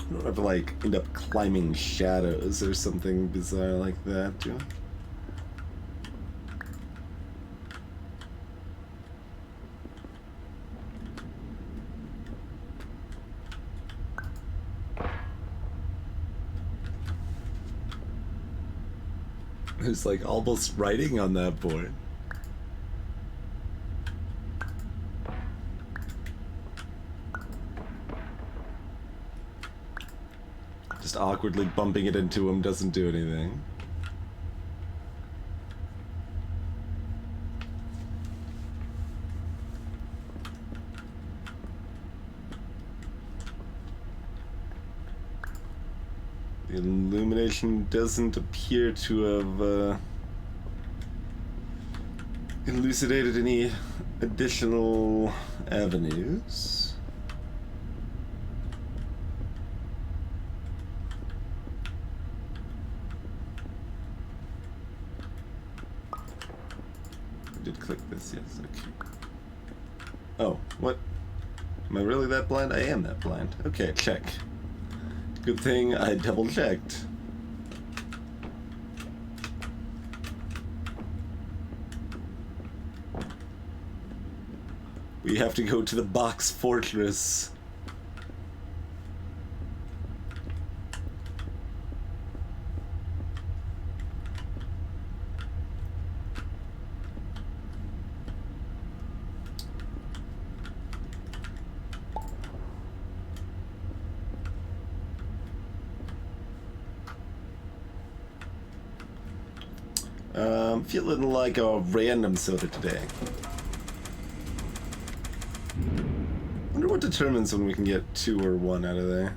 I don't have to like end up climbing shadows or something bizarre like that, do I? There's like almost writing on that board. Just awkwardly bumping it into him doesn't do anything. The illumination doesn't appear to have elucidated any additional avenues. I did click this, yes, okay. Oh, what? Am I really that blind? I am that blind. Okay, check. Good thing I double checked. We have to go to the box fortress. Feeling like a random soda today. Wonder what determines when we can get 2 or 1 out of there.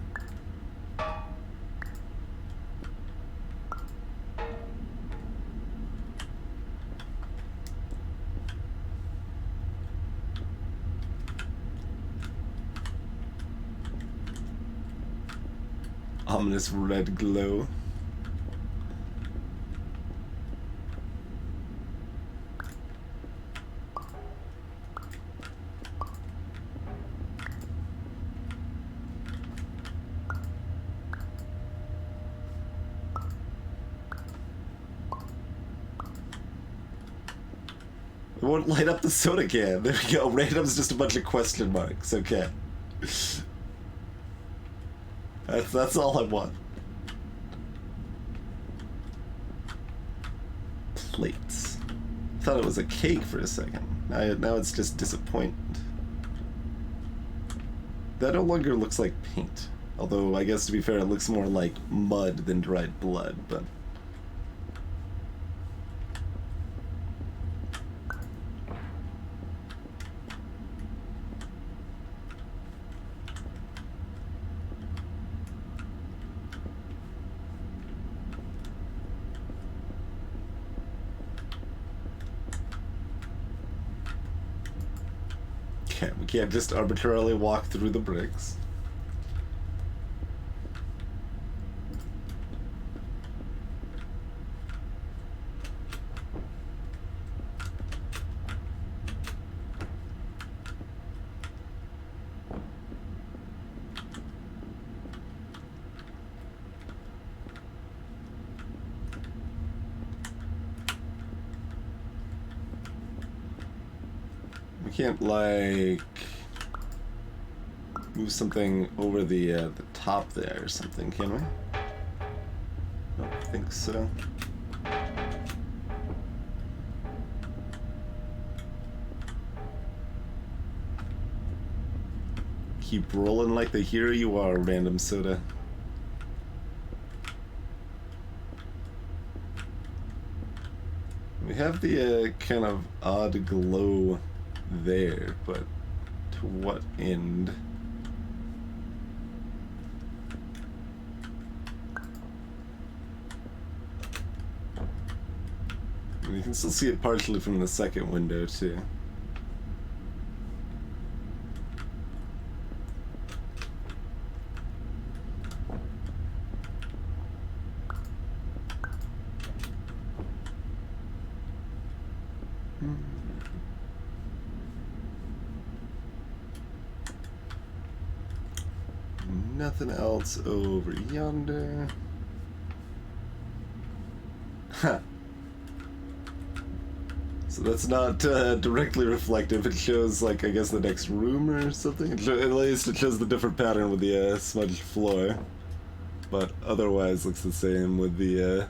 Ominous red glow. It won't light up the soda can. There we go. Random's just a bunch of question marks. Okay. That's all I want. Plates. Thought it was a cake for a second. Now it's just disappointment. That no longer looks like paint. Although, I guess to be fair, it looks more like mud than dried blood, but... We can't just arbitrarily walk through the bricks. Can't, like, move something over the top there or something, can we? I don't think so. Keep rolling like the hero you are, random soda. We have the kind of odd glow there, but to what end? And you can still see it partially from the second window too. Nothing else over yonder. Huh. So that's not directly reflective. It shows, like, I guess the next room or something. At least it shows the different pattern with the smudged floor. But otherwise looks the same with the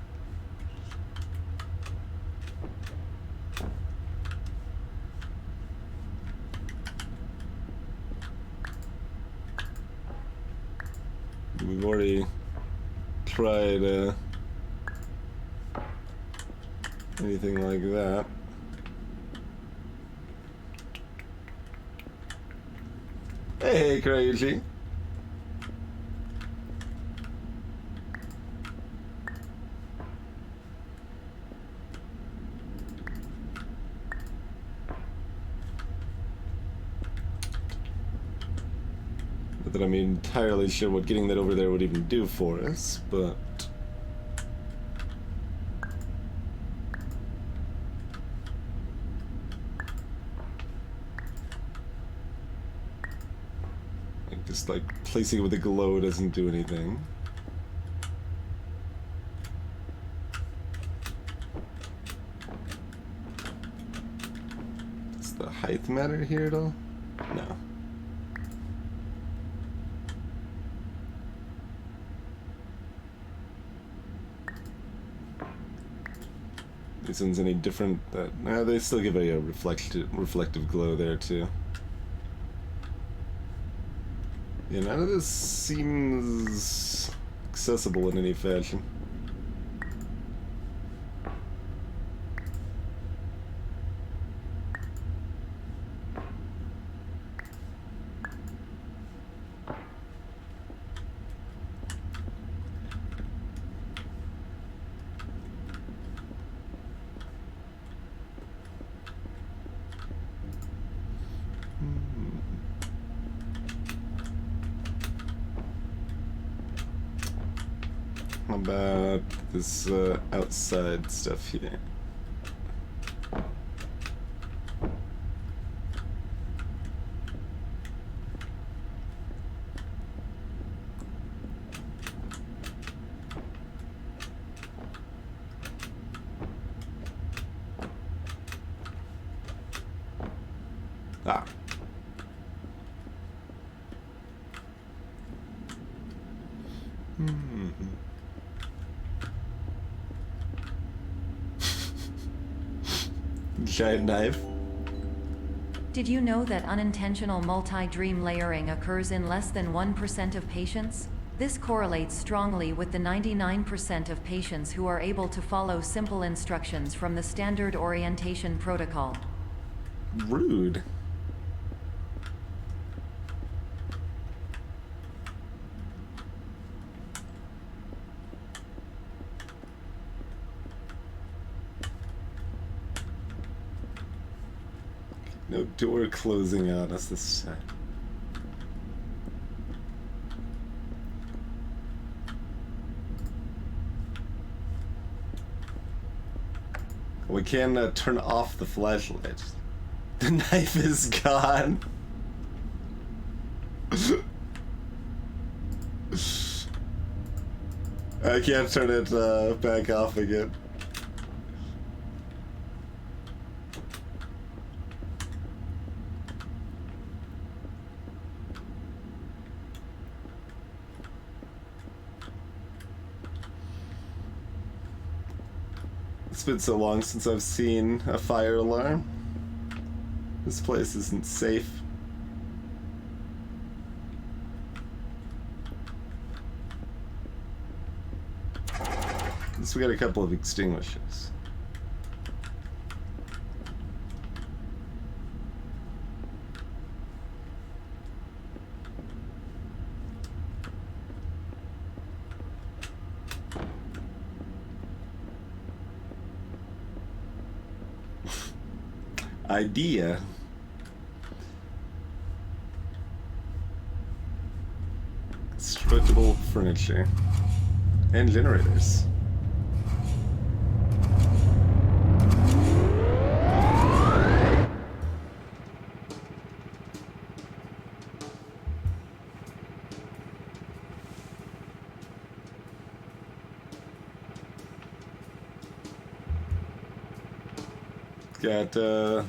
we've already tried anything like that. Hey, crazy. Not that I'm entirely sure what getting that over there would even do for us, but just like placing it with a glow doesn't do anything. Does the height matter here at all? No. These ones any different? Nah, they still give a reflective glow there too. Yeah, none of this seems accessible in any fashion. How about this outside stuff here? Ah. Giant knife. Did you know that unintentional multi-dream layering occurs in less than 1% of patients? This correlates strongly with the 99% of patients who are able to follow simple instructions from the standard orientation protocol. Rude. No door closing on us this time. We can turn off the flashlight. The knife is gone. I can't turn it back off again. It's been so long since I've seen a fire alarm. This place isn't safe. At least we got a couple of extinguishers. Idea. Constructible furniture. And generators. Got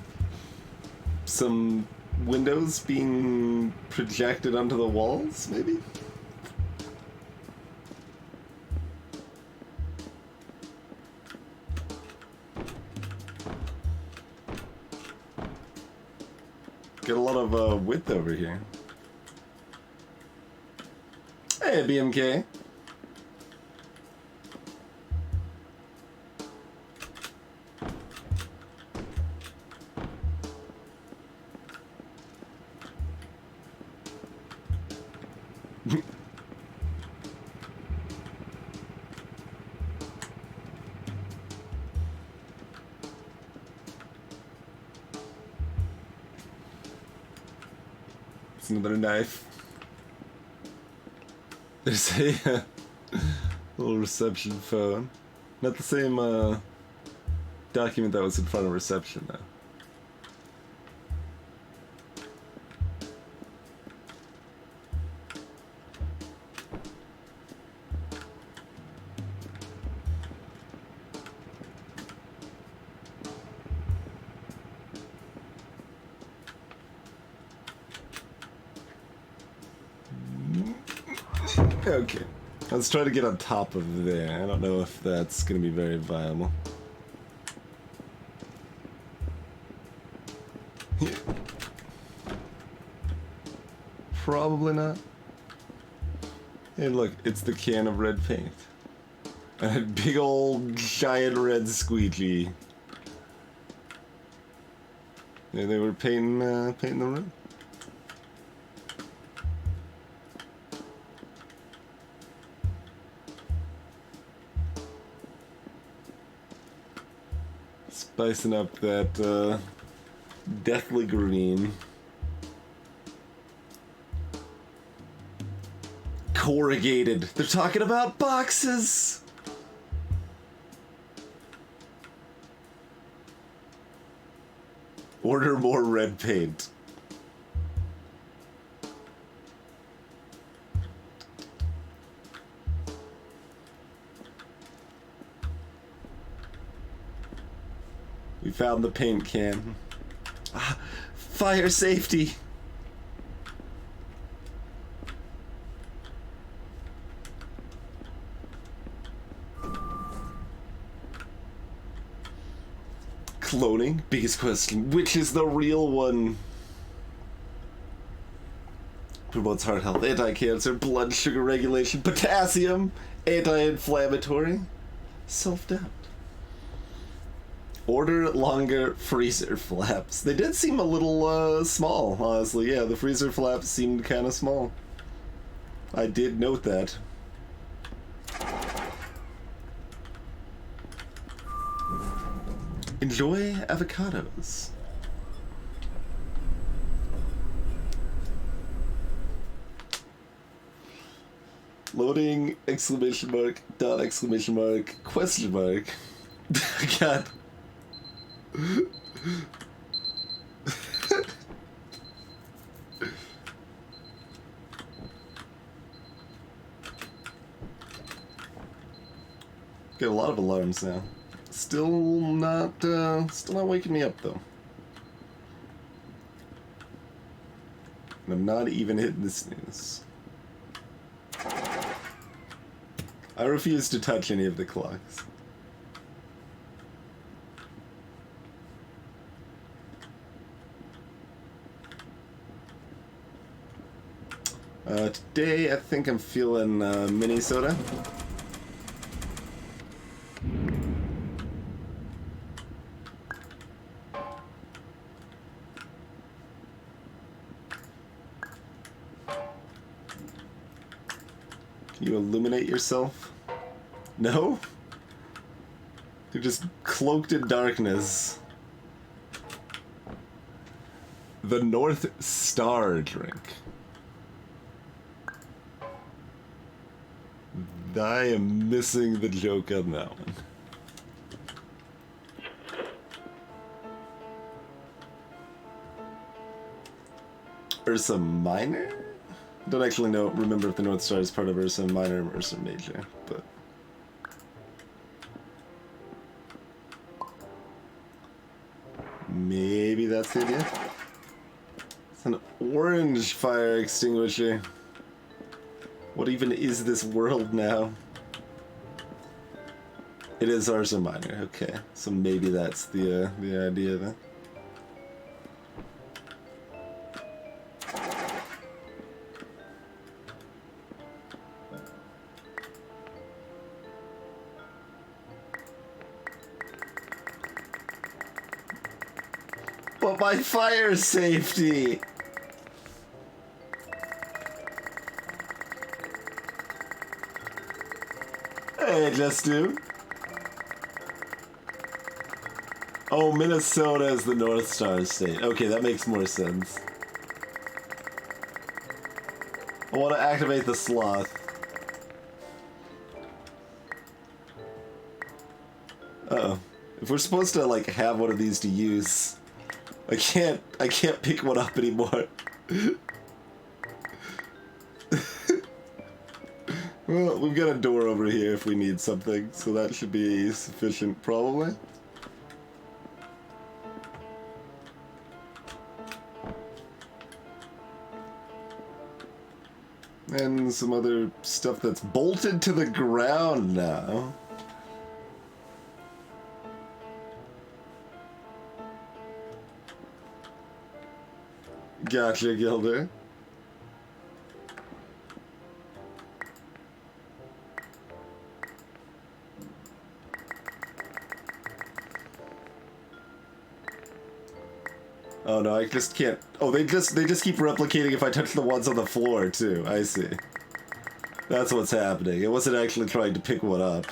some windows being projected onto the walls, maybe? Get a lot of width over here. Hey, BMK. Another knife. There's a little reception phone. Not the same document that was in front of reception, though. Okay, let's try to get on top of there. I don't know if that's going to be very viable. Probably not. Hey, look, it's the can of red paint. A big old giant red squeegee. Yeah, they were painting the room. Spicing up that deathly green. Corrugated. They're talking about boxes. Order more red paint. We found the paint can. Ah, fire safety. Cloning? Biggest question. Which is the real one? Promotes heart health, anti-cancer, blood sugar regulation, potassium, anti-inflammatory, self-doubt. Order longer freezer flaps. They did seem a little small, honestly. Yeah, the freezer flaps seemed kind of small. I did note that. Enjoy avocados. Loading, exclamation mark, dot exclamation mark, question mark. God. Get a lot of alarms now. Still not waking me up though. And I'm not even hitting the snooze. I refuse to touch any of the clocks. Today I think I'm feeling Minnesota. Can you illuminate yourself? No? You're just cloaked in darkness. The North Star drink. I am missing the joke on that one. Ursa Minor? Don't actually remember if the North Star is part of Ursa Minor or Ursa Major, but... maybe that's the idea? It's an orange fire extinguisher. What even is this world now? It is Ursa Minor, okay. So maybe that's the idea then. But my fire safety! Hey, just do. Oh, Minnesota is the North Star state. Okay, that makes more sense. I want to activate the sloth. Uh-oh. If we're supposed to, like, have one of these to use, I can't pick one up anymore. Well, we've got a door over here if we need something, so that should be sufficient, probably. And some other stuff that's bolted to the ground now. Gotcha, Gilder. Oh no, I just can't. Oh, they just keep replicating if I touch the ones on the floor too. I see. That's what's happening. It wasn't actually trying to pick one up.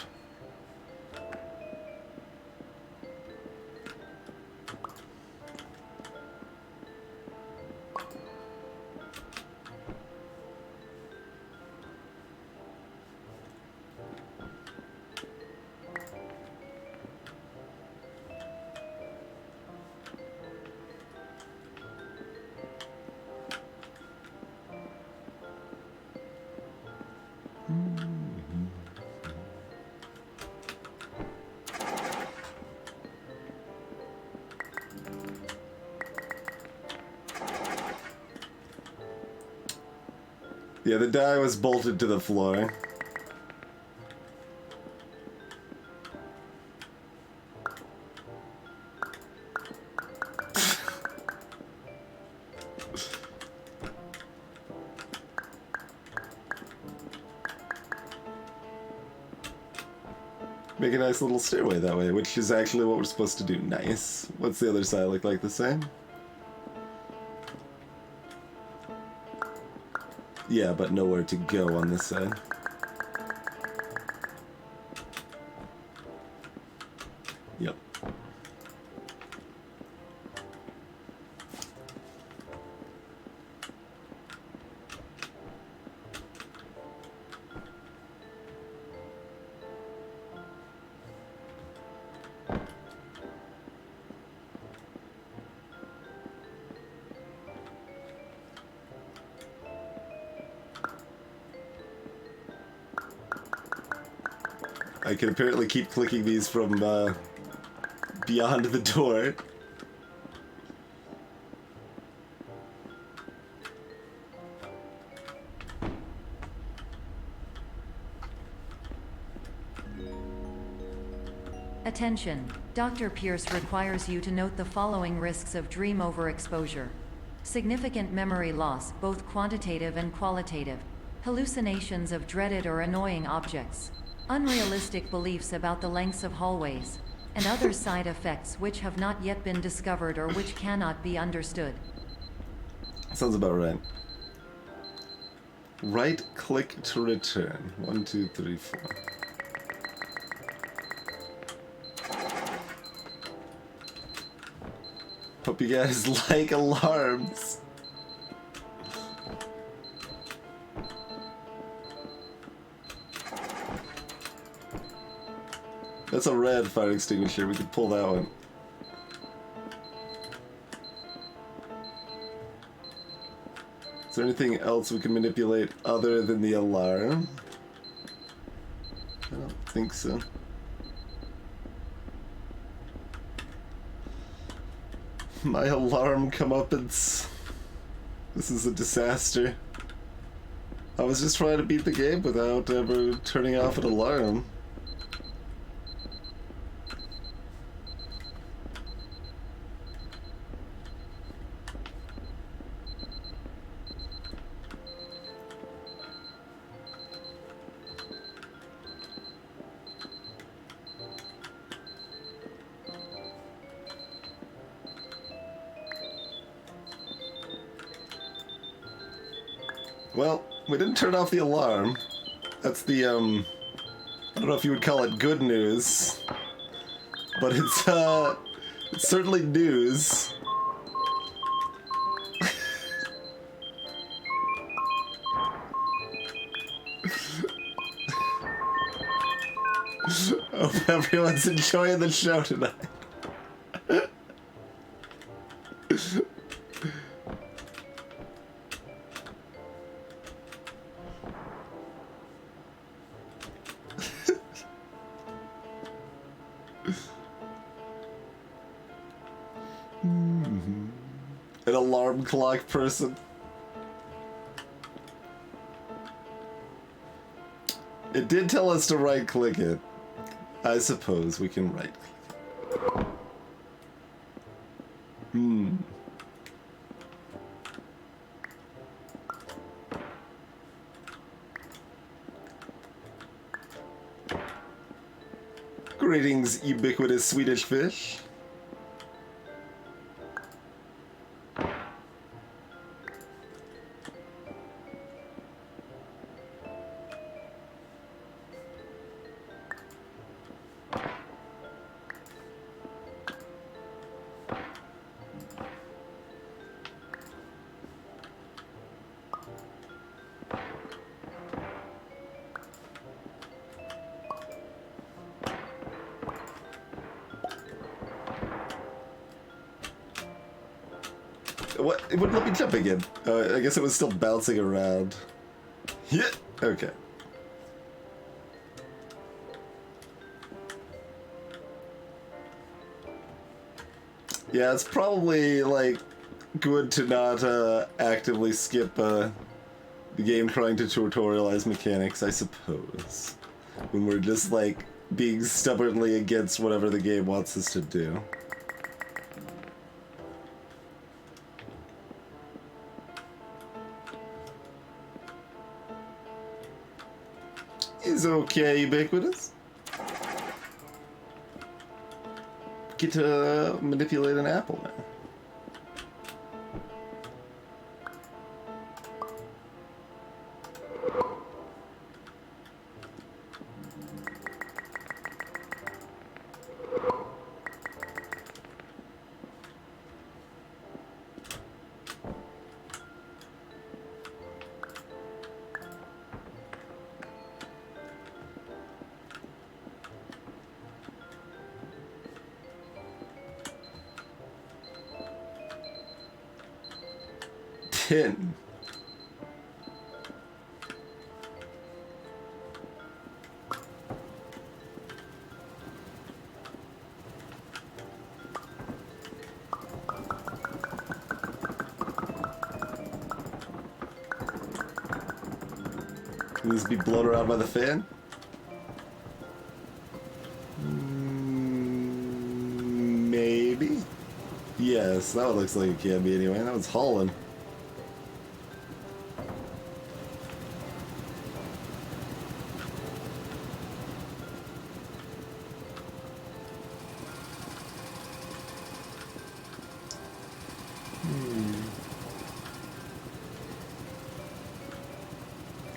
Yeah, the die was bolted to the floor. Make a nice little stairway that way, which is actually what we're supposed to do. Nice. What's the other side look like? The same? Yeah, but nowhere to go on this side. Yep. I can apparently keep clicking these from beyond the door. Attention, Dr. Pierce requires you to note the following risks of dream overexposure. significant memory loss, both quantitative and qualitative, hallucinations of dreaded or annoying objects, unrealistic beliefs about the lengths of hallways, and other side effects which have not yet been discovered or which cannot be understood. Sounds about right. Right click to return. 1, 2, 3, 4. Hope you guys like alarms. That's a red fire extinguisher. We could pull that one. Is there anything else we can manipulate other than the alarm? I don't think so. My alarm comeuppance. This is a disaster. I was just trying to beat the game without ever turning off an alarm. Well, we didn't turn off the alarm. That's the, I don't know if you would call it good news, but it's certainly news. Hope everyone's enjoying the show tonight. An alarm clock person. It did tell us to right click it. I suppose we can right click it. Greetings, ubiquitous Swedish fish. What? It wouldn't let me jump again. I guess it was still bouncing around. Yeah. Okay. Yeah, it's probably, like, good to not actively skip the game trying to tutorialize mechanics, I suppose. When we're just, like, being stubbornly against whatever the game wants us to do. Is okay, ubiquitous. Get to manipulate an apple now. Tin. Can this be blown around by the fan? Maybe. Yes. Yes, that one looks like it can be anyway. That one's hauling.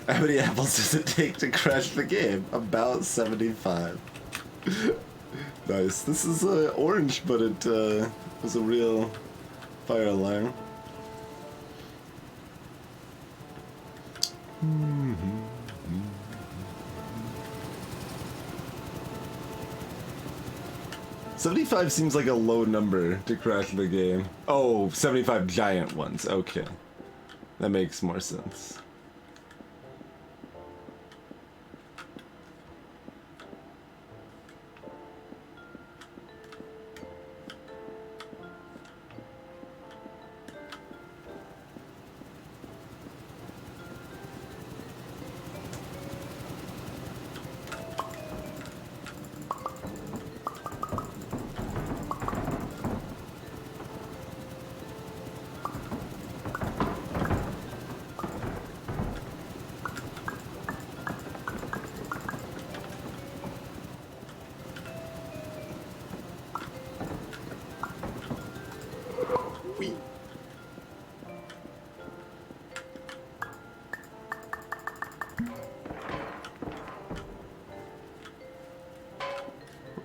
How many apples does it take to crash the game? About 75. Nice. This is orange, but it was a real fire alarm. Mm-hmm. 75 seems like a low number to crash the game. Oh, 75 giant ones. Okay. That makes more sense.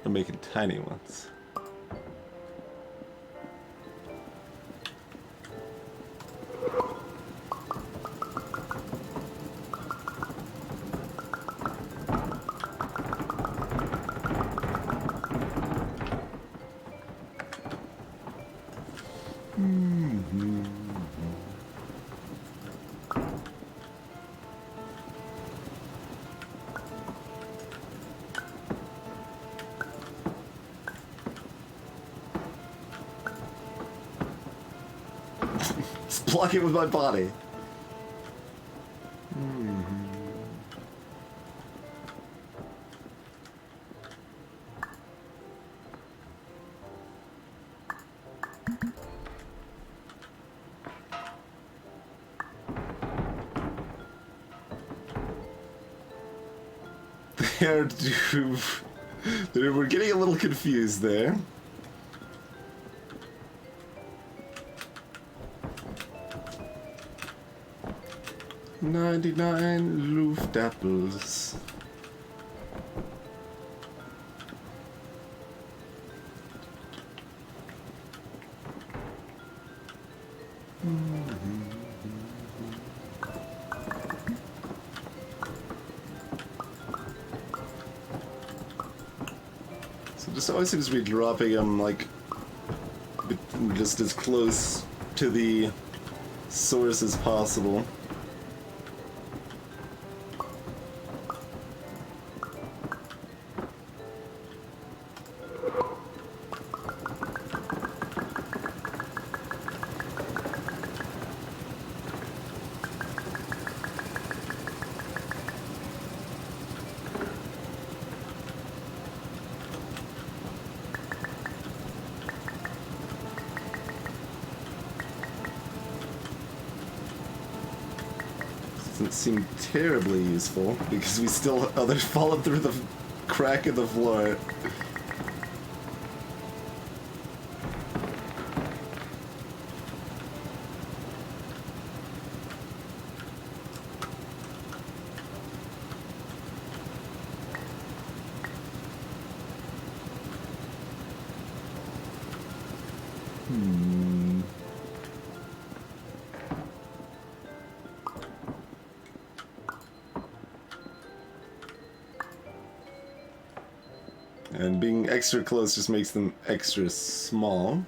We're making tiny ones. Just block it with my body. We're getting a little confused there. "99 Luftapples." So this always seems to be dropping them like just as close to the source as possible. Doesn't seem terribly useful because we still they're falling through the crack in the floor. And being extra close just makes them extra small.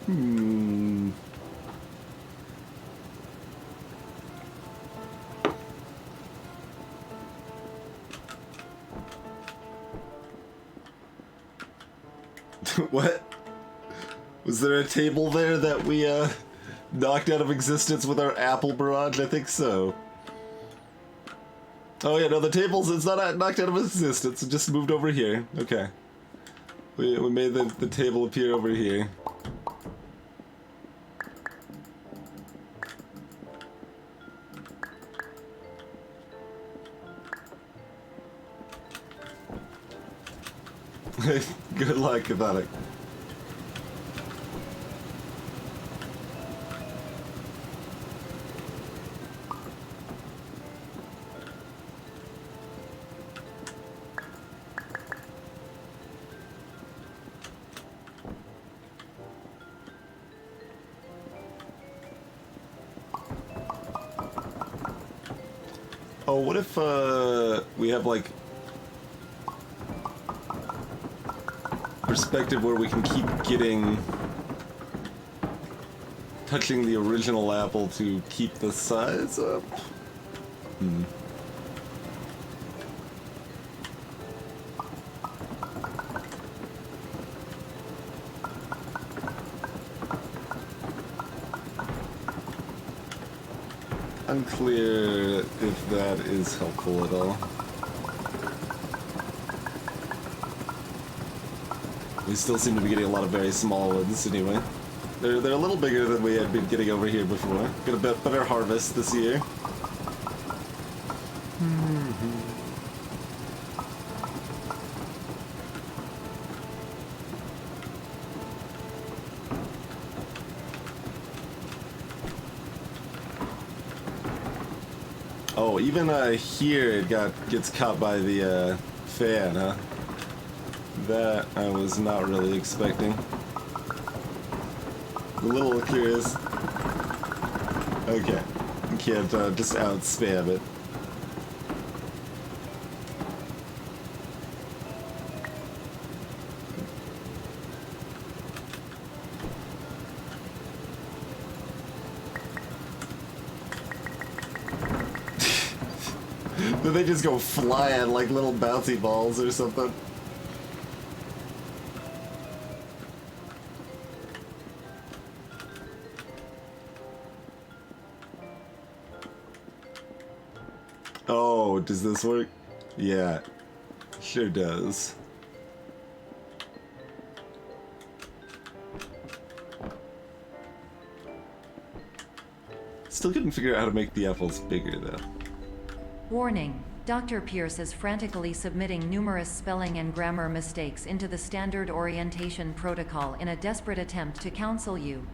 Hmm. What? Was there a table there that we, knocked out of existence with our apple barrage? I think so. Oh yeah, no, the tables, it's not knocked out of existence, it just moved over here. Okay. We made the table appear over here. Good luck, Catholic. Oh, what if, we have, like, perspective where we can keep touching the original apple to keep the size up? Hmm. Unclear if that is helpful at all. We still seem to be getting a lot of very small ones anyway. They're a little bigger than we had been getting over here before. Got a bit better harvest this year. Oh, even here it gets caught by the fan, huh? That I was not really expecting. A little curious. Okay, you can't just out spam it. Did they just go flying like little bouncy balls or something? Oh, does this work? Yeah, sure does. Still couldn't figure out how to make the apples bigger though. Warning. Dr. Pierce is frantically submitting numerous spelling and grammar mistakes into the standard orientation protocol in a desperate attempt to counsel you.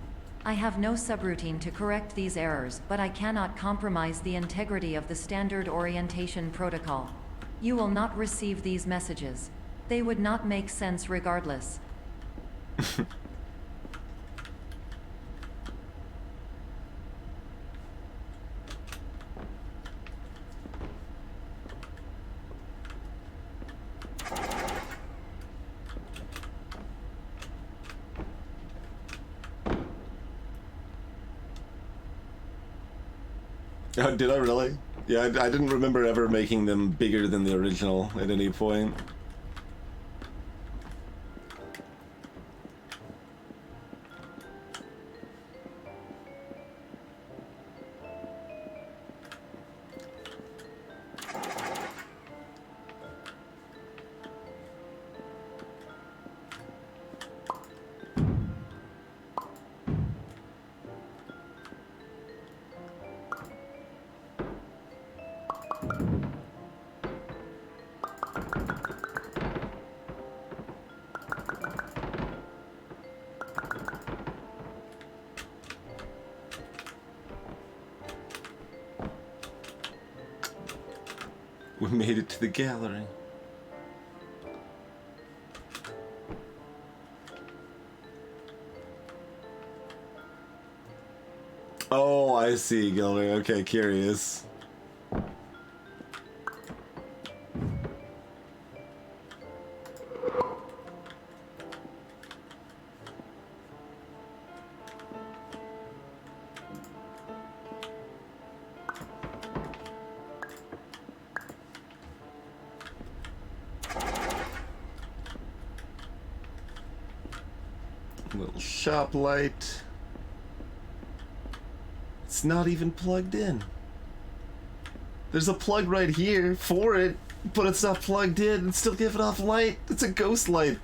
I have no subroutine to correct these errors, but I cannot compromise the integrity of the standard orientation protocol. You will not receive these messages. They would not make sense regardless. Oh, did I really? Yeah, I didn't remember ever making them bigger than the original at any point. We made it to the gallery. Oh, I see, Gilder. Okay, curious. Shop light. It's not even plugged in. There's a plug right here for it, but it's not plugged in. It's still giving off light. It's a ghost light.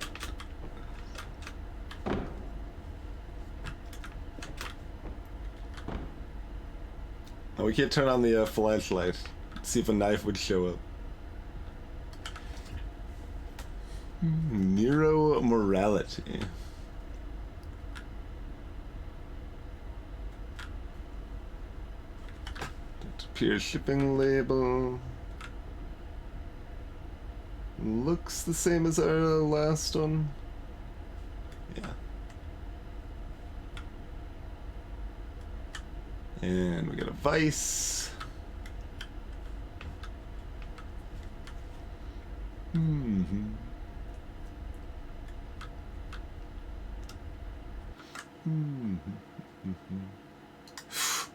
Oh, we can't turn on the flashlight. See if a knife would show up. Nero morality. Appear shipping label. Looks the same as our last one. Yeah. And we got a vice.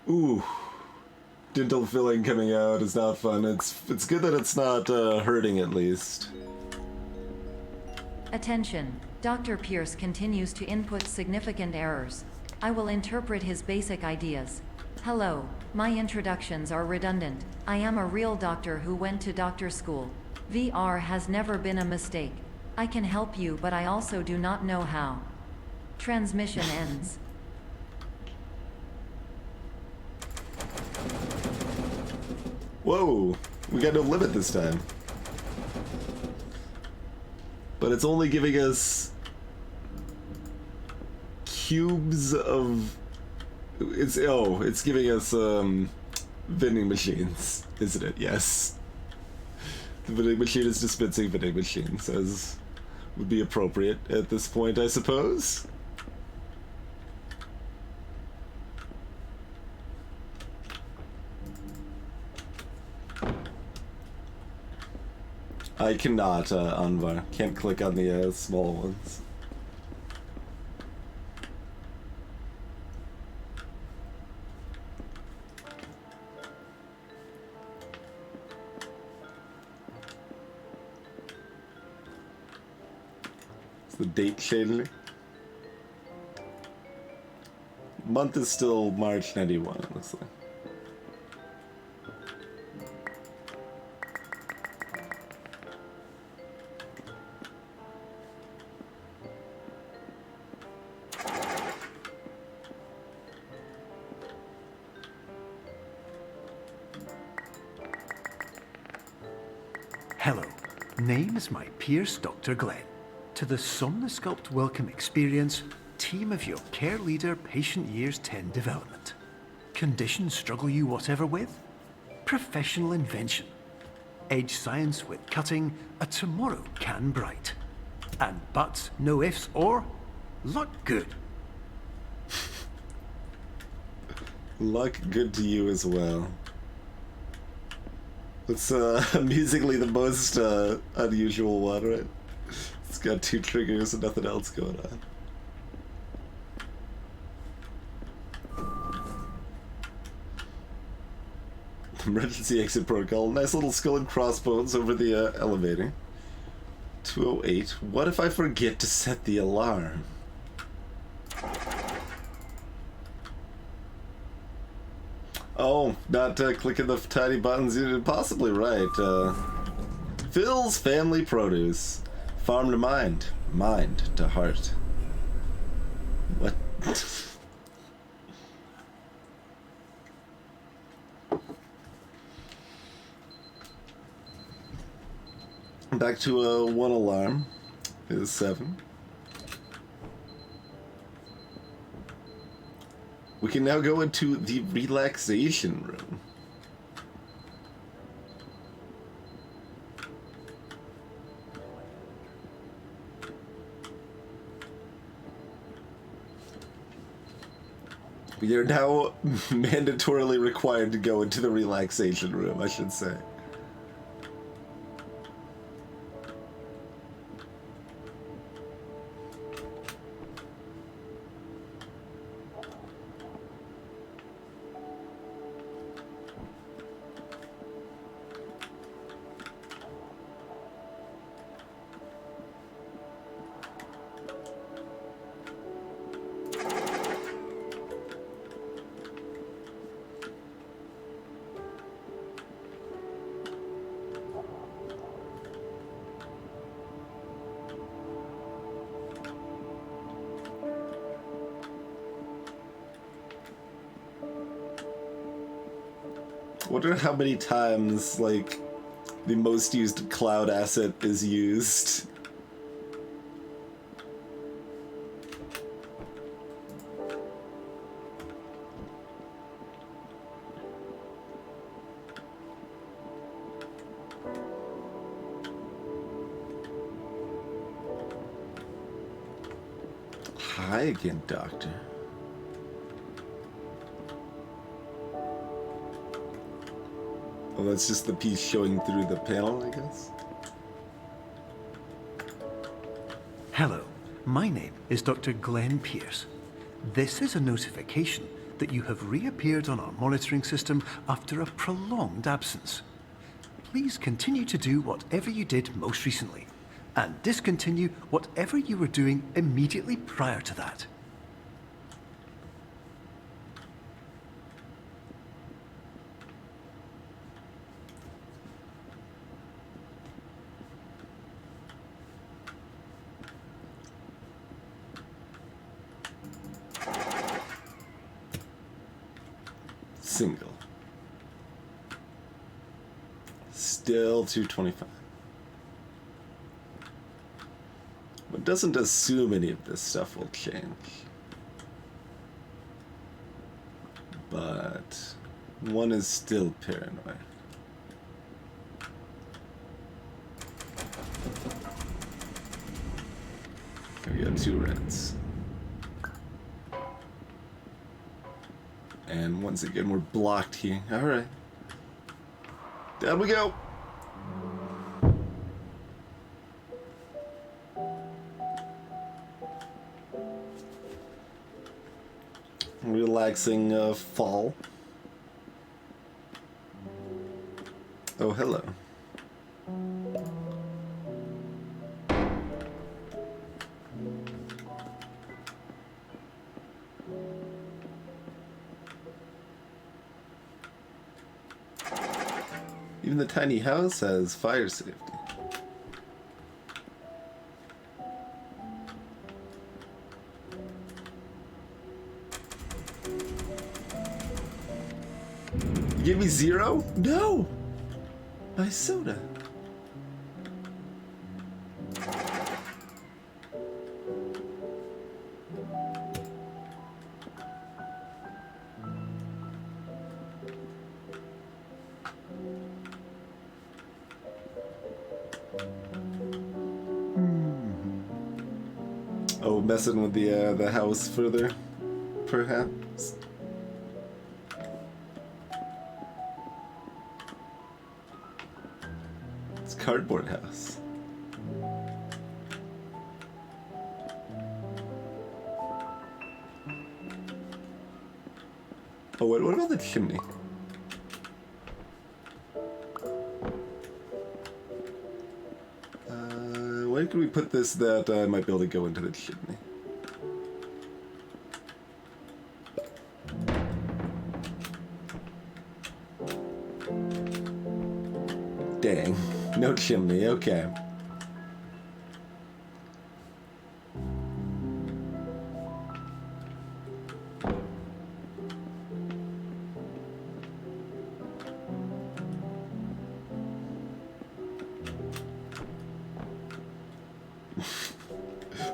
Ooh. Dental filling coming out is not fun. It's good that it's not hurting at least. Attention. Dr. Pierce continues to input significant errors. I will interpret his basic ideas. Hello, my introductions are redundant. I am a real doctor who went to doctor school. VR has never been a mistake. I can help you, but I also do not know how. Transmission ends. Whoa, we got no limit this time. But it's only giving us cubes of... It's giving us vending machines, isn't it? Yes. The vending machine is dispensing vending machines, as would be appropriate at this point, I suppose. I cannot, Anvar. Can't click on the small ones. Is the date changing? Month is still March 91, it looks like. Hello, name is my Pierce Dr. Glenn. To the Somnosculpt Welcome Experience, team of your care leader, patient years 10 development. Conditions struggle you whatever with? Professional invention. Edge science with cutting, a tomorrow can bright. And buts, no ifs, or luck good. Luck good to you as well. It's musically the most unusual one, right? It's got 2 triggers and nothing else going on. Emergency exit protocol. Nice little skull and crossbones over the elevator. 208. What if I forget to set the alarm? Oh, not clicking the tiny buttons. You're possibly right. Phil's Family Produce. Farm to mind. Mind to heart. What? Back to one alarm. Is 7. We can now go into the relaxation room. We are now mandatorily required to go into the relaxation room, I should say. Wonder how many times, like, the most used cloud asset is used. Hi again, Doctor. Well, that's just the piece showing through the panel, I guess. Hello, my name is Dr. Glenn Pierce. This is a notification that you have reappeared on our monitoring system after a prolonged absence. Please continue to do whatever you did most recently, and discontinue whatever you were doing immediately prior to that. Single. Still 225. But doesn't assume any of this stuff will change. But one is still paranoid. We got 2 reds. And once again, we're blocked here. Alright. Down we go! Relaxing fall. Oh, hello. Even the tiny house has fire safety. You give me 0? No! My soda. Oh, messing with the house further, perhaps. It's a cardboard house. Oh, what about the chimney? Where can we put this that I might be able to go into the chimney? Dang, no chimney, okay.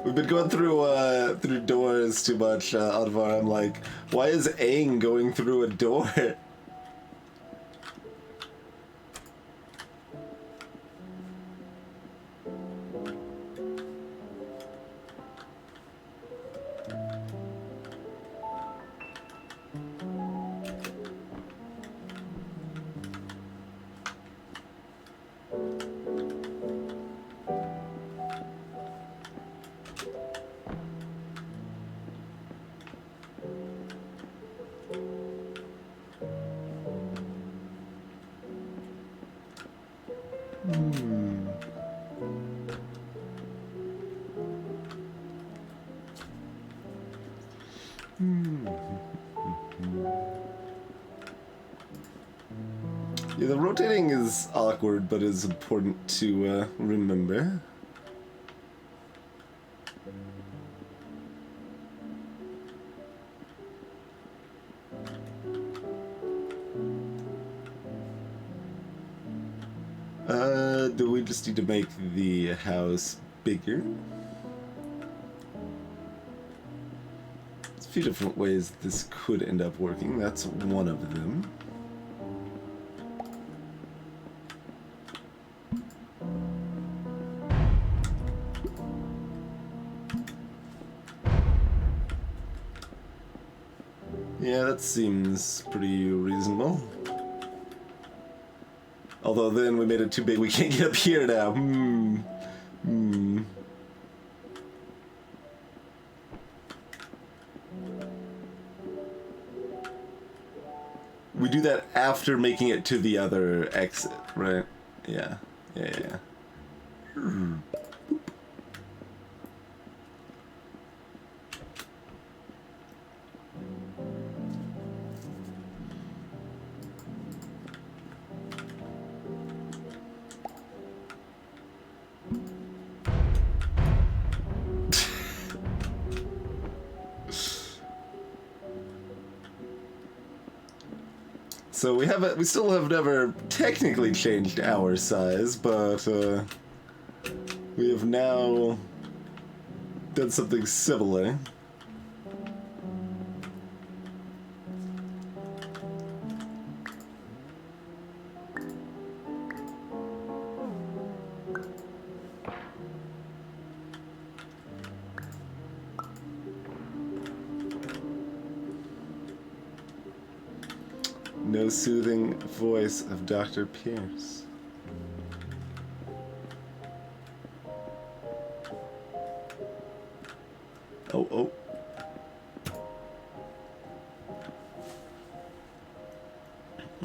We've been going through doors too much, Advar. I'm like, why is Aang going through a door? Yeah, the rotating is awkward, but is important to remember. do we just need to make the house bigger? There's a few different ways this could end up working. That's one of them. Yeah, that seems pretty reasonable. Although then we made it too big, we can't get up here now. We do that after making it to the other exit, right? Yeah. Yeah. So we still have never technically changed our size, but we have now done something similar. No soothing voice of Dr. Pierce. Oh.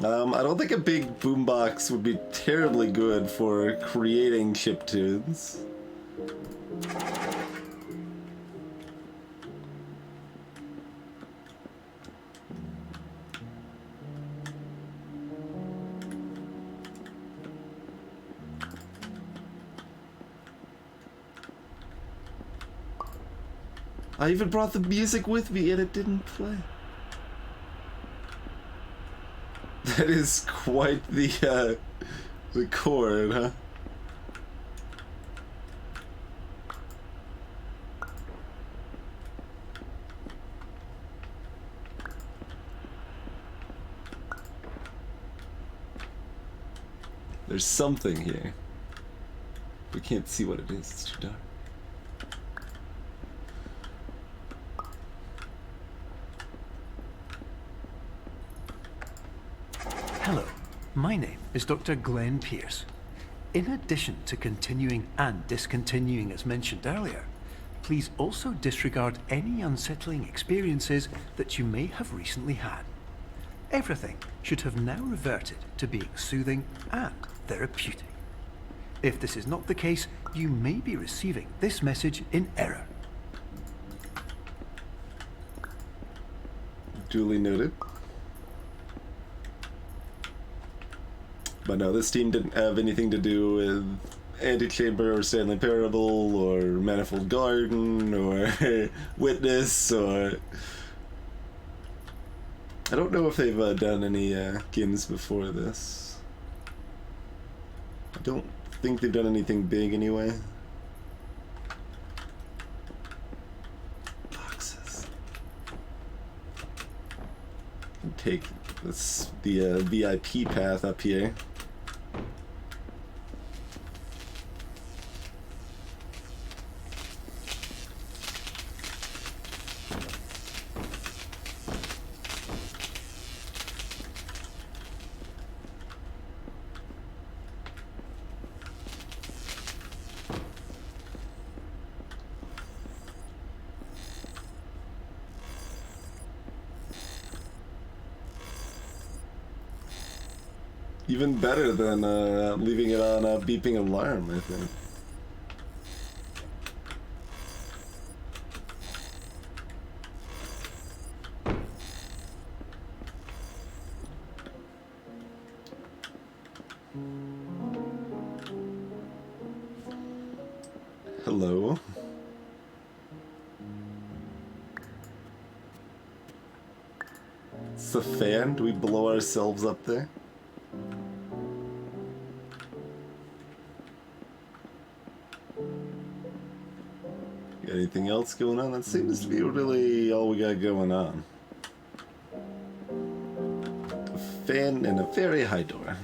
I don't think a big boombox would be terribly good for creating chiptunes. I even brought the music with me and it didn't play. That is quite the chord, huh? There's something here. We can't see what it is, it's too dark. Hello, my name is Dr. Glenn Pierce. In addition to continuing and discontinuing as mentioned earlier, please also disregard any unsettling experiences that you may have recently had. Everything should have now reverted to being soothing and therapeutic. If this is not the case, you may be receiving this message in error. Duly noted. But no, this team didn't have anything to do with Antechamber or Stanley Parable or Manifold Garden or Witness or... I don't know if they've done any games before this. I don't think they've done anything big anyway. Boxes. Take this, the VIP path up here. Even better than leaving it on a beeping alarm, I think. Hello. It's the fan? Do we blow ourselves up there? Anything else going on? That seems to be really all we got going on. A fan and a very high door.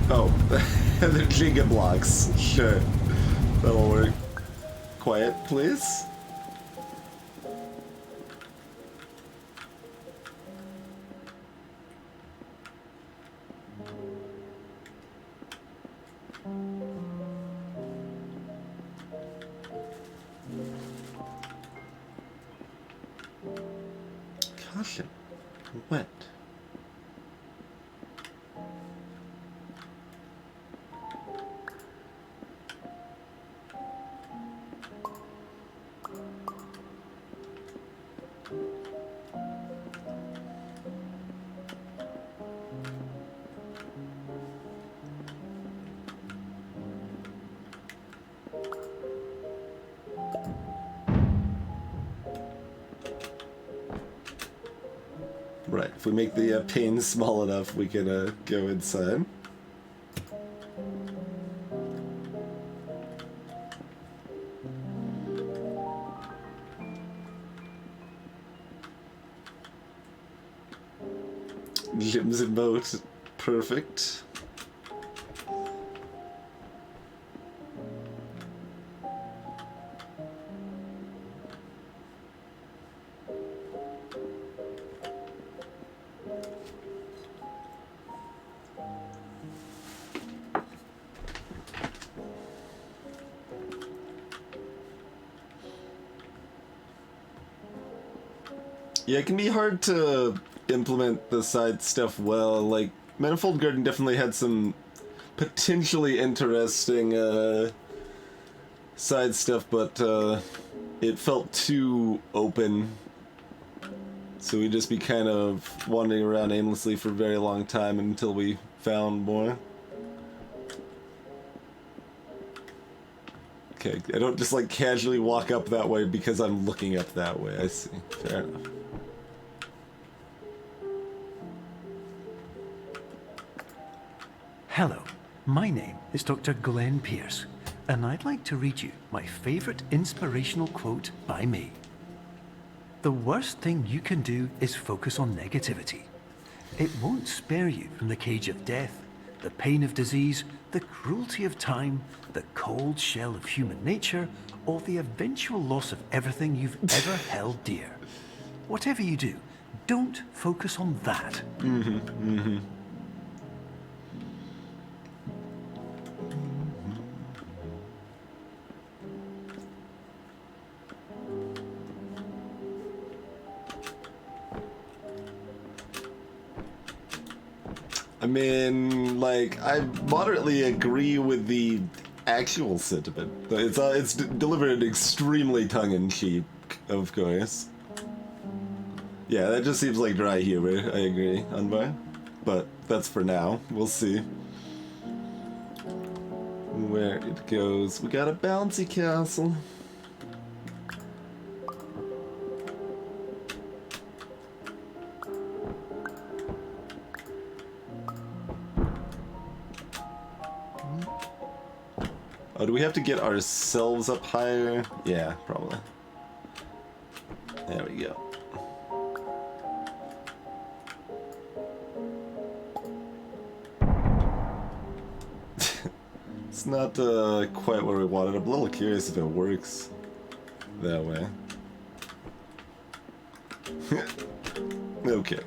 Oh, they're Jenga blocks. Sure. That'll work. Quiet, please. Caution. Wet. Right, if we make the pane small enough, we can go inside. Jim's emote, perfect. Yeah, it can be hard to implement the side stuff well. Like, Manifold Garden definitely had some potentially interesting side stuff, but it felt too open. So we'd just be kind of wandering around aimlessly for a very long time until we found more. Okay, I don't just like casually walk up that way because I'm looking up that way. I see. Fair enough. Hello, my name is Dr. Glenn Pierce, and I'd like to read you my favorite inspirational quote by me. The worst thing you can do is focus on negativity. It won't spare you from the cage of death, the pain of disease, the cruelty of time, the cold shell of human nature, or the eventual loss of everything you've ever held dear. Whatever you do, don't focus on that. I mean, like, I moderately agree with the actual sentiment. It's delivered extremely tongue-in-cheek, of course. Yeah, that just seems like dry humor, I agree, Unbar. But that's for now. We'll see where it goes. We got a bouncy castle. Oh, do we have to get ourselves up higher? Yeah, probably. There we go. It's not quite where we wanted. I'm a little curious if it works that way. Okay.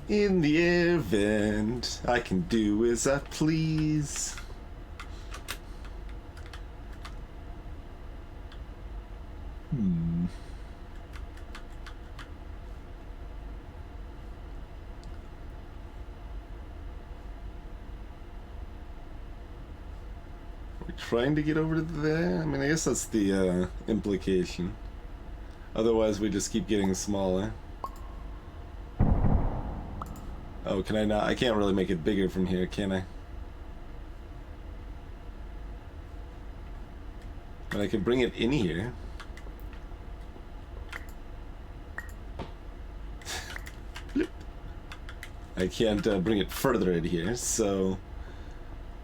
In the air vent, I can do as I please. We're trying to get over to there? I mean, I guess that's the implication. Otherwise, we just keep getting smaller. Oh, can I not? I can't really make it bigger from here, can I? But I can bring it in here. I can't bring it further in here, so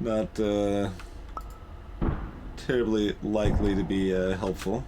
not terribly likely to be helpful.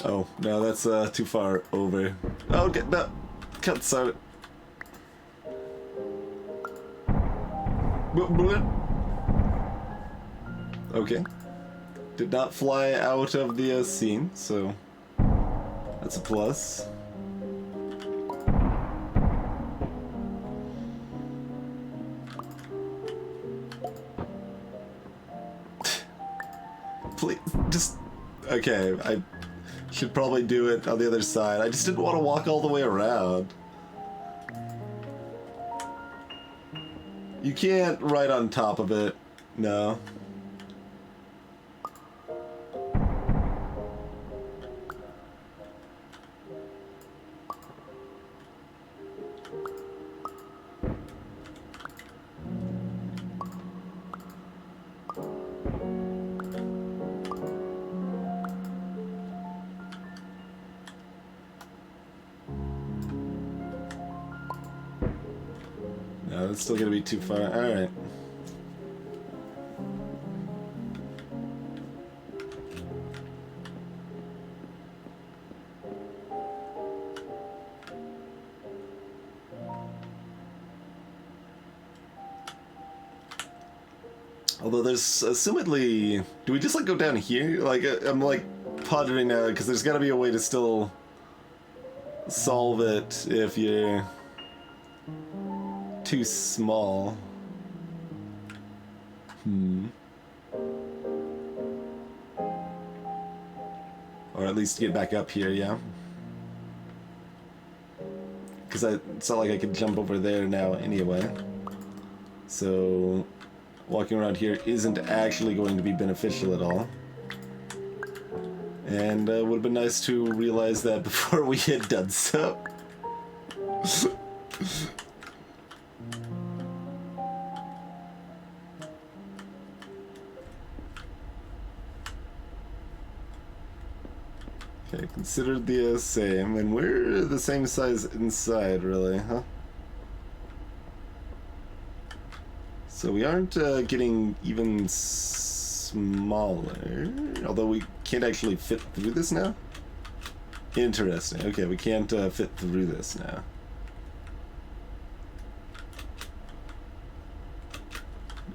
Oh, no, that's too far over. Oh, get no. Cut, sorry. Okay. Did not fly out of the scene, so that's a plus. Please, just... Okay, I should probably do it on the other side. I just didn't want to walk all the way around. You can't right on top of it. No. No, that's still gonna be too far. Alright. Although there's assumedly... Do we just like go down here? Like, I'm like pondering now, because there's gotta be a way to still solve it if you're too small. Or at least get back up here, yeah? Because it's not like I can jump over there now anyway. So walking around here isn't actually going to be beneficial at all. And would have been nice to realize that before we had done so. Okay, considered the same, and we're the same size inside, really, huh? So we aren't getting even smaller, although we can't actually fit through this now? Interesting. Okay, we can't fit through this now.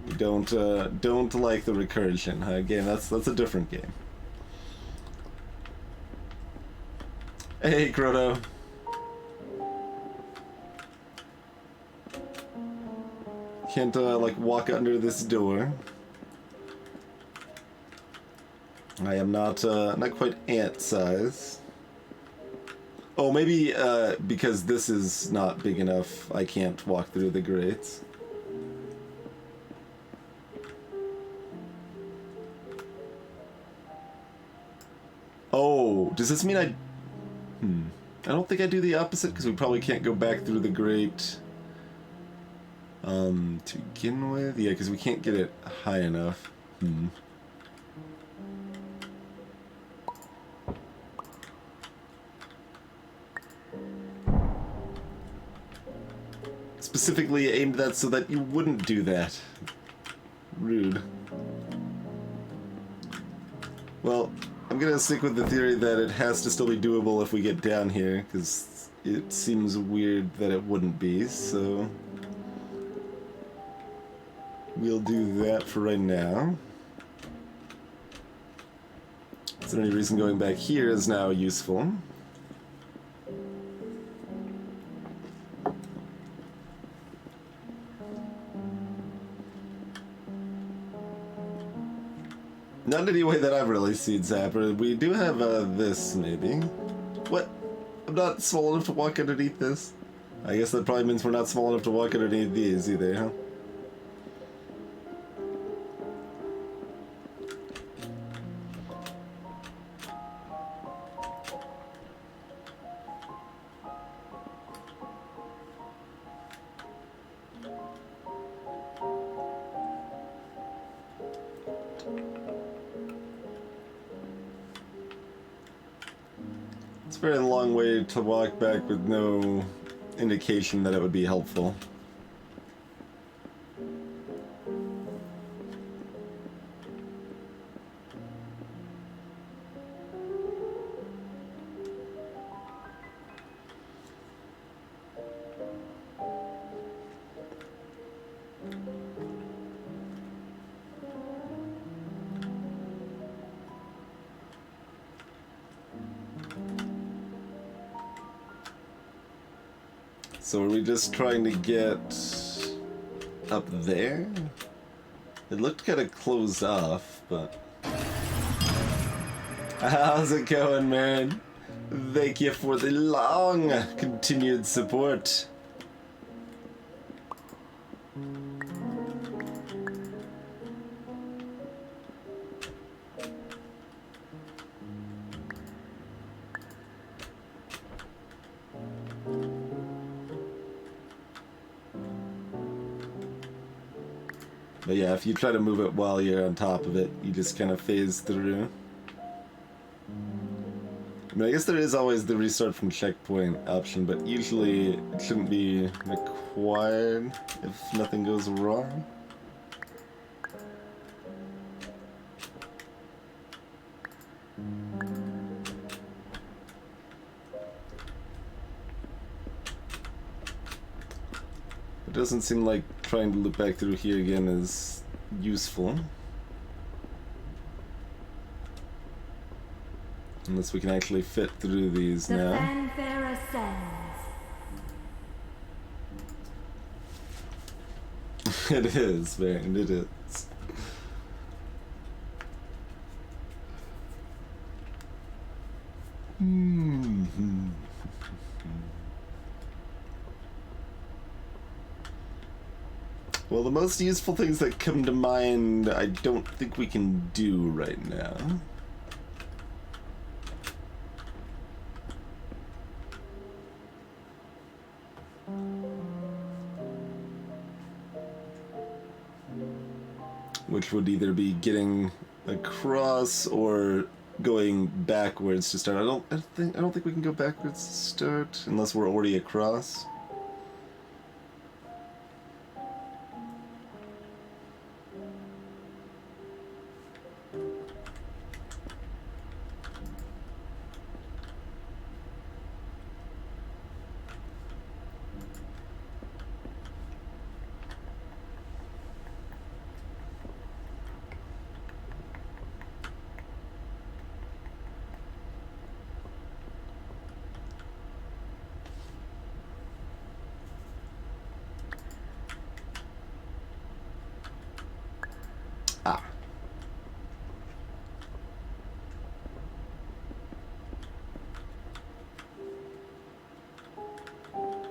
We don't like the recursion, huh? Again, that's a different game. Hey, Croto. Can't, like, walk under this door. I am not quite ant size. Oh, maybe, because this is not big enough, I can't walk through the grates. Oh, does this mean I don't think I do the opposite, because we probably can't go back through the grate to begin with. Yeah, because we can't get it high enough. specifically aimed that so that you wouldn't do that. Rude. Well, I'm gonna stick with the theory that it has to still be doable if we get down here, because it seems weird that it wouldn't be, so... we'll do that for right now. So the only reason going back here is now useful. Not any way that I've really seen Zapper. We do have this, maybe. What? I'm not small enough to walk underneath this? I guess that probably means we're not small enough to walk underneath these either, huh? It's a very long way to walk back with no indication that it would be helpful. So are we just trying to get up there? It looked kind of closed off, but... How's it going, man? Thank you for the long continued support. But yeah, if you try to move it while you're on top of it, you just kind of phase through. I mean, I guess there is always the restart from checkpoint option, but usually it shouldn't be required if nothing goes wrong. It doesn't seem like trying to loop back through here again is useful. Unless we can actually fit through these The now. fanfare ascends. It is, man, it is. Well, the most useful things that come to mind, I don't think we can do right now. Which would either be getting across or going backwards to start. I don't think we can go backwards to start unless we're already across. Ah.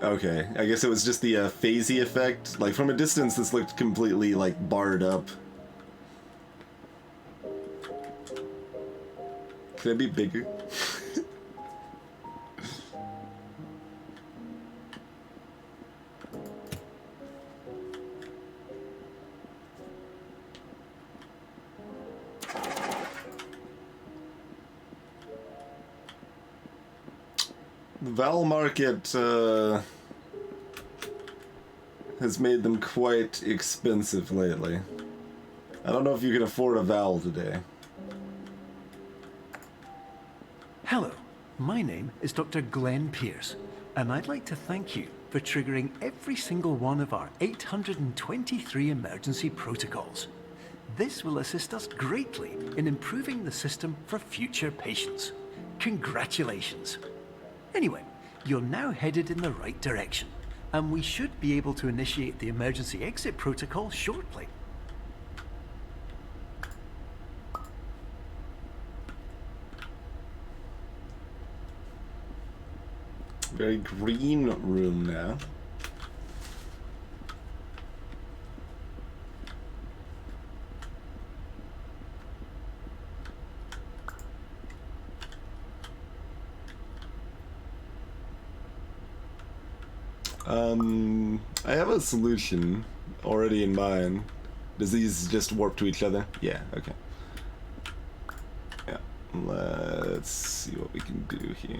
Okay, I guess it was just the phasey effect. Like, from a distance, this looked completely, like, barred up. Could it be bigger? The Val Market, has made them quite expensive lately. I don't know if you can afford a vowel today. Hello, my name is Dr. Glenn Pierce, and I'd like to thank you for triggering every single one of our 823 emergency protocols. This will assist us greatly in improving the system for future patients. Congratulations. Anyway, you're now headed in the right direction, and we should be able to initiate the emergency exit protocol shortly. Very green room now. I have a solution already in mind. Does these just warp to each other? Yeah, okay. Yeah, let's see what we can do here.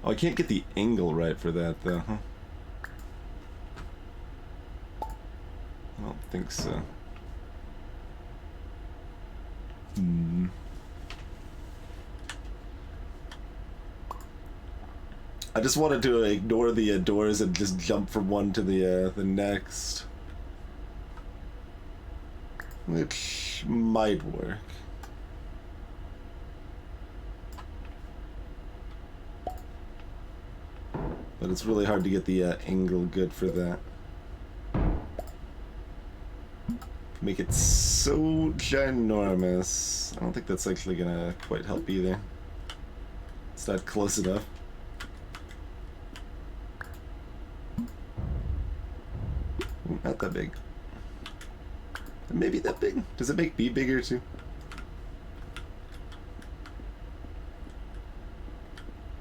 Oh, I can't get the angle right for that, though, huh? I don't think so. I just wanted to ignore the doors and just jump from one to the next. Which might work. But it's really hard to get the angle good for that. Make it so ginormous. I don't think that's actually gonna quite help either. It's not close enough. Ooh, not that big. Maybe that big? Does it make B bigger too?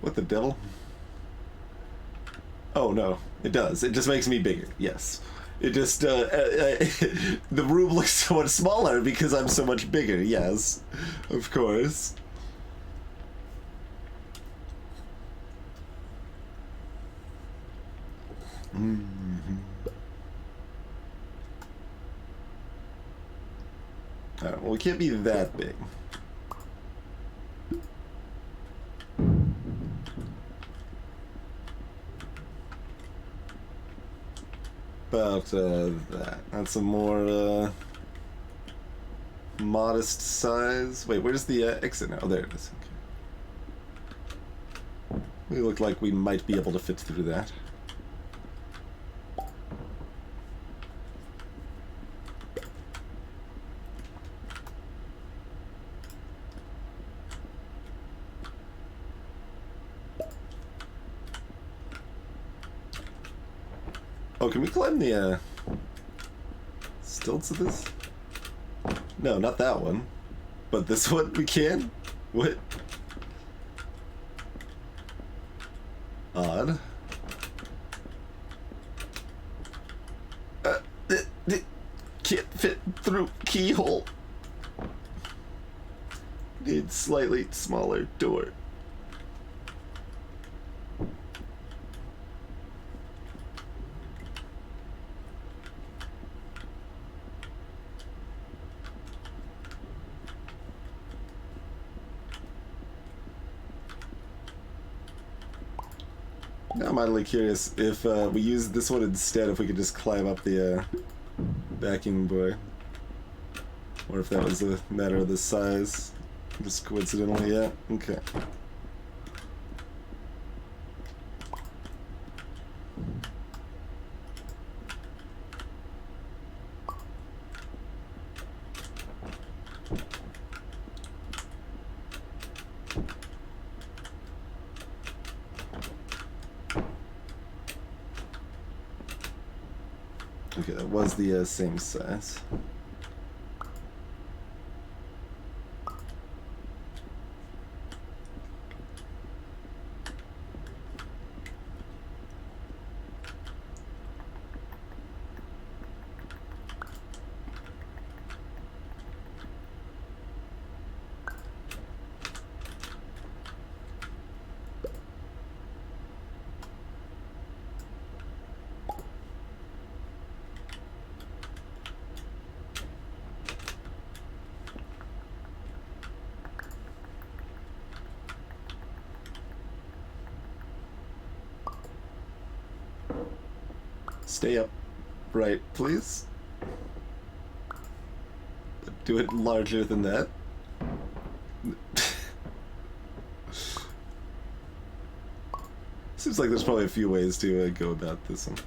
What the devil? Oh no, it does. It just makes me bigger, yes. It just, the room looks so much smaller because I'm so much bigger, yes. Of course. Alright, well, we can't be that big. About that. That's a more modest size. Wait, where's the exit now? Oh, there it is. Okay. We look like we might be able to fit through that. Oh, can we climb the stilts of this? No, not that one. But this one we can? What? Odd. Can't fit through keyhole. Need slightly smaller door. Now I'm mildly curious if we use this one instead, if we could just climb up the vacuum boy. Or if that was a matter of the size. Just coincidentally, yeah. Okay. Okay, that was the same size. Stay up. Right, please. Do it larger than that. Seems like there's probably a few ways to go about this one.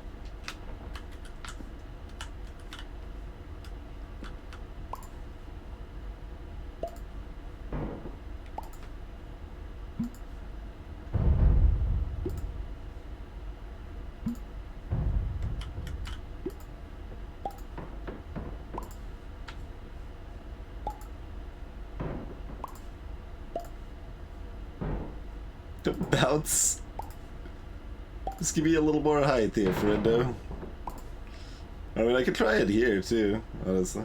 Don't bounce. Just give me a little more height here, friendo. I mean, I could try it here, too, honestly.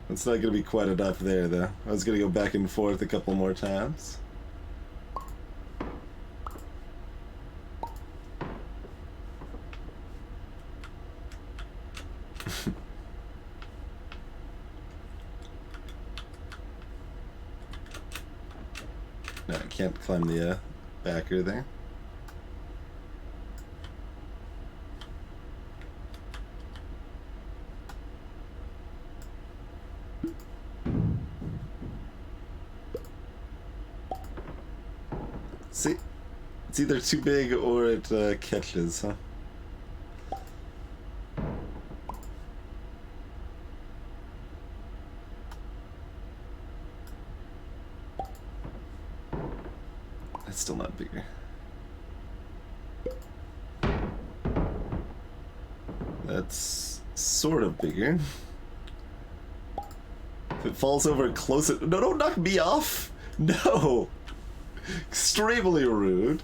It's not gonna be quite enough there, though. I was gonna go back and forth a couple more times. No, I can't climb the backer there. See? It's either too big or it catches, huh? It's still not bigger. That's sort of bigger. If it falls over close, no, don't knock me off! No! Extremely rude.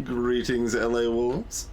Greetings, LA Wolves.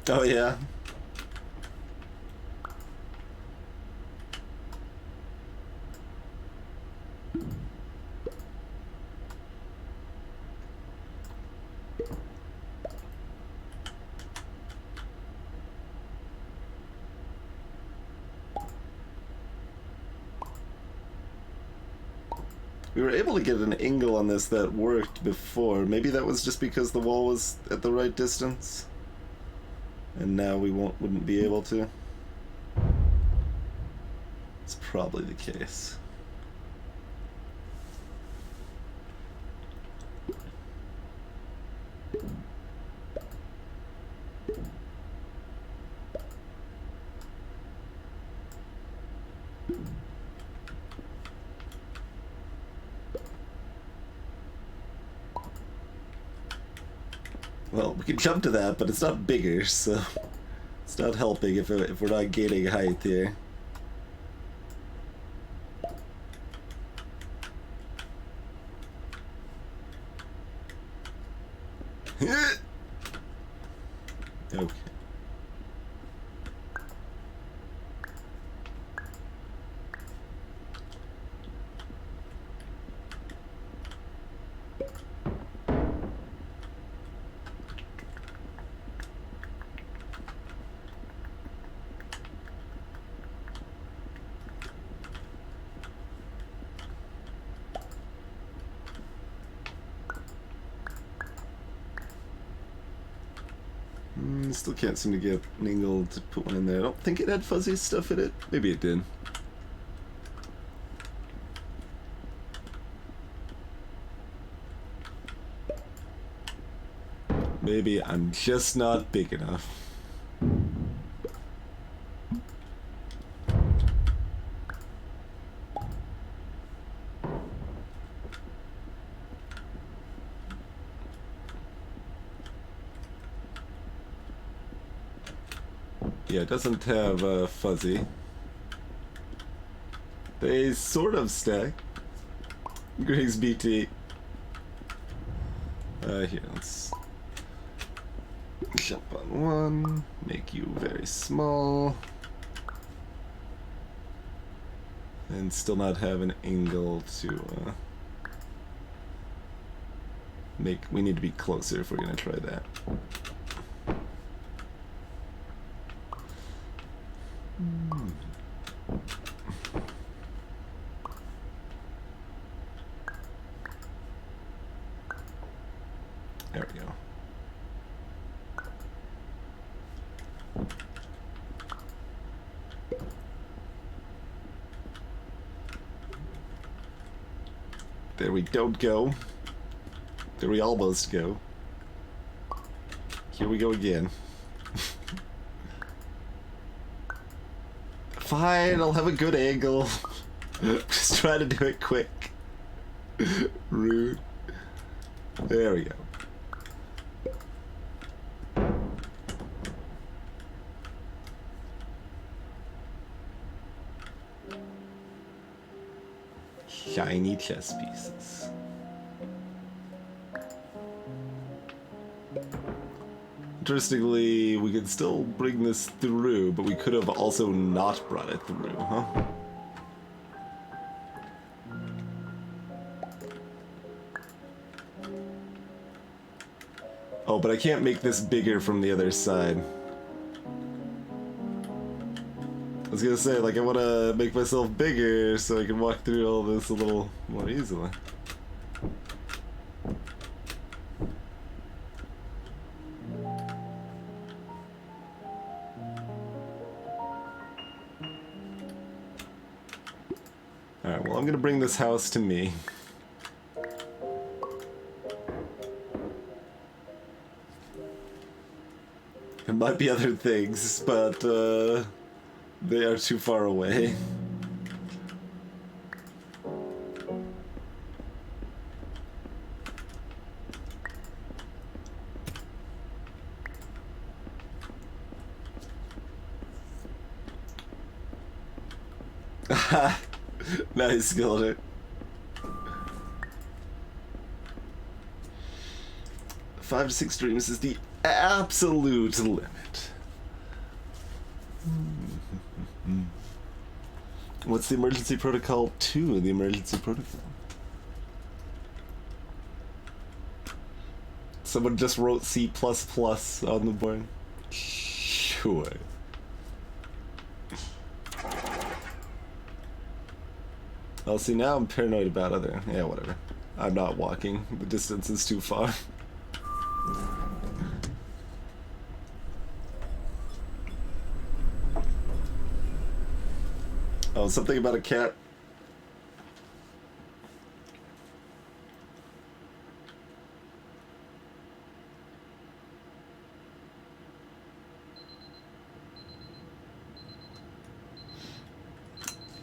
Oh yeah. We were able to get an angle on this that worked before. Maybe that was just because the wall was at the right distance. And now we wouldn't be able to. It's probably the case. Well, we can jump to that, but it's not bigger, so it's not helping if we're not gaining height here. Okay. Still can't seem to get an angle to put one in there. I don't think it had fuzzy stuff in it. Maybe it did. Maybe I'm just not big enough. Yeah, it doesn't have fuzzy. They sort of stack. Griggs BT. Here, let's jump on one, make you very small, and still not have an angle to make. We need to be closer if we're gonna try that. There we go. There we don't go. There we almost go. Here we go again. Fine, I'll have a good angle. Just try to do it quick. Rude. There we go. Shiny chess pieces. Interestingly, we could still bring this through, but we could have also not brought it through, huh? Oh, but I can't make this bigger from the other side. I was gonna say, like, I want to make myself bigger so I can walk through all this a little more easily. Alright, well, I'm gonna bring this house to me. There might be other things, but, they are too far away. Nice, Gilder. 5 to 6 dreams is the absolute limit. What's the emergency protocol 2 in the emergency protocol? Someone just wrote C++ on the board. Sure. Oh, see, now I'm paranoid about other... Yeah, whatever. I'm not walking. The distance is too far. Oh, something about a cat.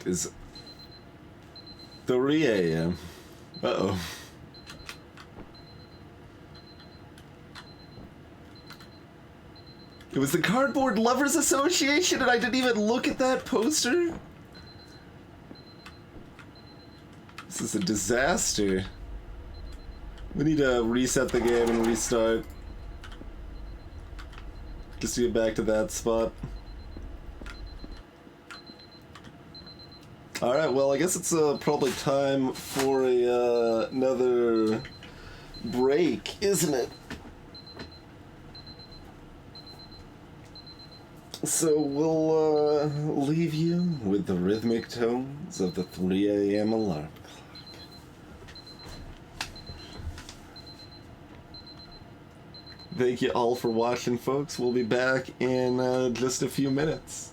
Is 3 a.m. Uh-oh. It was the Cardboard Lovers Association and I didn't even look at that poster? This is a disaster. We need to reset the game and restart. Just to get back to that spot. Alright, well, I guess it's probably time for another break, isn't it? So we'll leave you with the rhythmic tones of the 3 a.m. alarm clock. Thank you all for watching, folks. We'll be back in just a few minutes.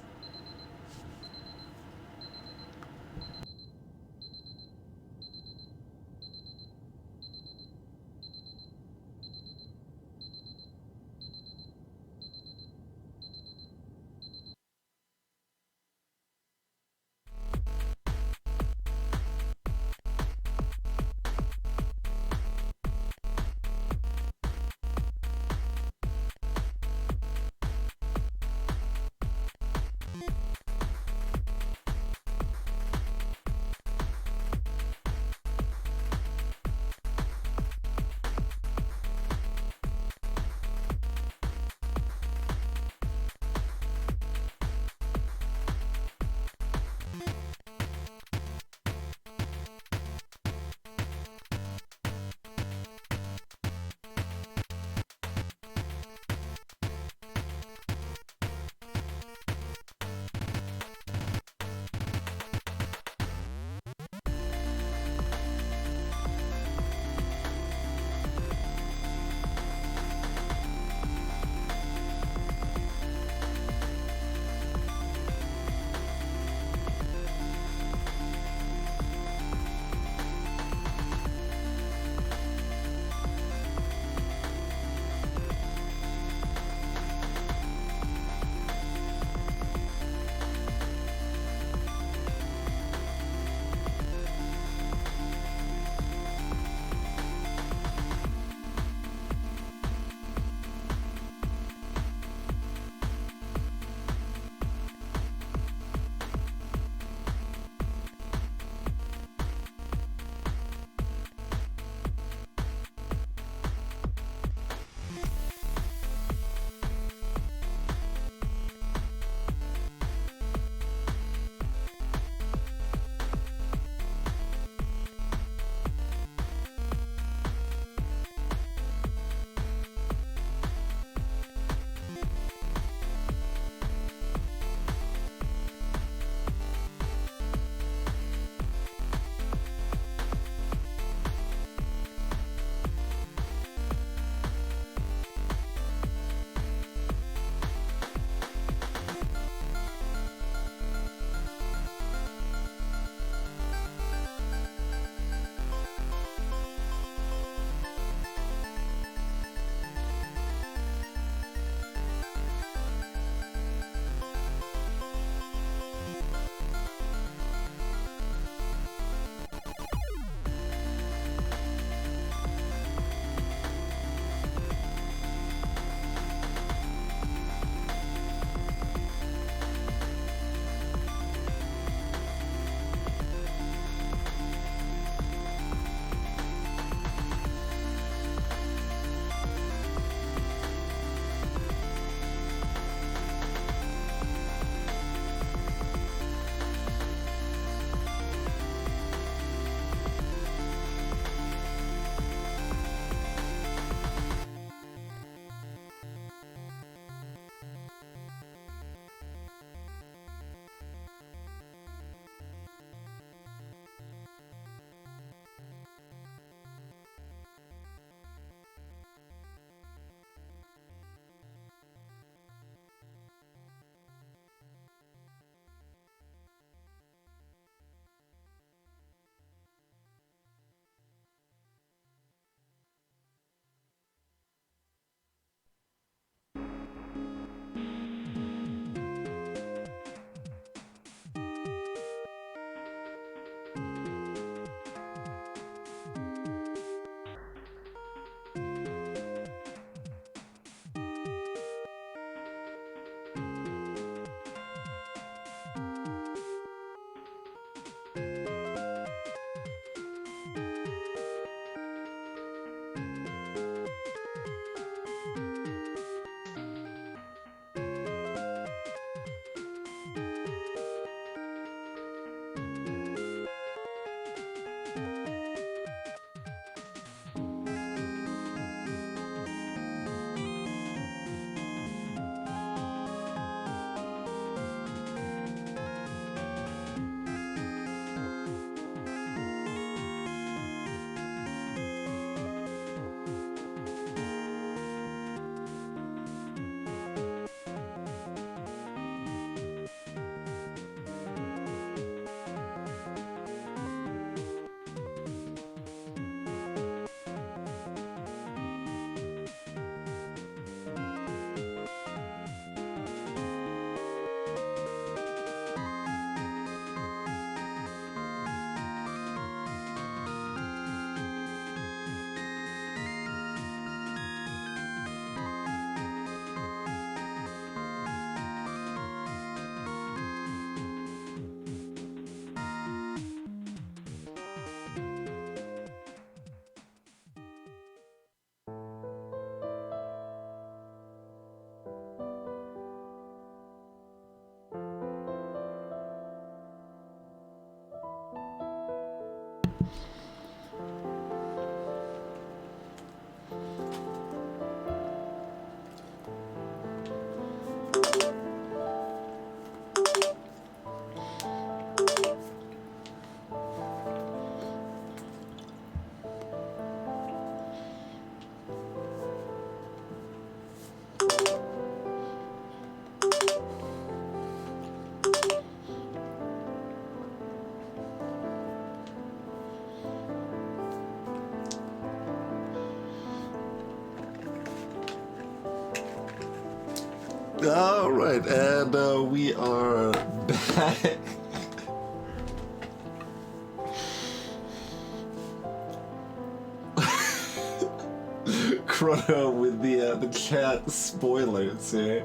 All right, and we are back. Chrono with the chat spoilers here.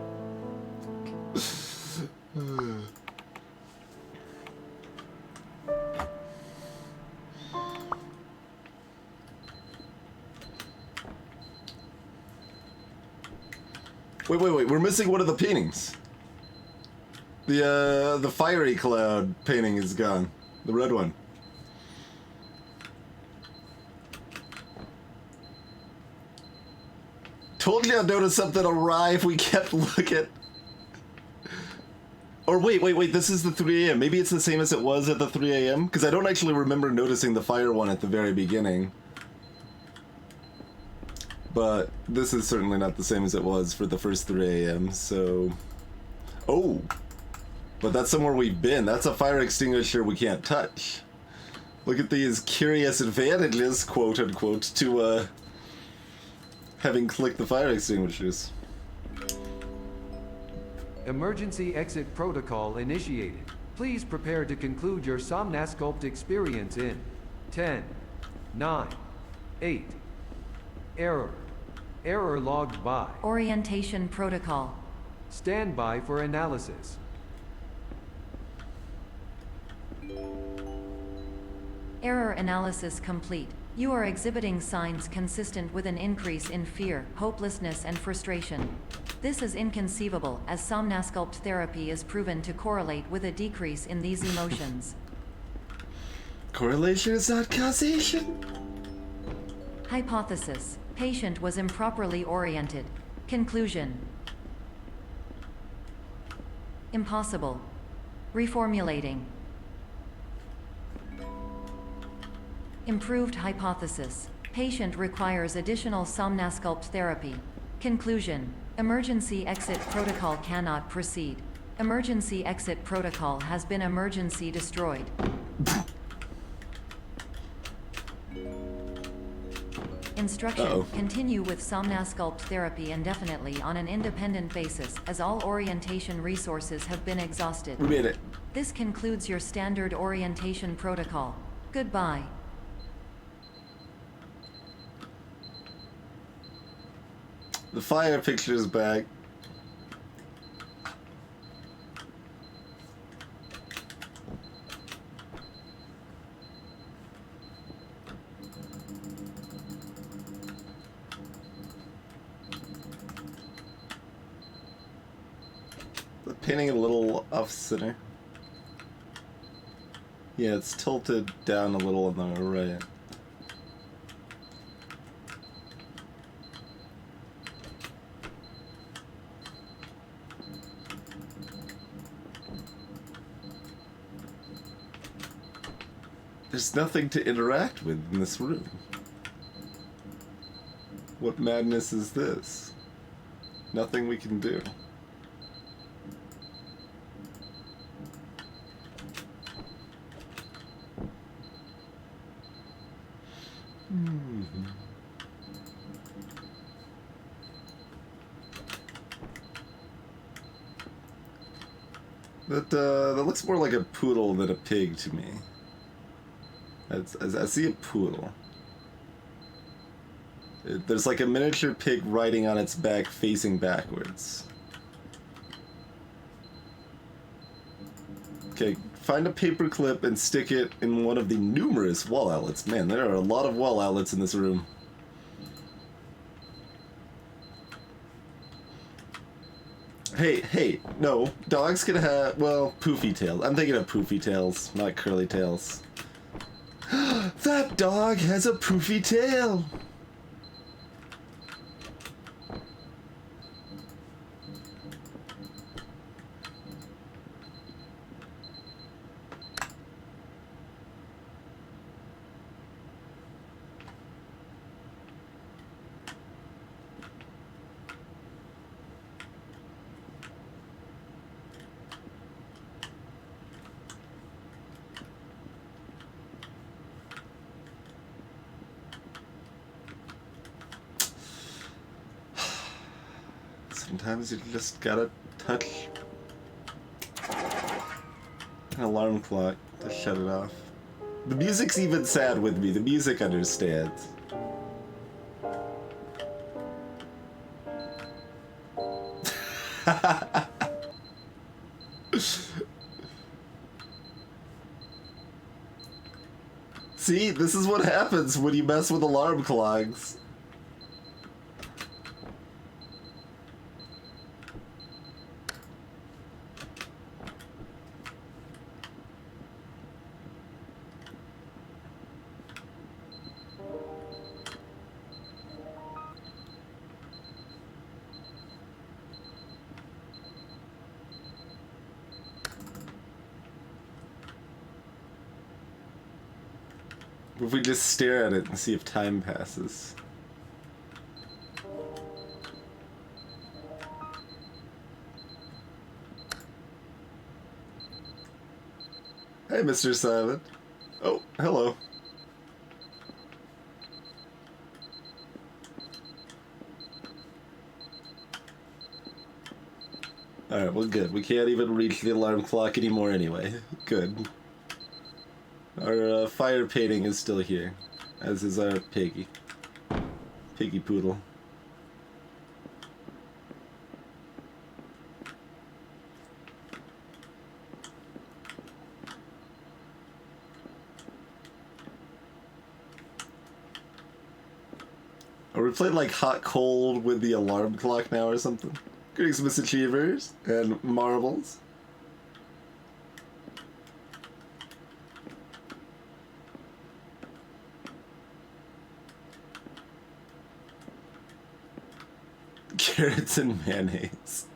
Wait, we're missing one of the paintings. The fiery cloud painting is gone. The red one. Told you I'd notice something awry if we kept looking. Or wait, this is the 3 a.m. Maybe it's the same as it was at the 3 a.m.? Because I don't actually remember noticing the fire one at the very beginning. But this is certainly not the same as it was for the first 3 a.m., so... Oh! But that's somewhere we've been. That's a fire extinguisher we can't touch. Look at these curious advantages, quote-unquote, to, having clicked the fire extinguishers. Emergency exit protocol initiated. Please prepare to conclude your Somnasculpt experience in 10, 9, 8. Error logged by. Orientation protocol. Stand by for analysis. Error analysis complete. You are exhibiting signs consistent with an increase in fear, hopelessness, and frustration. This is inconceivable, as Somnasculpt therapy is proven to correlate with a decrease in these emotions. Correlation is not causation. Hypothesis. Patient was improperly oriented. Conclusion. Impossible. Reformulating. Improved hypothesis. Patient requires additional Somnasculpt therapy. Conclusion. Emergency exit protocol cannot proceed. Emergency exit protocol has been emergency destroyed. Instruction. Uh-oh. Continue with Somnasculpt therapy indefinitely on an independent basis, as all orientation resources have been exhausted. We made it. This concludes your standard orientation protocol. Goodbye. The fire picture is back. The painting a little off center. Yeah, it's tilted down a little on the right. There's nothing to interact with in this room. What madness is this? Nothing we can do. That looks more like a poodle than a pig to me. I see a poodle. There's like a miniature pig riding on its back facing backwards. Okay, find a paper clip and stick it in one of the numerous wall outlets. Man, there are a lot of wall outlets in this room. Hey, no. Dogs can have, well, poofy tails. I'm thinking of poofy tails, not curly tails. That dog has a poofy tail! Sometimes you just gotta touch an alarm clock to shut it off. The music's even sad with me. The music understands. See, this is what happens when you mess with alarm clocks. If we just stare at it and see if time passes. Hey, Mr. Silent. Oh, hello. Alright, well good. We can't even reach the alarm clock anymore anyway. Good. Our fire painting is still here, as is our piggy. Piggy poodle. Are we playing like hot cold with the alarm clock now or something? Greetings, Miss Achievers and marbles. Carrots and mayonnaise.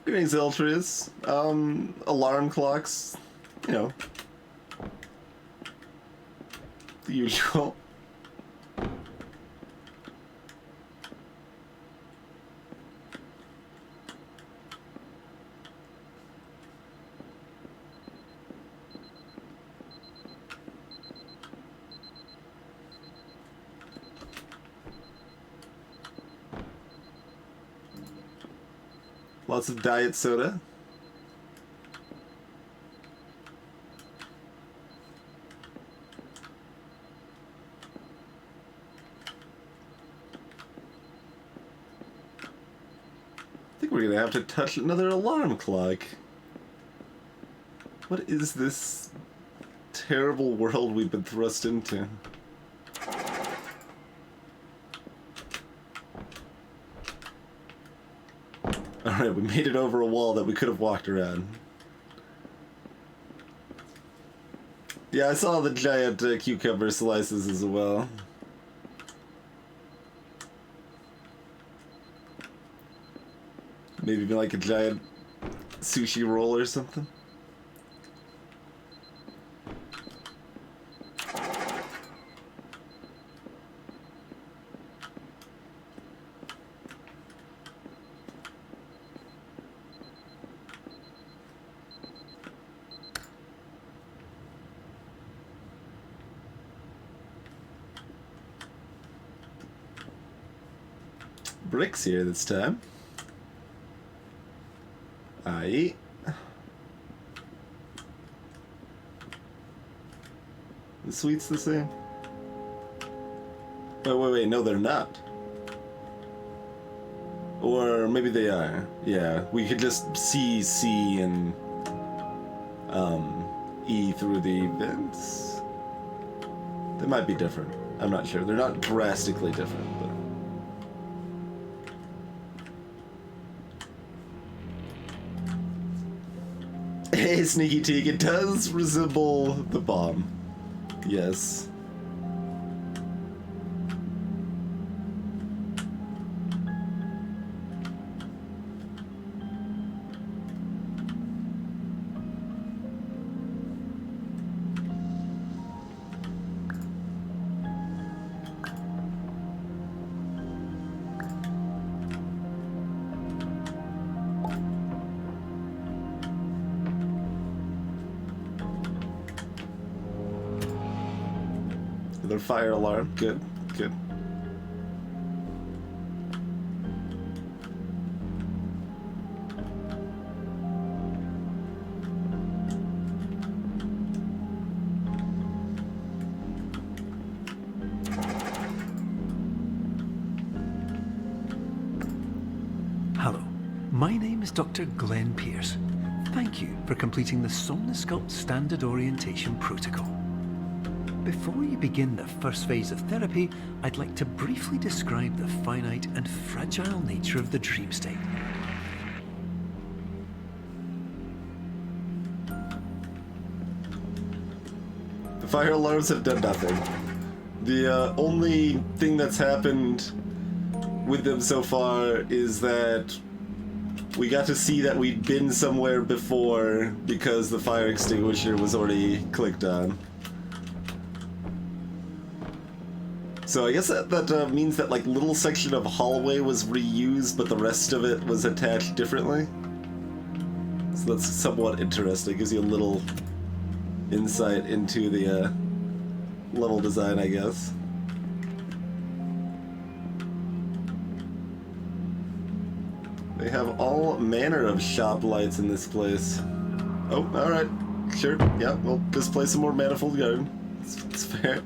Greetings, Eltris. Alarm clocks, you know, the usual. Lots of diet soda. I think we're gonna have to touch another alarm clock. What is this terrible world we've been thrust into? Alright, we made it over a wall that we could have walked around. Yeah, I saw the giant cucumber slices as well. Maybe like a giant sushi roll or something. Bricks here this time. Aye. The sweet's the same. Wait, no, they're not. Or maybe they are. Yeah, we could just see C and E through the vents. They might be different. I'm not sure. They're not drastically different, but. Hey, Sneaky Teak, it does resemble the bomb. Yes. Another fire alarm. Good, good. Hello, my name is Dr. Glenn Pierce. Thank you for completing the Somnosculpt Standard Orientation Protocol. Before you begin the first phase of therapy, I'd like to briefly describe the finite and fragile nature of the dream state. The fire alarms have done nothing. The only thing that's happened with them so far is that we got to see that we'd been somewhere before because the fire extinguisher was already clicked on. So I guess that means that like little section of hallway was reused, but the rest of it was attached differently. So that's somewhat interesting. Gives you a little insight into the level design, I guess. They have all manner of shop lights in this place. Oh, alright. Sure. Yeah, we'll display some more manifold yarn. It's fair.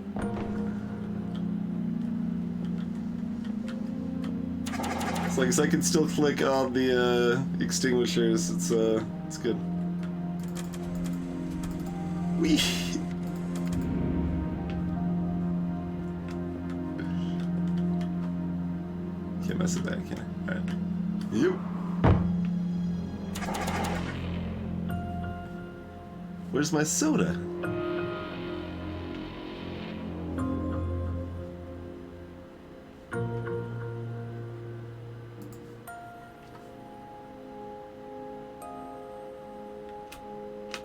As long as I can still click on the extinguishers, it's good. Whee! Can't mess with that, can I? Alright. Yep. Where's my soda?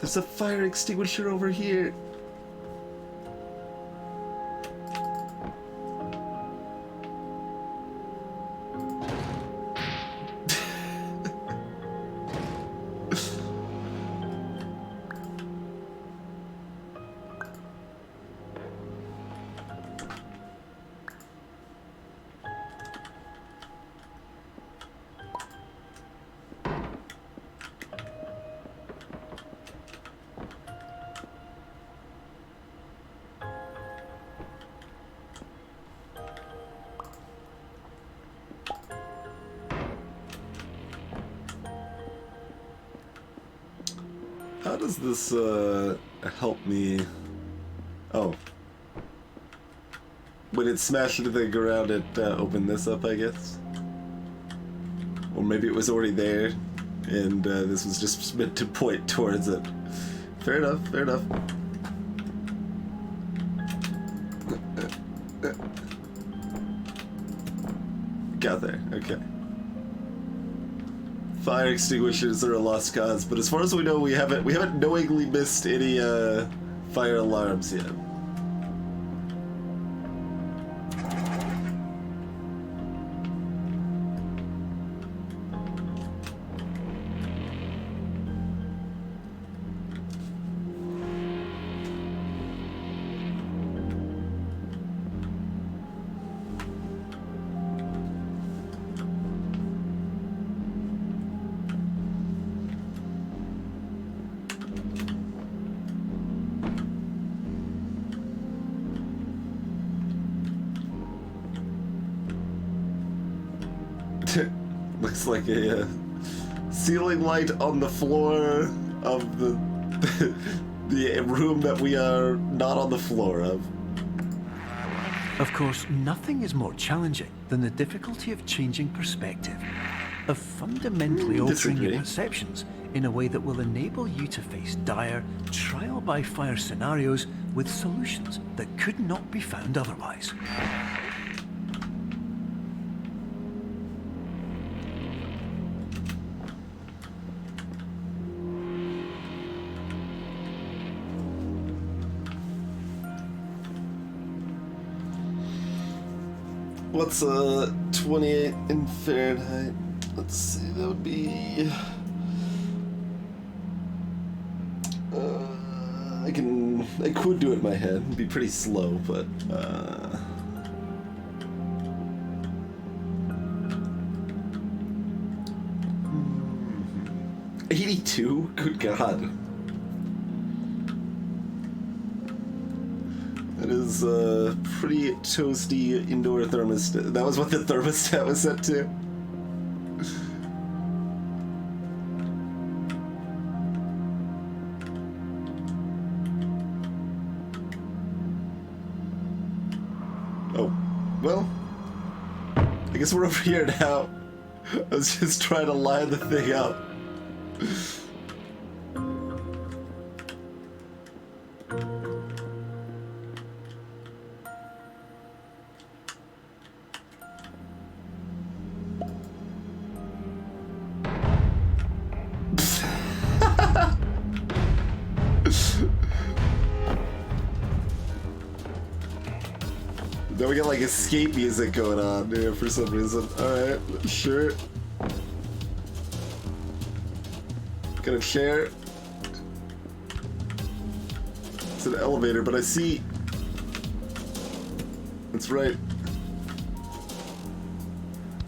There's a fire extinguisher over here. How does this help me? Oh. When it smashed into the ground, it opened this up, I guess. Or maybe it was already there, and this was just meant to point towards it. Fair enough, fair enough. Got there, okay. Fire extinguishers are a lost cause, but as far as we know, we haven't knowingly missed any fire alarms yet. Looks like a ceiling light on the floor of the the room that we are not on the floor of. Of course, nothing is more challenging than the difficulty of changing perspective, of fundamentally altering your Disagree. perceptions in a way that will enable you to face dire, trial-by-fire scenarios with solutions that could not be found otherwise. What's 28 in Fahrenheit? Let's see, that would be I could do it in my head. It'd be pretty slow, but 82? Good God. That is a pretty toasty indoor thermostat. That was what the thermostat was set to. Oh, well, I guess we're over here now. I was just trying to line the thing up. Now we got like escape music going on here for some reason. Alright, sure. Got a chair. It's an elevator, but I see... That's right.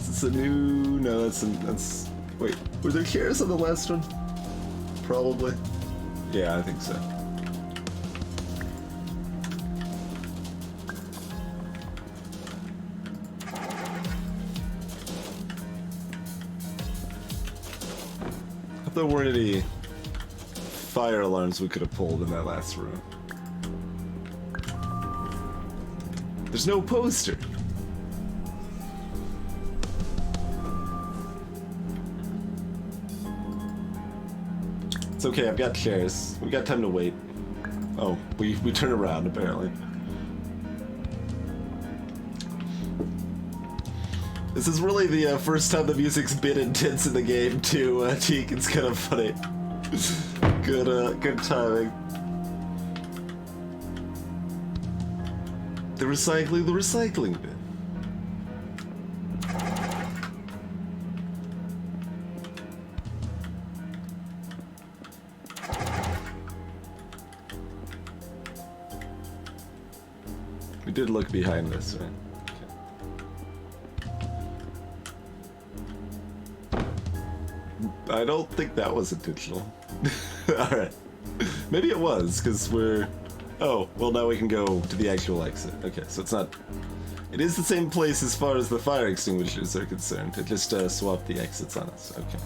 Is this a new... No, that's... Wait, were there chairs on the last one? Probably. Yeah, I think so. There weren't any fire alarms we could have pulled in that last room. There's no poster. It's okay, I've got chairs. We got time to wait. Oh, we turn around apparently. This is really the first time the music's been intense in the game too, Teak. It's kind of funny. Good timing. The recycling bin. We did look behind this, right? I don't think that was intentional. Alright. Maybe it was, because we're... Oh, well now we can go to the actual exit. Okay, so it's not... It is the same place as far as the fire extinguishers are concerned. It just swapped the exits on us. Okay.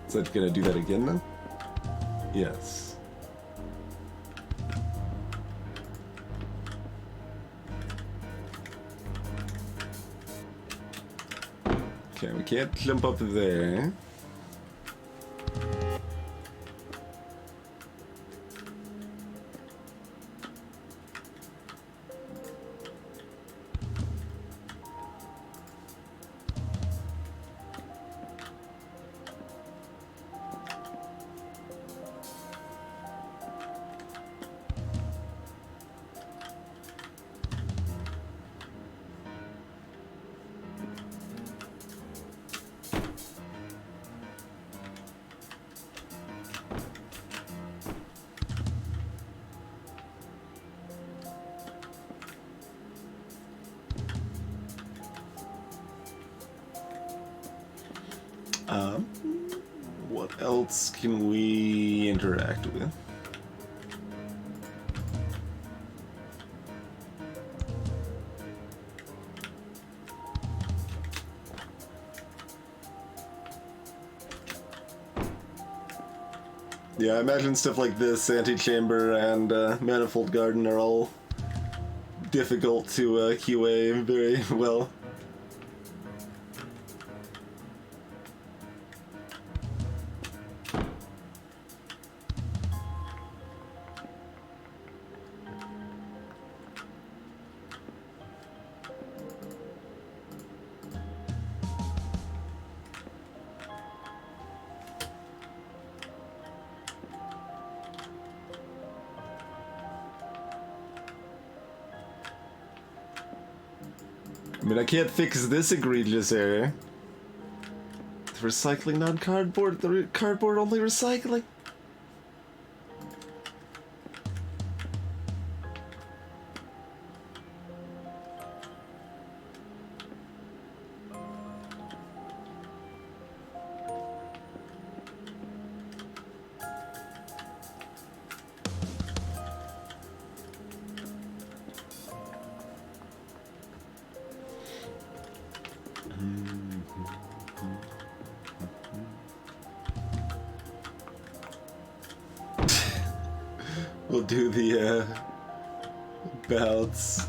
Is that gonna do that again then? Yes. Okay, we can't jump up there. What else can we interact with? Yeah, I imagine stuff like this, antechamber and manifold garden are all difficult to QA very well. I mean, I can't fix this egregious error. The recycling non-cardboard, the cardboard only recycling. We'll do the bouts.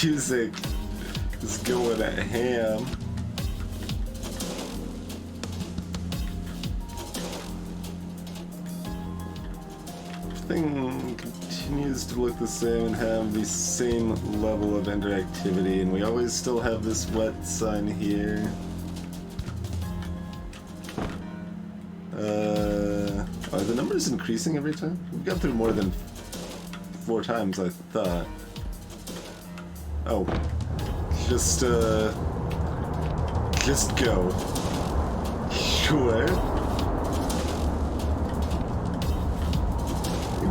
Music is going at ham. Everything continues to look the same and have the same level of interactivity, and we always still have this wet sign here. Are the numbers increasing every time? We've got through more than 4 times, I thought. Oh. Just go. Sure.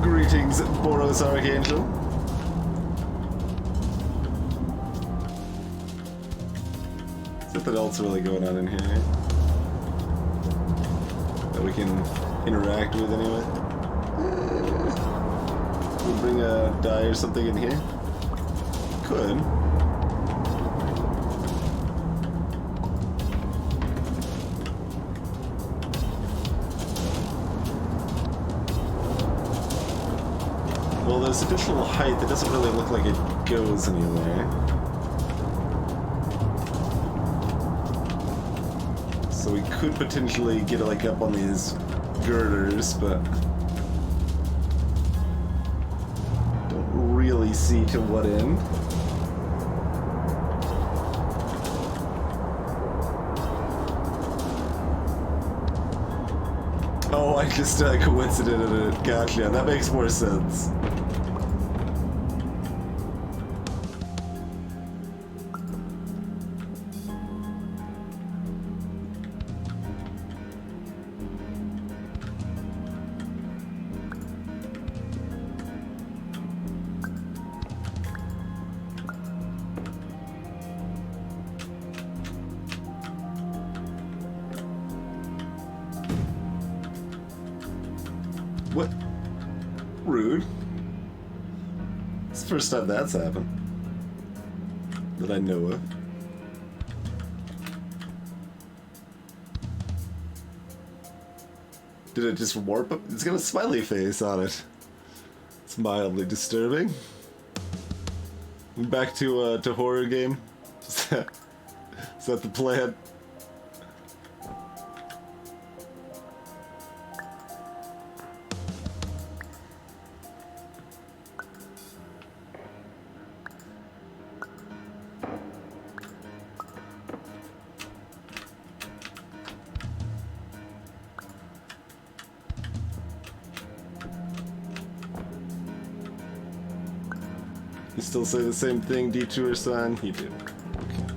Greetings, Boros Archangel. Is nothing else really going on in here that we can interact with anyway? We'll bring a die or something in here? Could. Well, there's additional height that doesn't really look like it goes anywhere. So we could potentially get like up on these girders, but don't really see to what end. Oh, I just coincided it. Gotcha. That makes more sense. What? Rude. It's the first time that's happened. That I know of. Did it just warp up? It's got a smiley face on it. It's mildly disturbing. Back to horror game. Is that the plan? You still say the same thing, Detour-san? You do. Okay.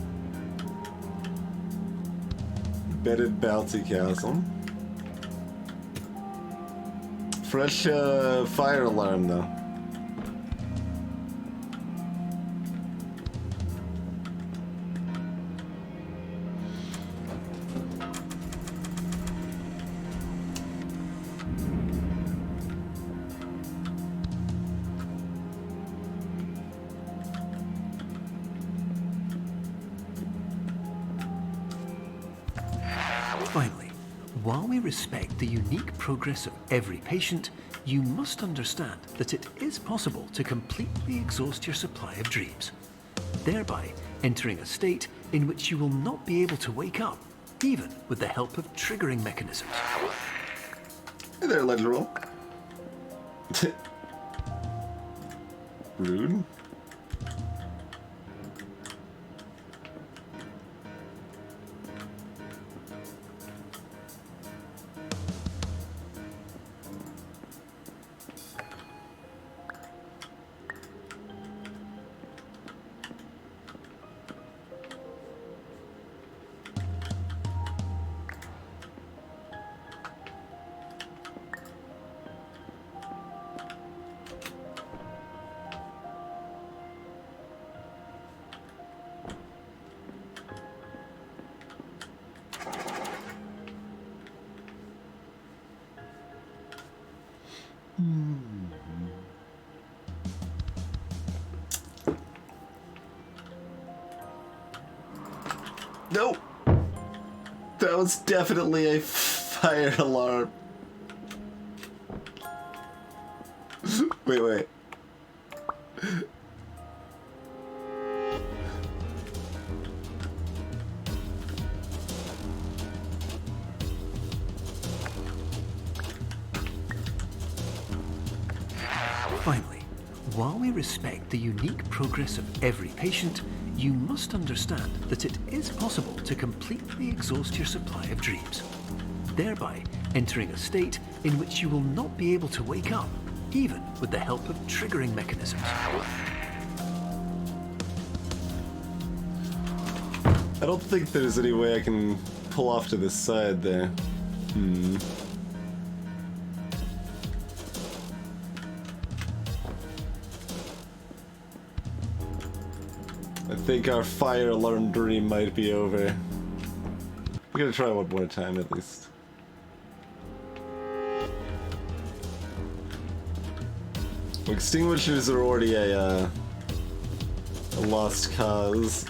Bedded bouncy castle. Fresh fire alarm, though. Finally, while we respect the unique progress of every patient, you must understand that it is possible to completely exhaust your supply of dreams, thereby entering a state in which you will not be able to wake up, even with the help of triggering mechanisms. Hey there, Ledger Roll. Rude. No! That was definitely a Fire alarm. Wait. Finally, while we respect the unique progress of every patient, you must understand that it is possible to completely exhaust your supply of dreams, thereby entering a state in which you will not be able to wake up, even with the help of triggering mechanisms. I don't think there's any way I can pull off to this side there. I think our fire alarm dream might be over. We're gonna try one more time at least. Extinguishers are already a lost cause.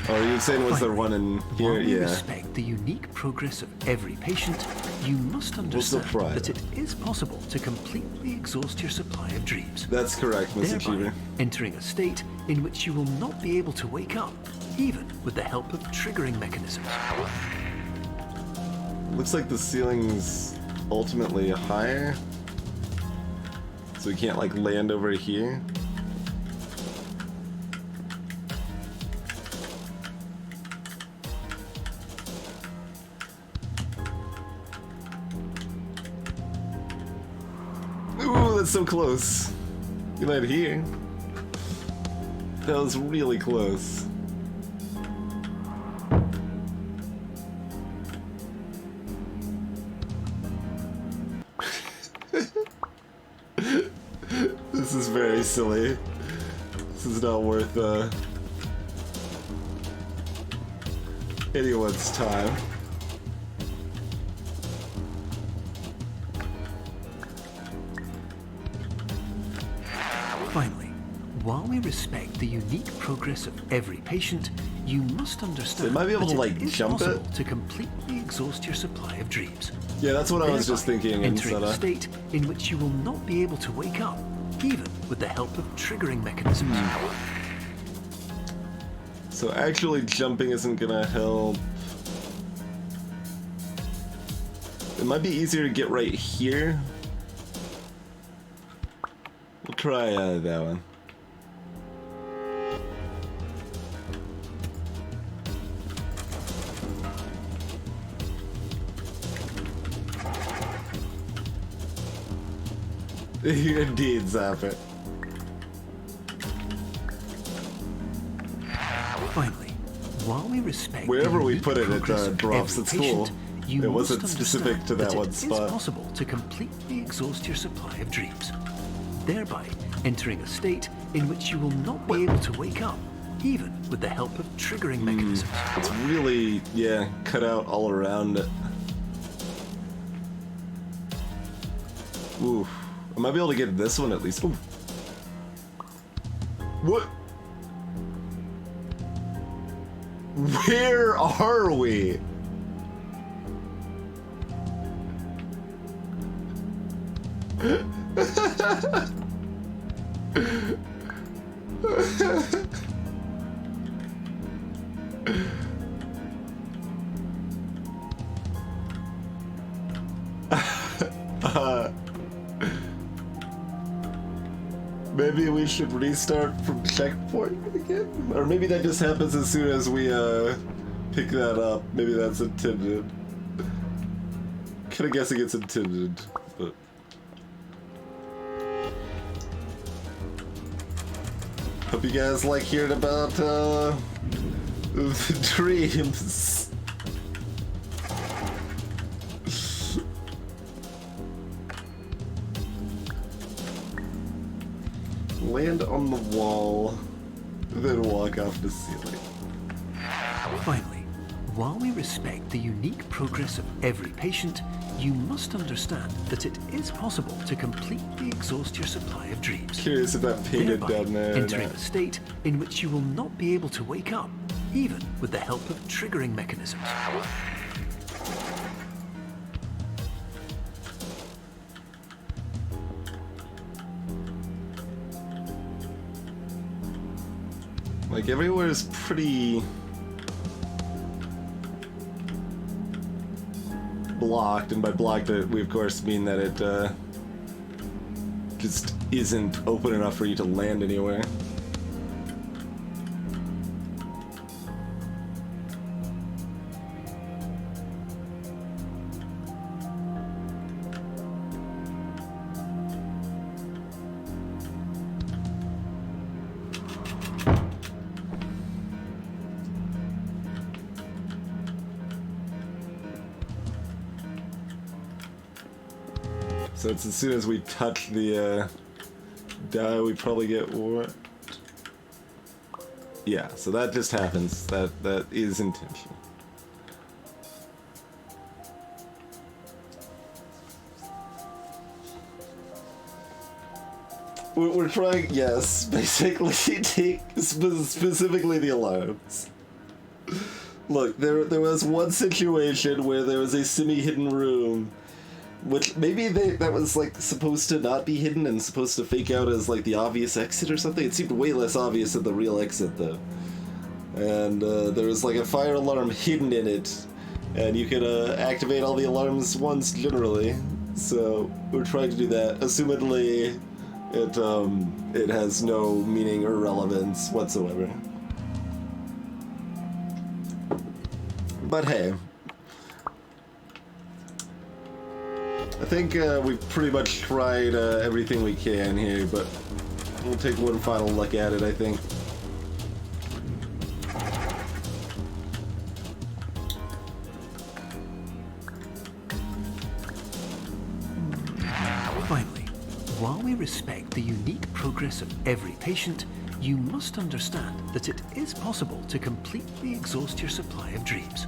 Oh, are you saying was there one in here? While we Yeah. respect the unique progress of every patient, you must understand that it is possible to completely exhaust your supply of dreams, That's correct, Mr. thereby Cheever. entering a state in which you will not be able to wake up, even with the help of triggering mechanisms. Looks like the ceiling's ultimately higher. So we can't like land over here. Ooh, that's so close. You land here. That was really close. This is very silly. This is not worth anyone's time. Finally, while we respect the unique progress of every patient, you must understand might be able that to, like, it is jump it? possible to completely exhaust your supply of dreams. Yeah, that's what I was just thereby thinking. entering Instead a of state in which you will not be able to wake up, even with the help of triggering mechanisms. so actually jumping isn't gonna help. It might be easier to get right here. We'll try that one. Indeed, Zapper. Finally, while we respect Wherever the we unique put it, it progress of drops. every It's cool. patient, you It must wasn't specific understand to that one It spot. is possible to completely exhaust your supply of dreams, thereby entering a state in which you will not be able to wake up, even with the help of triggering mechanisms. It's really, yeah, cut out all around it. Ooh. I might be able to get this one at least. Ooh. What? Where are we? Maybe we should restart from checkpoint again? Or maybe that just happens as soon as we pick that up. Maybe that's intended. Kinda guessing it's intended, but... Hope you guys like hearing about the dreams. Land on the wall, then walk off the ceiling. Finally, while we respect the unique progress of every patient, you must understand that it is possible to completely exhaust your supply of dreams. Curious if that painted thereby down there. or entering not. a state in which you will not be able to wake up, even with the help of triggering mechanisms. Like, everywhere is pretty blocked, and by blocked we of course mean that it just isn't open enough for you to land anywhere. So it's as soon as we touch the die, we probably get warped. Yeah, so that just happens. That is intentional. We're trying, yes, basically take specifically the alarms. Look, there was one situation where there was a semi-hidden room. Which, maybe that was, like, supposed to not be hidden and supposed to fake out as, like, the obvious exit or something. It seemed way less obvious than the real exit, though. And, there was, like, a fire alarm hidden in it. And you could, activate all the alarms once, generally. So, we're trying to do that. Assumedly, it has no meaning or relevance whatsoever. But hey. I think we've pretty much tried everything we can here, but we'll take one final look at it, I think. Finally, while we respect the unique progress of every patient, you must understand that it is possible to completely exhaust your supply of dreams,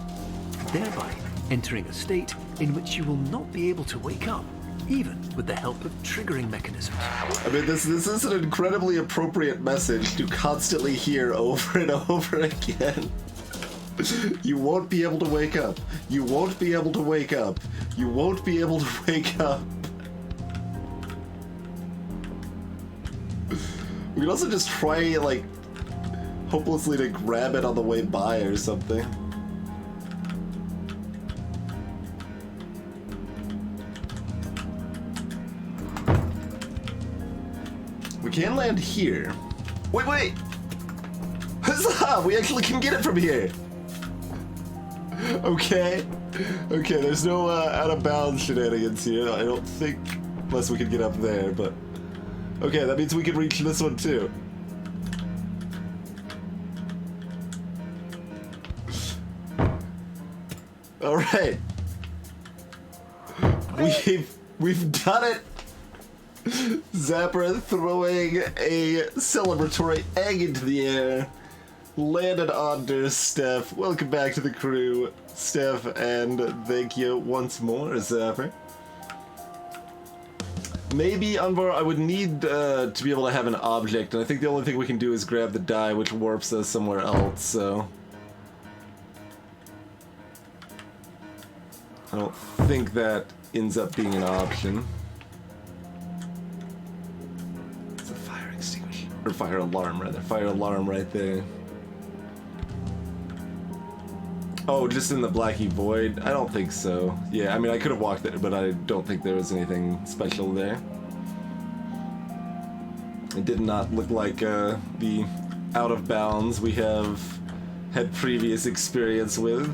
thereby entering a state in which you will not be able to wake up, even with the help of triggering mechanisms. I mean, this is an incredibly appropriate message to constantly hear over and over again. You won't be able to wake up. You won't be able to wake up. You won't be able to wake up. We could also just try, like, hopelessly to grab it on the way by or something. We can land here. Wait! Huzzah! We actually can get it from here! Okay, there's no out of bounds shenanigans here, I don't think, unless we could get up there, but... Okay, that means we can reach this one too. Alright. We've done it! Zapper throwing a celebratory egg into the air. Landed under Steph. Welcome back to the crew, Steph, and thank you once more, Zapper. Maybe, Unvar, I would need to be able to have an object, and I think the only thing we can do is grab the die, which warps us somewhere else, so... I don't think that ends up being an option. It's a fire extinguisher. Or fire alarm, rather. Fire alarm right there. Oh, just in the Blackie Void? I don't think so. Yeah, I mean, I could have walked there, but I don't think there was anything special there. It did not look like the out of bounds we have had previous experience with.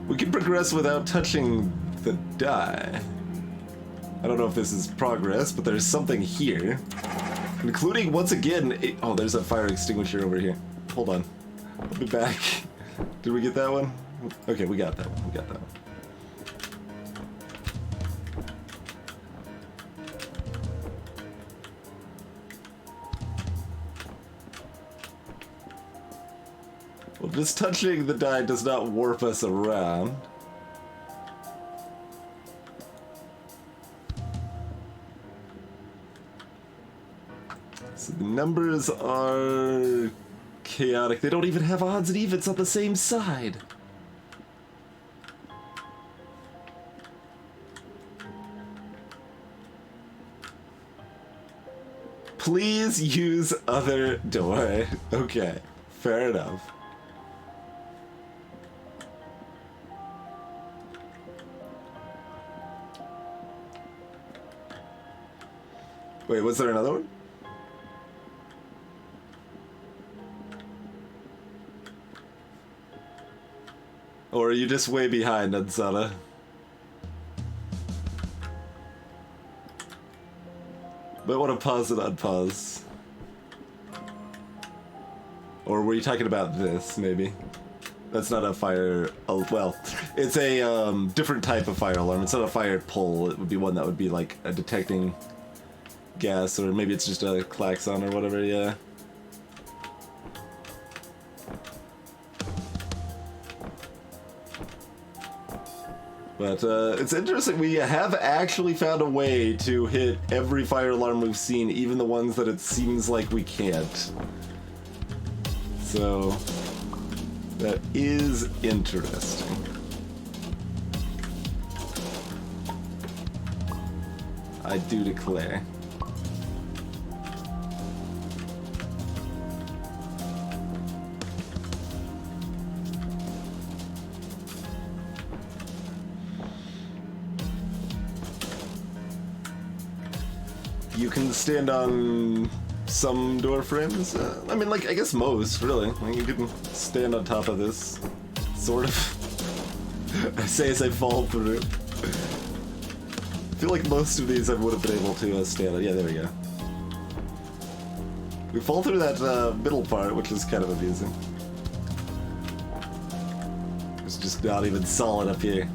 We can progress without touching the die. I don't know if this is progress, but there's something here. Including, once again, oh, there's a fire extinguisher over here. Hold on. I'll be back. Did we get that one? Okay, we got that one. We got that one. Well, just touching the die does not warp us around. So the numbers are chaotic. They don't even have odds and evens on the same side. Please use other door. Okay, fair enough. Wait, was there another one? Or are you just way behind, Ansana? Might want to pause and unpause. Or were you talking about this, maybe? That's not a fire... Oh, well, it's a different type of fire alarm. It's not a fire pole. It would be one that would be like a detecting gas, or maybe it's just a klaxon or whatever, yeah. But it's interesting, we have actually found a way to hit every fire alarm we've seen, even the ones that it seems like we can't. So, that is interesting. I do declare. You can stand on some door frames. I mean, like, I guess most, really. Like, you can stand on top of this, sort of. I say as I fall through. I feel like most of these I would have been able to stand on. Yeah, there we go. We fall through that middle part, which is kind of amusing. It's just not even solid up here.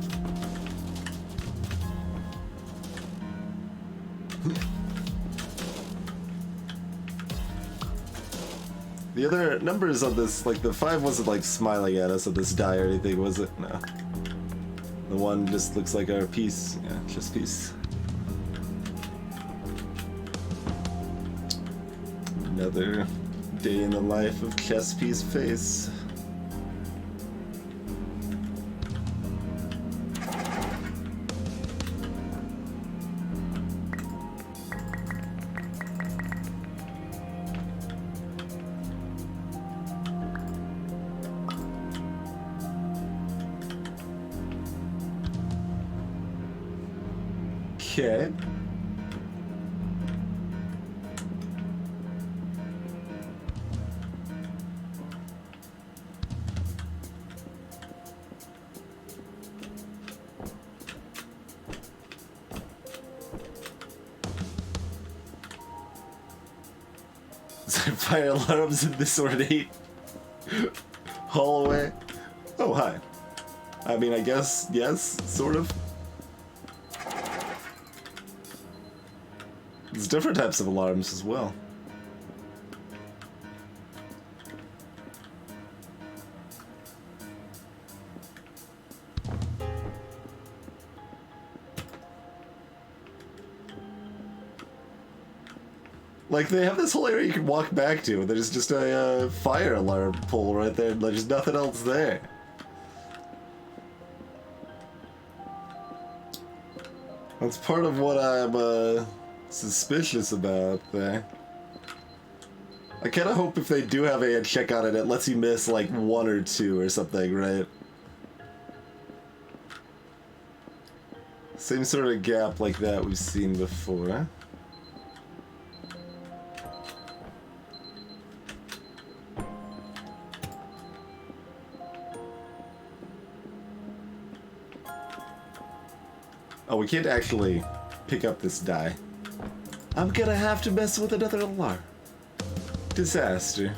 The other numbers on this, like the 5 wasn't like smiling at us on this die or anything, was it? No. The 1 just looks like our piece. Yeah, just piece. Another day in the life of chess piece face. Okay. Fire alarms in this ornate hallway. Oh, hi. I mean, I guess, yes, sort of. There's different types of alarms as well. Like, they have this whole area you can walk back to, and there's just a fire alarm pole right there, and there's nothing else there. That's part of what I'm, suspicious about there. I kind of hope if they do have a check on it, it lets you miss like 1 or 2 or something, right? Same sort of gap like that we've seen before. Oh, we can't actually pick up this die. I'm gonna have to mess with another alarm. Disaster.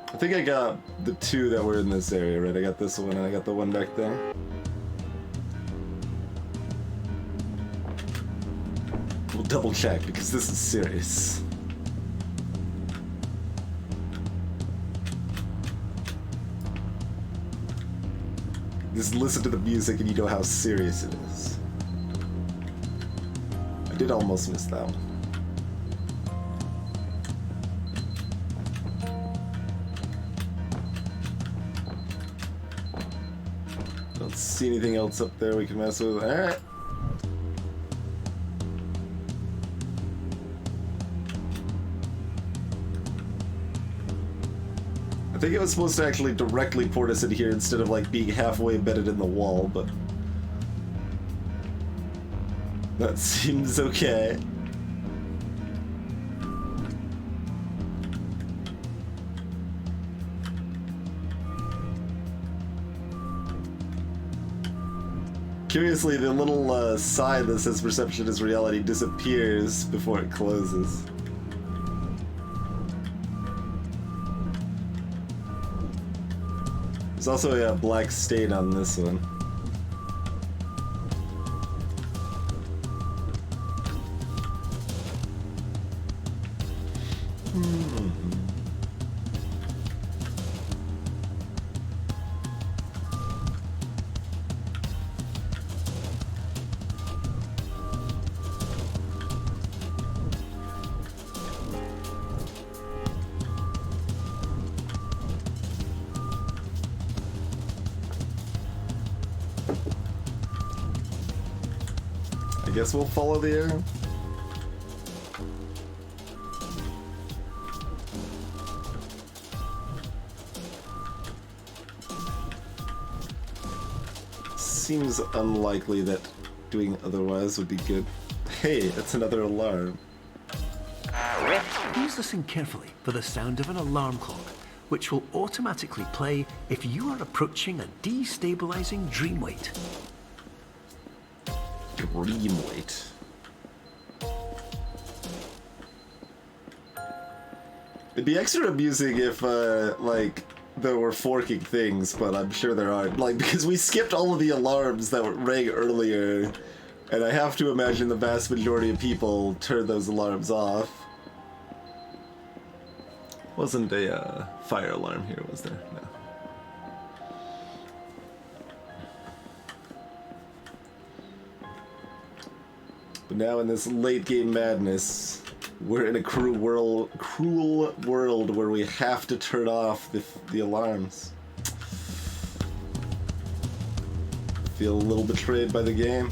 I think I got the 2 that were in this area, right? I got this one and I got the one back there. We'll double check because this is serious. Just listen to the music and you know how serious it is. I did almost miss that one. see anything else up there we can mess with. Alright. I think it was supposed to actually directly port us in here instead of like being halfway embedded in the wall, but that seems okay. Curiously, the little sign that says perception is reality disappears before it closes. There's also a black stain on this one. I guess we'll follow the arrow. Seems unlikely that doing otherwise would be good. Hey, it's another alarm. Use this in carefully for the sound of an alarm clock, which will automatically play if you are approaching a destabilizing dream weight. Dream weight. It'd be extra amusing if, like, there were forking things, but I'm sure there aren't. Like, because we skipped all of the alarms that rang earlier, and I have to imagine the vast majority of people turn those alarms off. Wasn't a fire alarm here, was there? No. But now in this late game madness, we're in a cruel world where we have to turn off the alarms. Feel a little betrayed by the game.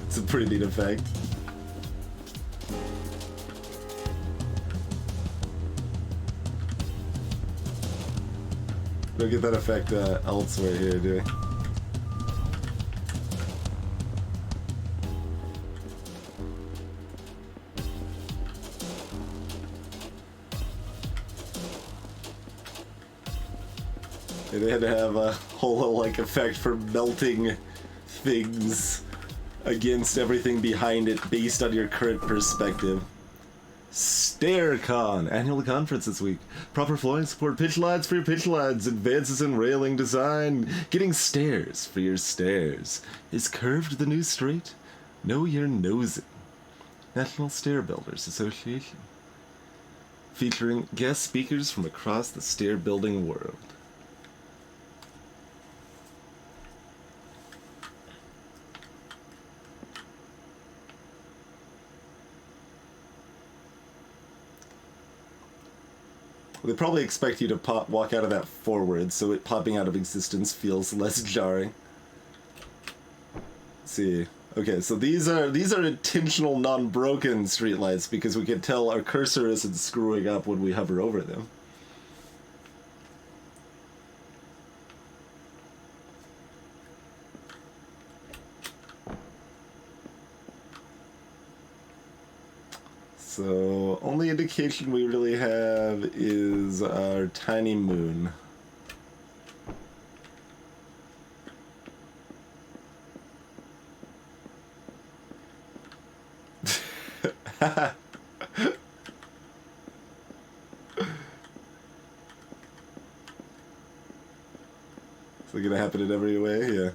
It's a pretty neat effect. We don't get that effect elsewhere here, do we? Yeah, they had to have a whole like effect for melting things against everything behind it based on your current perspective. StairCon, annual conference this week. Proper flooring support, pitch lines for your pitch lines, advances in railing design, getting stairs for your stairs. Is curved the new straight? Know your nosing. National Stair Builders Association. Featuring guest speakers from across the stair building world. They probably expect you to walk out of that forward, so it popping out of existence feels less jarring. Let's see. Okay, so these are intentional non-broken streetlights because we can tell our cursor isn't screwing up when we hover over them. So, only indication we really have is our tiny moon. Is it gonna happen in every way? Yeah.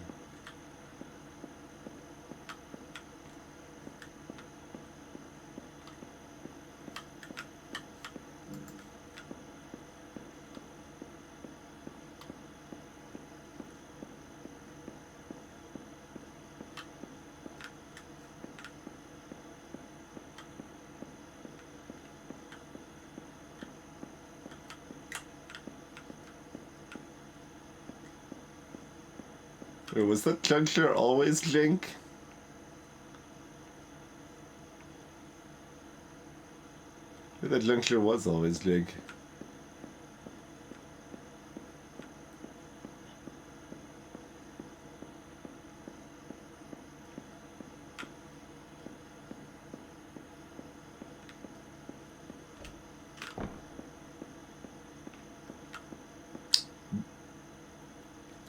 Wait, was that juncture always Jink? Maybe that juncture was always Jink.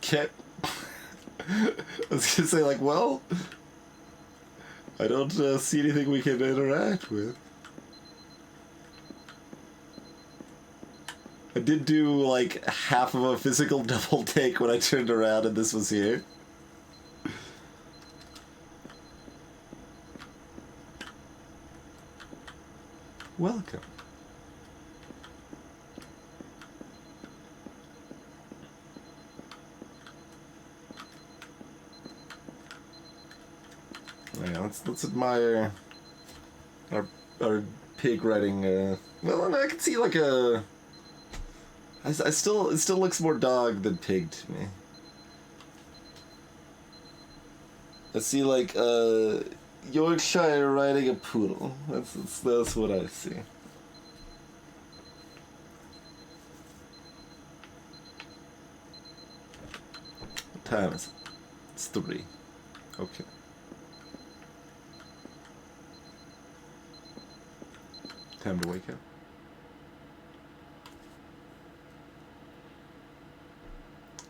Can't. I was gonna say, like, well, I don't see anything we can interact with. I did do, like, half of a physical double take when I turned around and this was here. Welcome. Yeah, let's admire our pig riding. Well, I can see like a. I still it still looks more dog than pig to me. I see like Yorkshire riding a poodle. That's what I see. What time is it? It's 3. Okay. Time to wake up.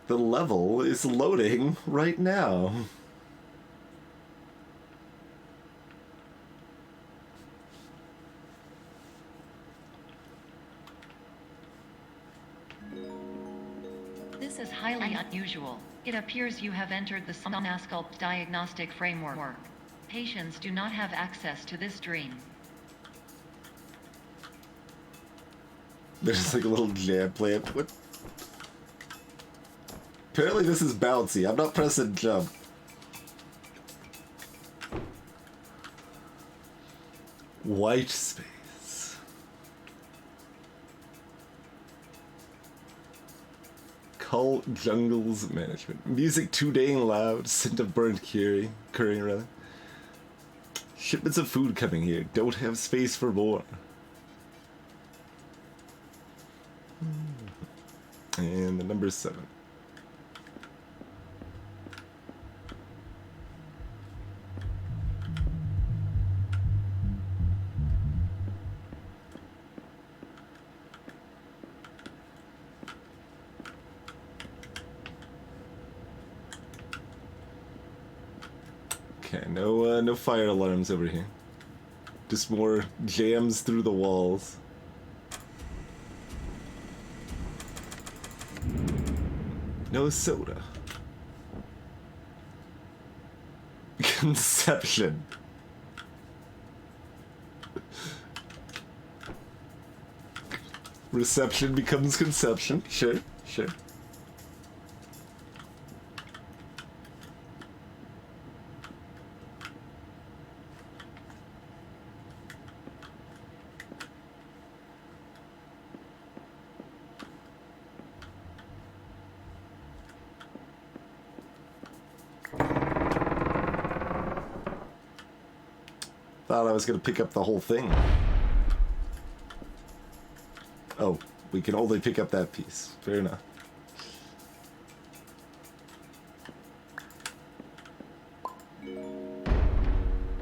The level is loading right now. This is highly unusual. It appears you have entered the Somnasculpt diagnostic framework. Patients do not have access to this dream. There's like a little jam plant. What? Apparently this is bouncy. I'm not pressing jump. White space. Cull Jungles Management. Music too dang loud. Scent of burnt curry rather. Shipments of food coming here. Don't have space for more. And the number 7. Okay, no fire alarms over here. Just more jams through the walls. No soda. Conception. Reception becomes conception. Sure, sure. Thought I was gonna pick up the whole thing. Oh, we can only pick up that piece. Fair enough.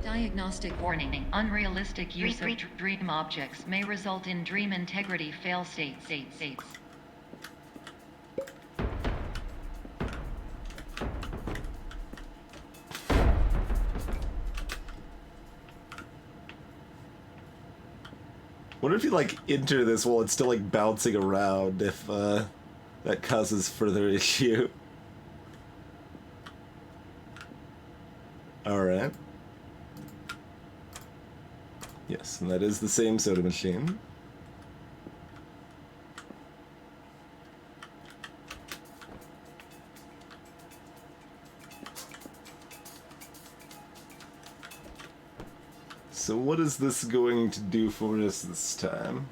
Diagnostic warning. Unrealistic use of dream objects may result in dream integrity fail states. What if you like enter this while it's still like bouncing around if that causes further issue? Alright. Yes, and that is the same soda machine. So what is this going to do for us this time?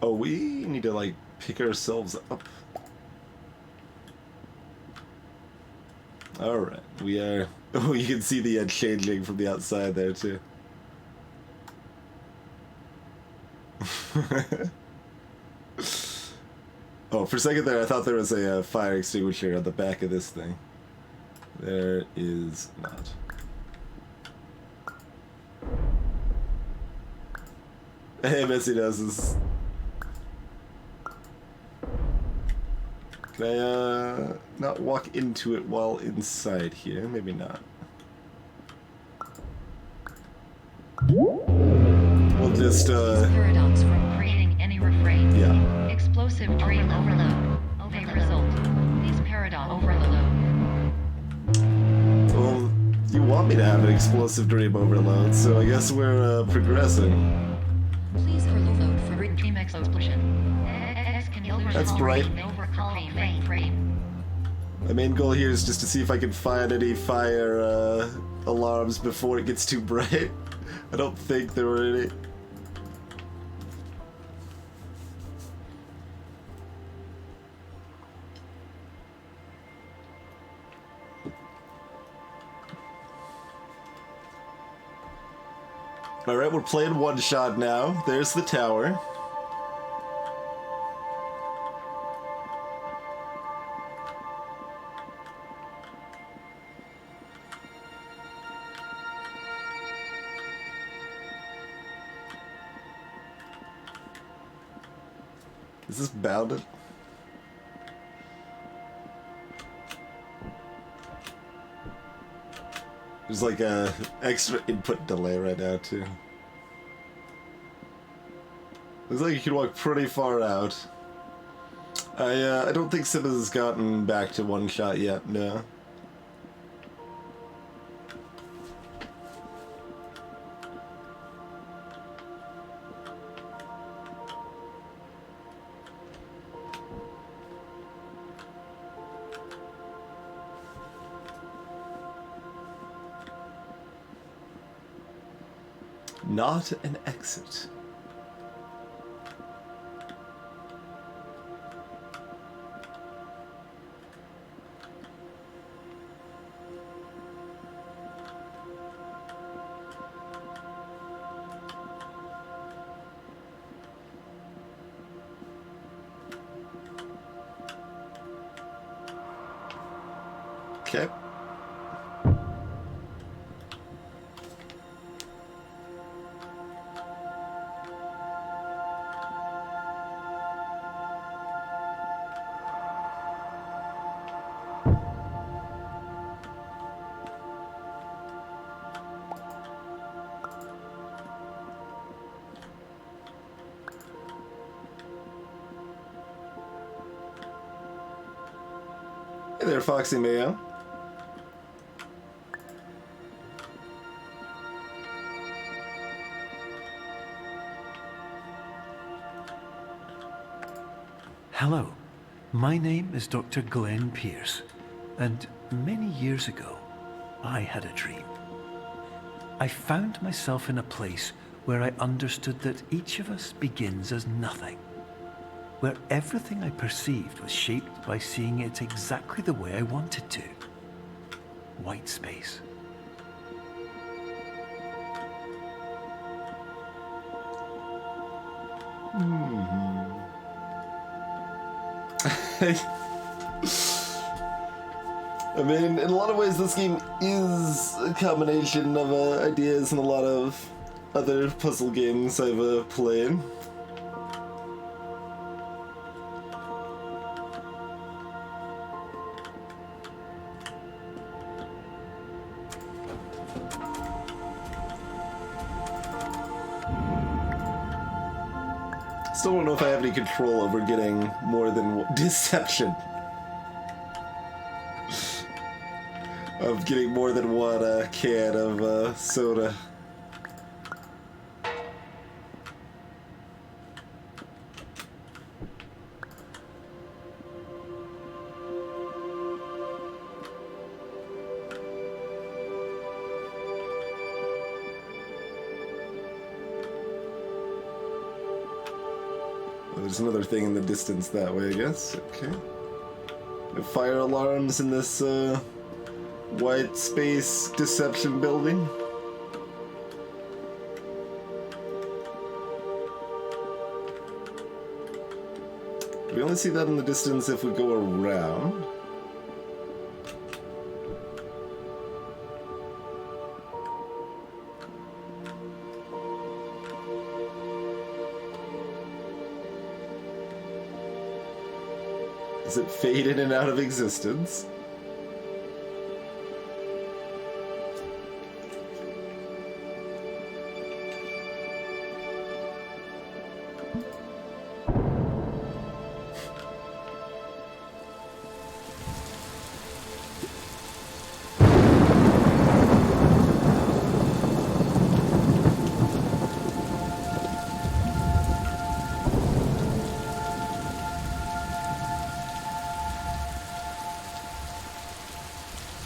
Oh, we need to, like, pick ourselves up. Alright, we are... Oh, you can see the edge changing from the outside there, too. Oh, for a second there, I thought there was a fire extinguisher on the back of this thing. There is not. Hey, Missy Noses. Can I, not walk into it while inside here? Maybe not. We'll just, Paradox from creating any refrain. Yeah. Explosive dream overload. May result. These paradox overload. Well, you want me to have an explosive dream overload, so I guess we're, progressing. Please overload for dream explosion. That's bright. My main goal here is just to see if I can find any fire, alarms before it gets too bright. I don't think there were any. Alright, we're playing one shot now. There's the tower. Is this bounded? There's like a extra input delay right now too. Looks like you can walk pretty far out. I don't think Simmons has gotten back to one shot yet, no. Not an exit. Okay. Hey there, Foxy Mayo. Hello, my name is Dr. Glenn Pierce, and many years ago, I had a dream. I found myself in a place where I understood that each of us begins as nothing, where everything I perceived was shaped by seeing it exactly the way I wanted to. White space. I mean, in a lot of ways, this game is a combination of ideas and a lot of other puzzle games I've played. Still don't know if I have any control over getting more than one deception. Of getting more than one can of soda. there's another thing in the distance that way, I guess. Okay. No fire alarms in this white space deception building. We only see that in the distance if we go around. Does it fade in and out of existence?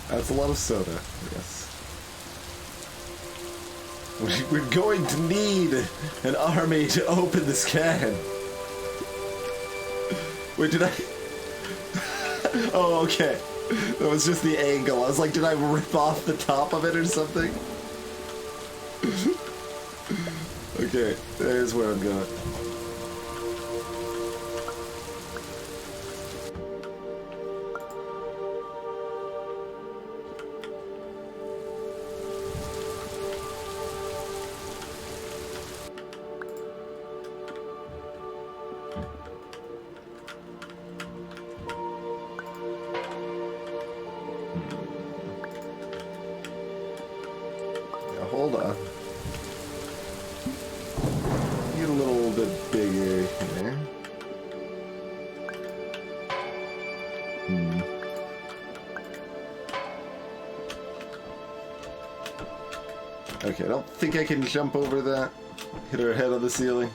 That's a lot of soda, yes. We're going to need an army to open this can. Wait, did I? Oh, okay. That was just the angle. I was like, did I rip off the top of it or something? Okay, there's where I'm going. Hold on. Get a little bit bigger here. Okay, I don't think I can jump over that. Hit her head on the ceiling.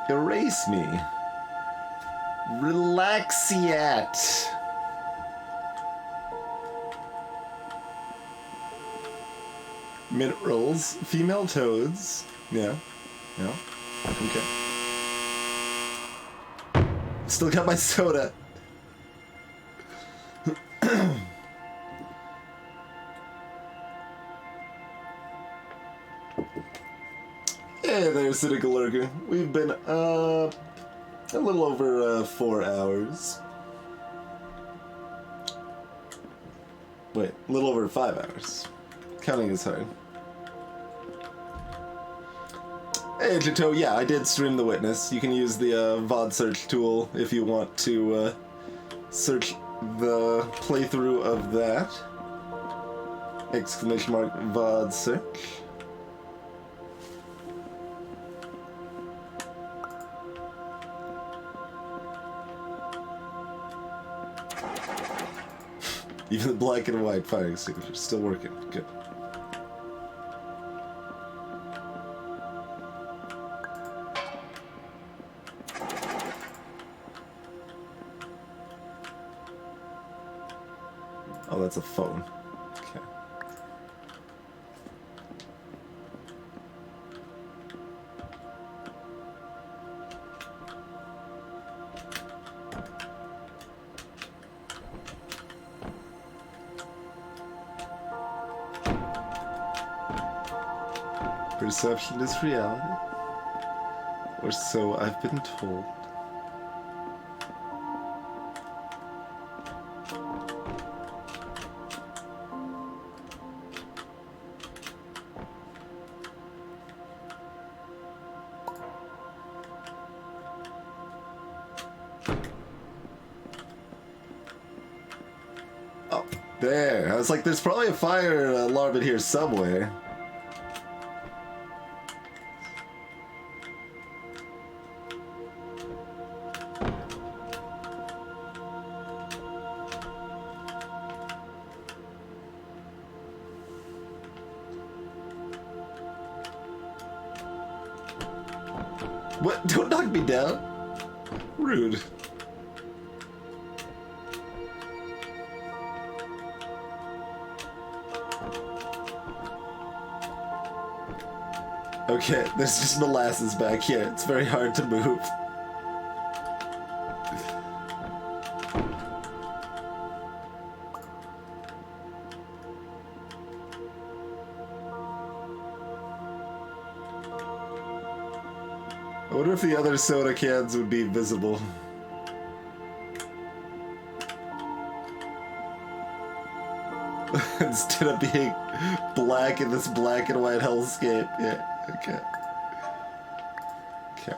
Erase me. Relaxiat. Minerals. Female toads. Yeah. Yeah. Okay. Still got my soda. Hey there, Cynical Lurker. We've been a little over 4 hours. Wait, a little over 5 hours. Counting is hard. Hey, Jito, yeah, I did stream The Witness. You can use the VOD search tool if you want to search the playthrough of that. Exclamation mark VOD search. Even the black and white fire extinguisher still working. Good. Oh, that's a phone. Okay. Perception is reality, or so I've been told. Oh, there. I was like, there's probably a fire alarm in here somewhere. What? Don't knock me down. Rude. Okay, there's just molasses back here. It's very hard to move. I wonder if the other soda cans would be visible. Instead of being black in this black and white hellscape. Yeah, okay. Okay.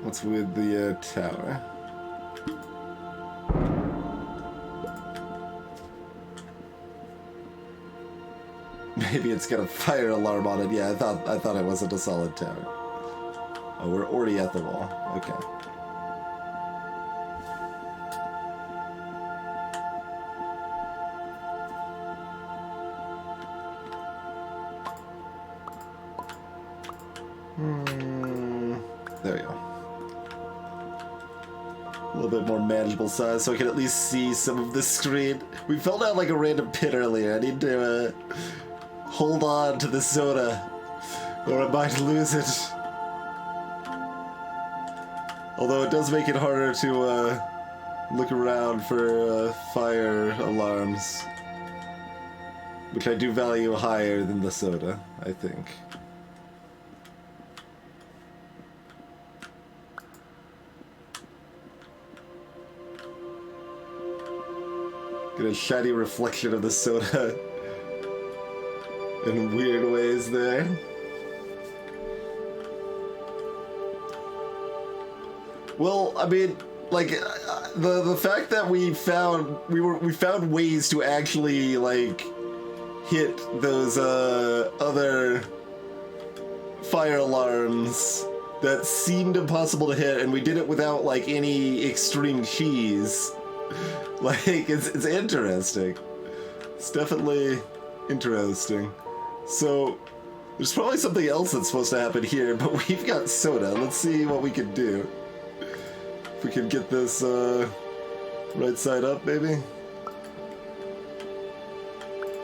What's with the tower? Maybe it's got a fire alarm on it. Yeah, I thought it wasn't a solid tower. Oh, we're already at the wall. Okay. There we go. A little bit more manageable size so I can at least see some of the screen. We fell down like a random pit earlier. I need to hold on to the soda or I might lose it. Although it does make it harder to look around for fire alarms, which I do value higher than the soda, I think. Get a shiny reflection of the soda in weird ways there. Well, I mean, like the fact that we found ways to actually like hit those other fire alarms that seemed impossible to hit, and we did it without like any extreme cheese. Like, it's interesting. It's definitely interesting. So, there's probably something else that's supposed to happen here, but we've got soda. Let's see what we can do. If we can get this, right side up, maybe?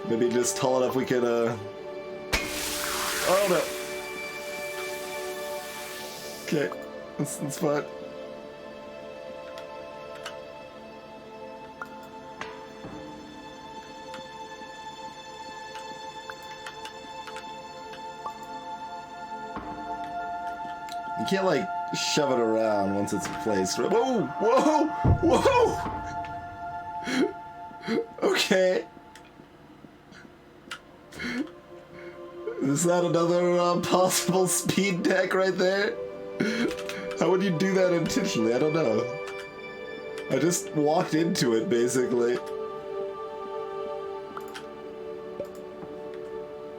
Maybe just tall enough we can, oh no! Okay, that's fine. You can't, like, shove it around once it's placed. Whoa! Whoa! Whoa! Okay. Is that another possible speed deck right there? How would you do that intentionally? I don't know. I just walked into it, basically.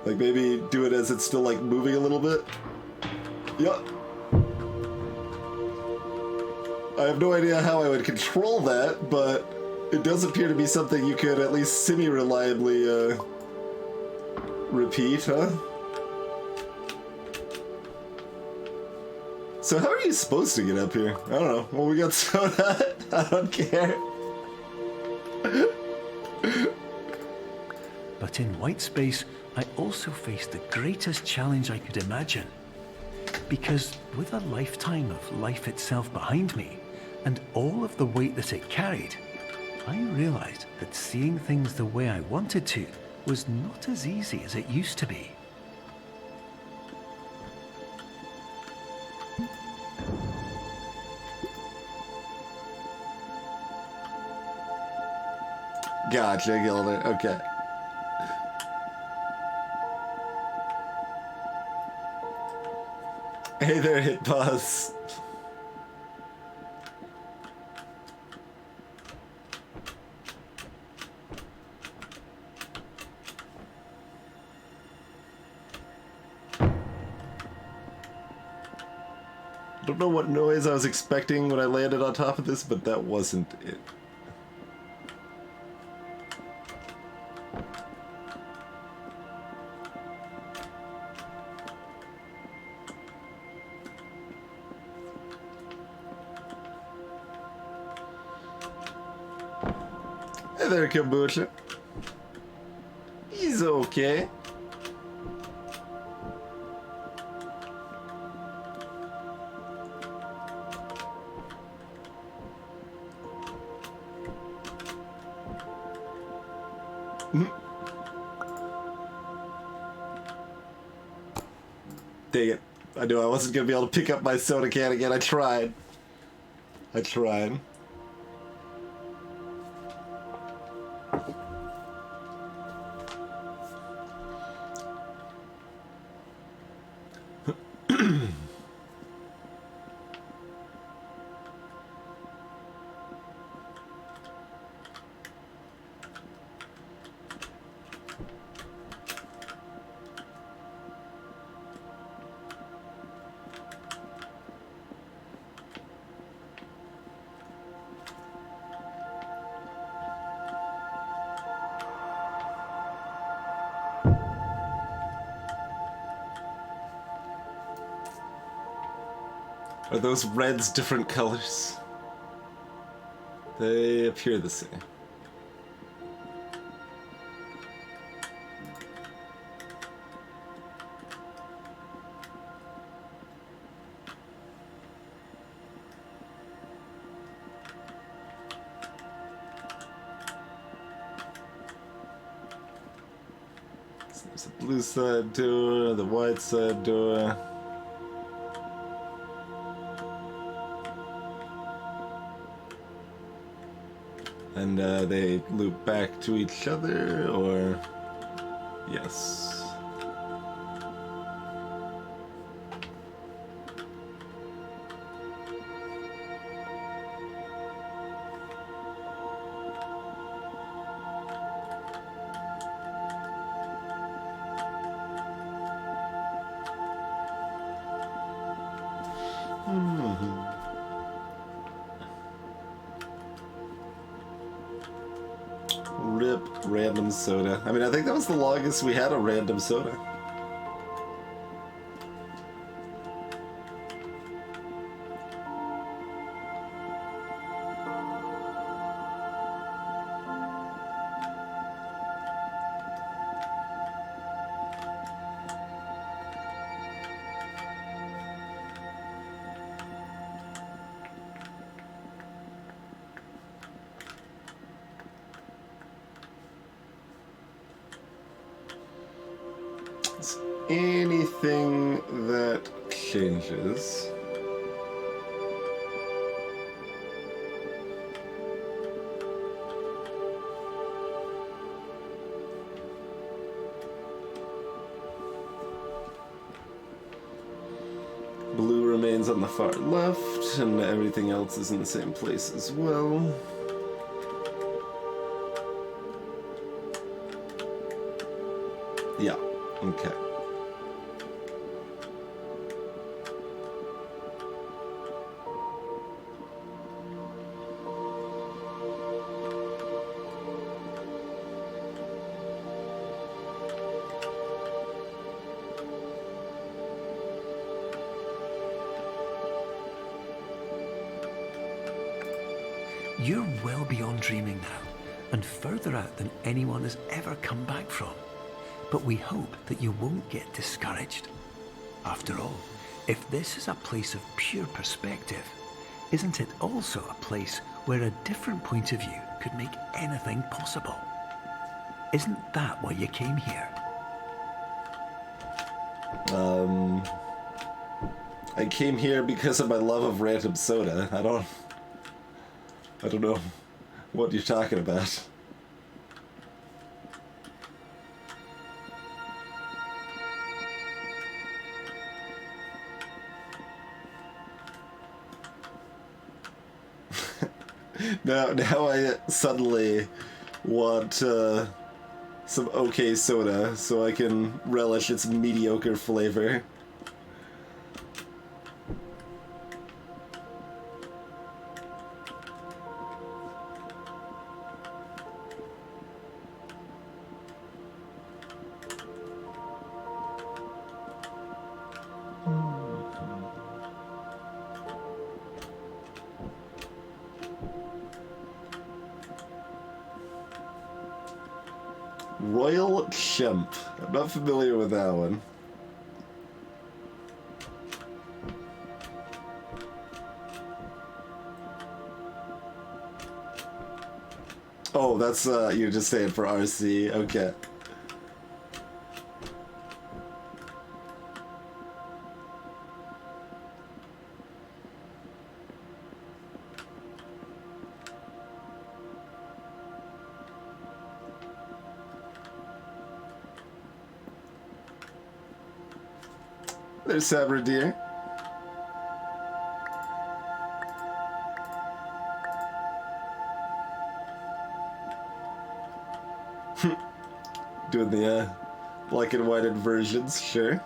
Like, maybe do it as it's still, like, moving a little bit? Yup. I have no idea how I would control that, but it does appear to be something you could at least semi-reliably, repeat, huh? So how are you supposed to get up here? I don't know. Well, we got soda. I don't care. But in white space, I also faced the greatest challenge I could imagine. Because with a lifetime of life itself behind me, and all of the weight that it carried, I realized that seeing things the way I wanted to was not as easy as it used to be. Gotcha, Gilder. Okay. Hey there, hit pause. I don't know what noise I was expecting when I landed on top of this, but that wasn't it. there, Kombucha. He's okay. Dang it. I knew I wasn't going to be able to pick up my soda can again. I tried. Are those reds different colors? They appear the same. So there's a blue side door, the white side door. And they loop back to each other, or... Yes. Rip random soda. I mean, I think that was the longest we had a random soda. Anything that changes. Blue remains on the far left, and everything else is in the same place as well. Yeah, okay. You're well beyond dreaming now, and further out than anyone has ever come back from. But we hope that you won't get discouraged. After all, if this is a place of pure perspective, isn't it also a place where a different point of view could make anything possible? Isn't that why you came here? I came here because of my love of random soda. I don't know what you're talking about. Now I suddenly want some okay soda so I can relish its mediocre flavor. Royal Chimp. I'm not familiar with that one. Oh, that's, you're just saying for RC. Okay. There's Sabra Deer. Doing the black and whited versions, sure.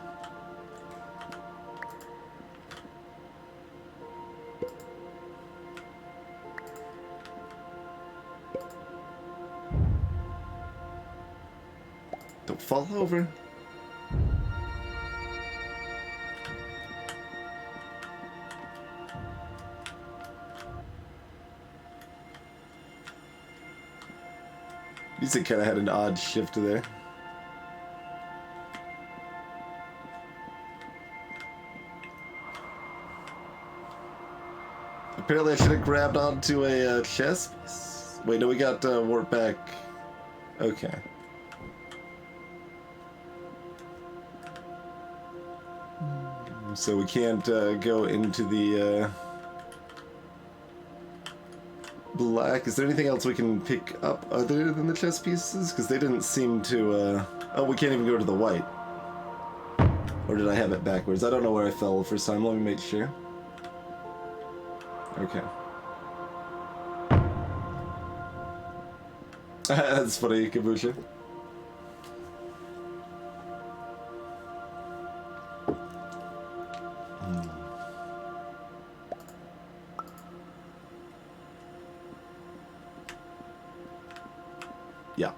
Don't fall over. Music kind of had an odd shift there. Apparently I should have grabbed onto a chest piece. Wait, no, we got warp back. Okay. So we can't go into the black. Is there anything else we can pick up other than the chess pieces? Because they didn't seem to, oh, we can't even go to the white. Or did I have it backwards? I don't know where I fell the first time. Let me make sure. Okay. That's funny, Kabusha. Yeah.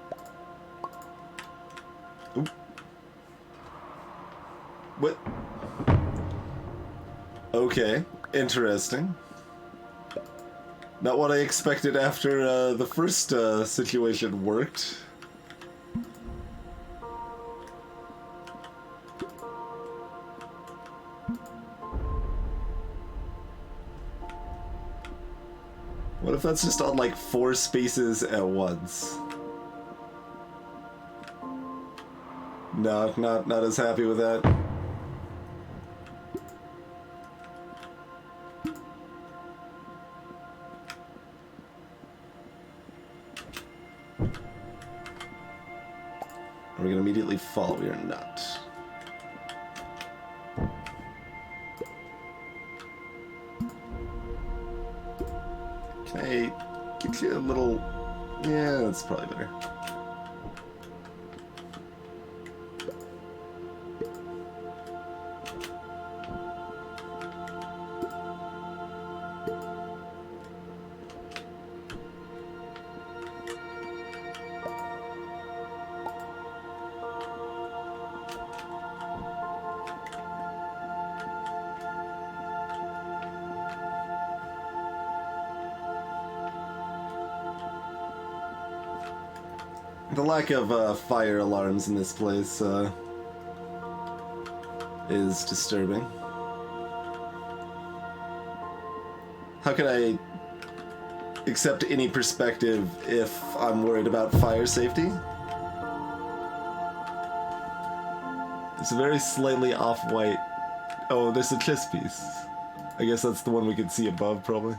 Oop. What? Okay, interesting. Not what I expected after the first situation worked. What if that's just on like 4 spaces at once? No, not as happy with that. Are we gonna immediately fall? We are not. Can I get you a little... Yeah, that's probably better. The lack of fire alarms in this place is disturbing. How can I accept any perspective if I'm worried about fire safety? It's a very slightly off-white... Oh, there's a chess piece. I guess that's the one we can see above, probably.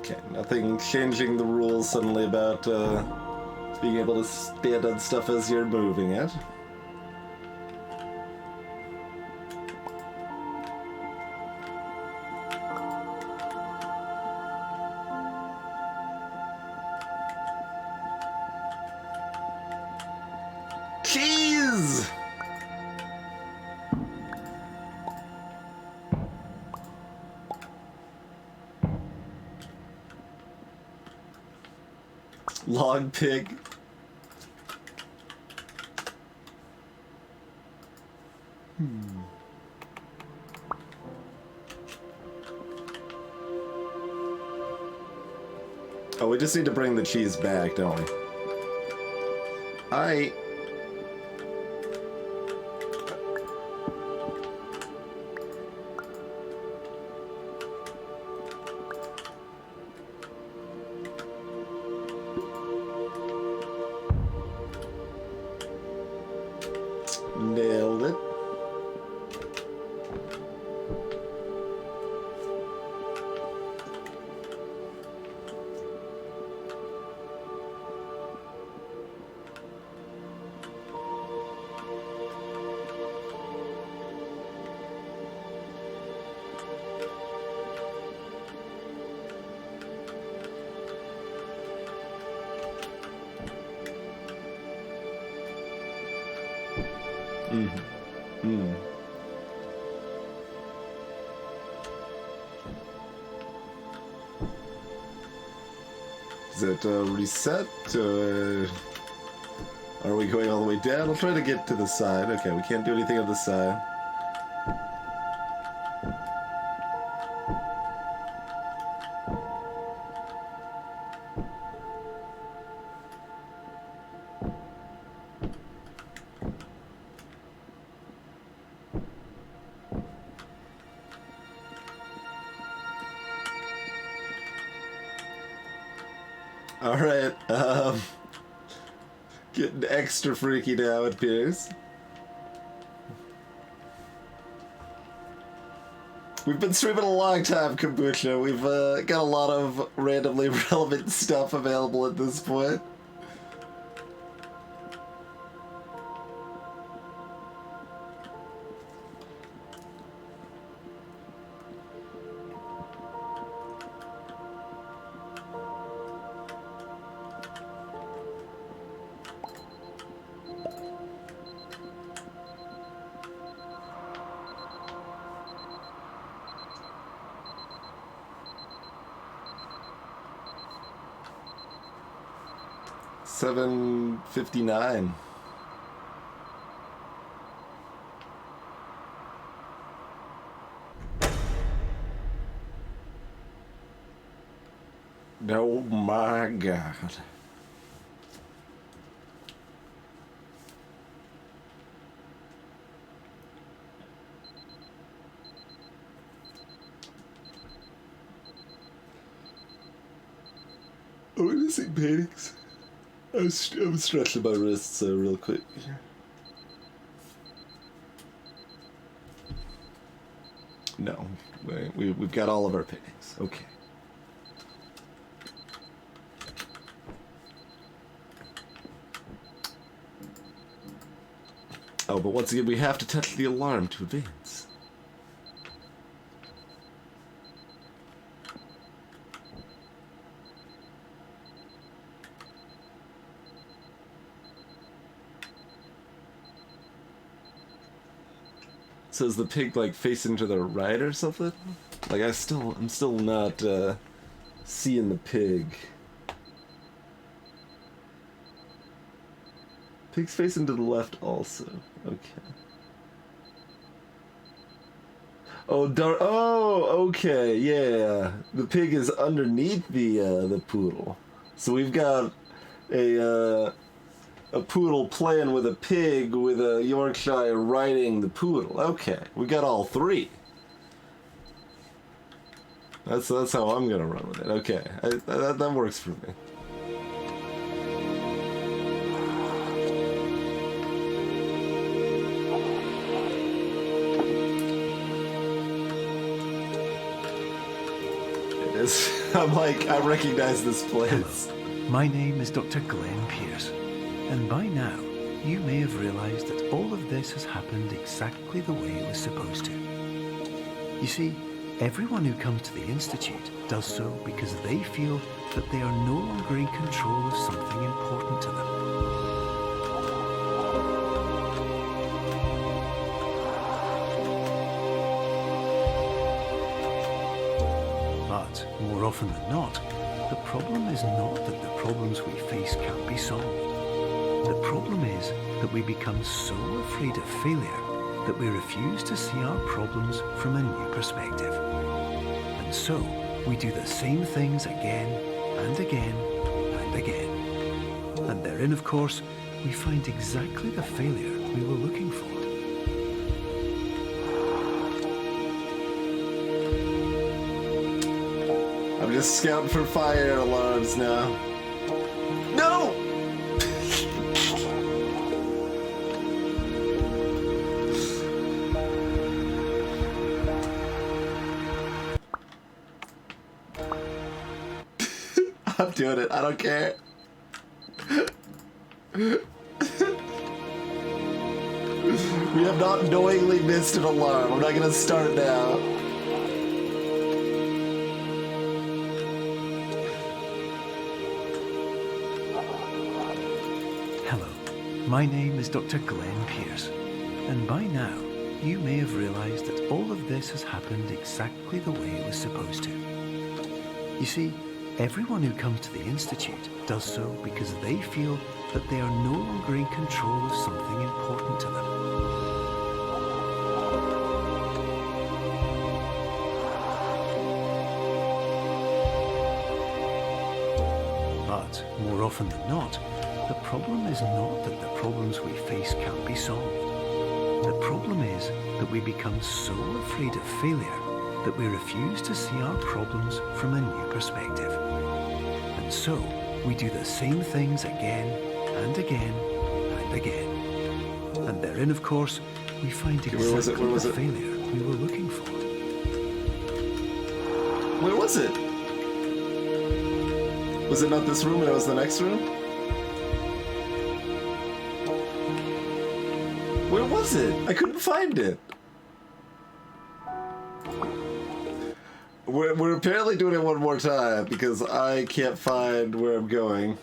Okay, nothing changing the rules suddenly about being able to stand on stuff as you're moving it. Cheese! Log pig. Oh, we just need to bring the cheese back, don't we? I. Nailed it. Is it reset? Are we going all the way down? I'll try to get to the side. Okay, we can't do anything on the side. Alright, getting extra freaky now, it appears. We've been streaming a long time, Kombucha. We've got a lot of randomly relevant stuff available at this point. $7.59. Oh my God. Oh, missing paintings. I'm stretching my wrists real quick. No, we've got all of our paintings. Okay. Oh, but once again, we have to touch the alarm to advance. So is the pig like facing to the right or something? Like I'm still not seeing the pig. Pig's facing to the left also. Okay. Oh, okay, yeah. The pig is underneath the poodle. So we've got a poodle playing with a pig with a Yorkshire riding the poodle. Okay, we got all three. That's how I'm gonna run with it. Okay, that works for me. It is. I'm like, I recognize this place. Hello, my name is Dr. Glenn Pierce, and by now you may have realized that all of this has happened exactly the way it was supposed to. You see, everyone who comes to the Institute does so because they feel that they are no longer in control of something important to them. But more often than not, the problem is not that the problems we face can't be solved. The problem is that we become so afraid of failure that we refuse to see our problems from a new perspective. And so, we do the same things again and again and again. And therein, of course, we find exactly the failure we were looking for. I'm just scouting for fire alarms now. No! I'm doing it. I don't care. We have not knowingly missed an alarm. I'm not gonna start now. Hello, my name is Dr. Glenn Pierce, and by now you may have realized that all of this has happened exactly the way it was supposed to. You see, everyone who comes to the Institute does so because they feel that they are no longer in control of something important to them. But more often than not, the problem is not that the problems we face can't be solved. The problem is that we become so afraid of failure that we refuse to see our problems from a new perspective. And so, we do the same things again and again and again. And therein, of course, we find exactly the failure we were looking for. Where was it? Was it not this room and it was the next room? Where was it? I couldn't find it. We're apparently doing it one more time because I can't find where I'm going.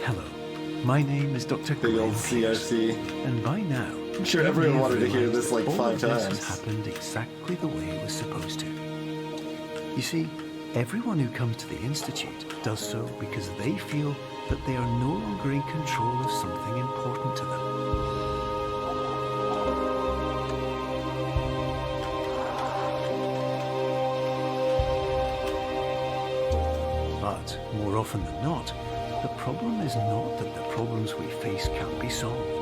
Hello, my name is Dr. The old Glenn Pierce, CRC. and by now, I'm sure you everyone may have wanted to hear realized this like that all 5 of this times. has happened exactly the way it was supposed to. You see, everyone who comes to the Institute does so because they feel that they are no longer in control of something important to them. But more often than not, the problem is not that the problems we face can't be solved.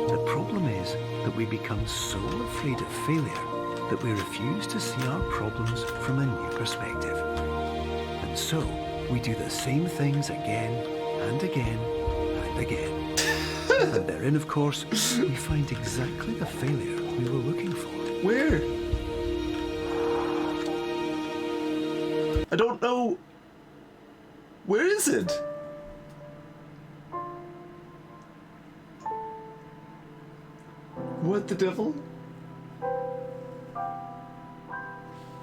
The problem is that we become so afraid of failure that we refuse to see our problems from a new perspective. And so, we do the same things again and again and again. And therein, of course, we find exactly the failure we were looking for. Where? I don't know. Where is it? What the devil?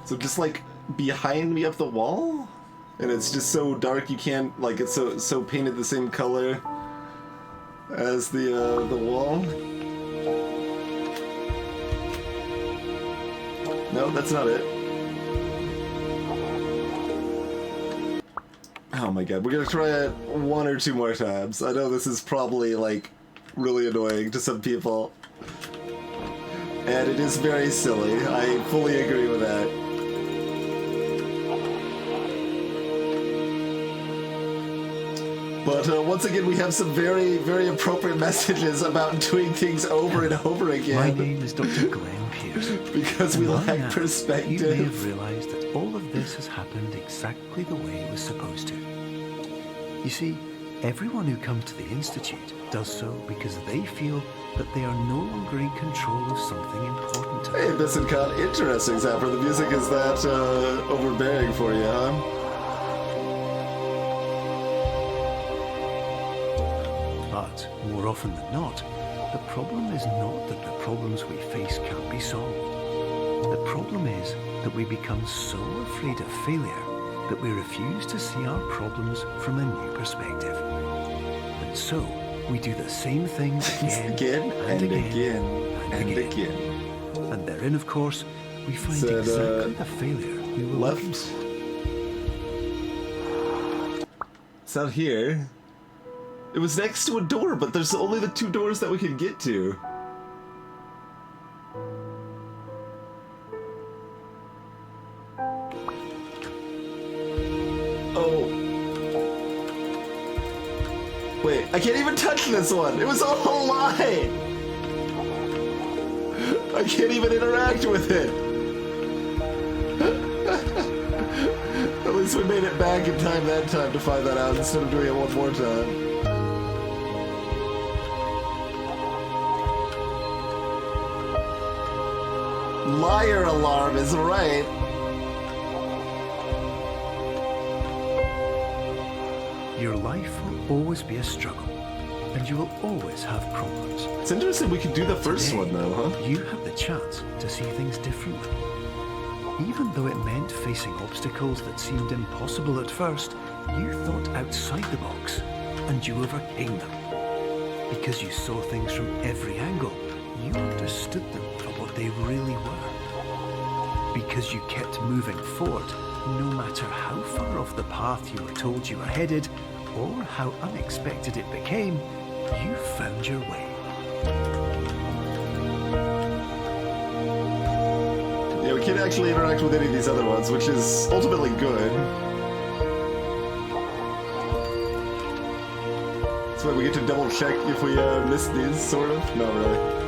So just like behind me up the wall? And it's just so dark you can't, like, it's so painted the same color as the wall? No, that's not it. Oh my god, we're gonna try it 1 or 2 more times. I know this is probably, like, really annoying to some people. And it is very silly. I fully agree with that. But once again, we have some very, very appropriate messages about doing things over and over again. My name is Dr. Glenn Pierce. Because we And by lack now, perspective. You may have realized that all of this this has happened exactly the way it was supposed to. You see, everyone who comes to the Institute does so because they feel that they are no longer in control of something important to Hey, them. Bissoncut, interesting, Zapper. The music is that overbearing for you, huh? But, more often than not, the problem is not that the problems we face can't be solved. The problem is that we become so afraid of failure that we refuse to see our problems from a new perspective. And so, we do the same things again, and again. And therein, of course, we find Said, exactly the failure we were left. looking for. It's not here. It was next to a door, but there's only the 2 doors that we can get to. Oh. Wait, I can't even touch this one. It was all a lie. I can't even interact with it. At least we made it back in time that time to find that out instead of doing it one more time. Liar alarm is right. Your life will always be a struggle, and you will always have problems. It's interesting we could do the first one though, huh? You have the chance to see things differently. Even though it meant facing obstacles that seemed impossible at first, you thought outside the box, and you overcame them. Because you saw things from every angle, you understood them for what they really were. Because you kept moving forward, no matter how far off the path you were told you were headed, or how unexpected it became, you found your way. Yeah, we can't actually interact with any of these other ones, which is ultimately good. So wait, we get to double check if we missed these, sort of? Not really.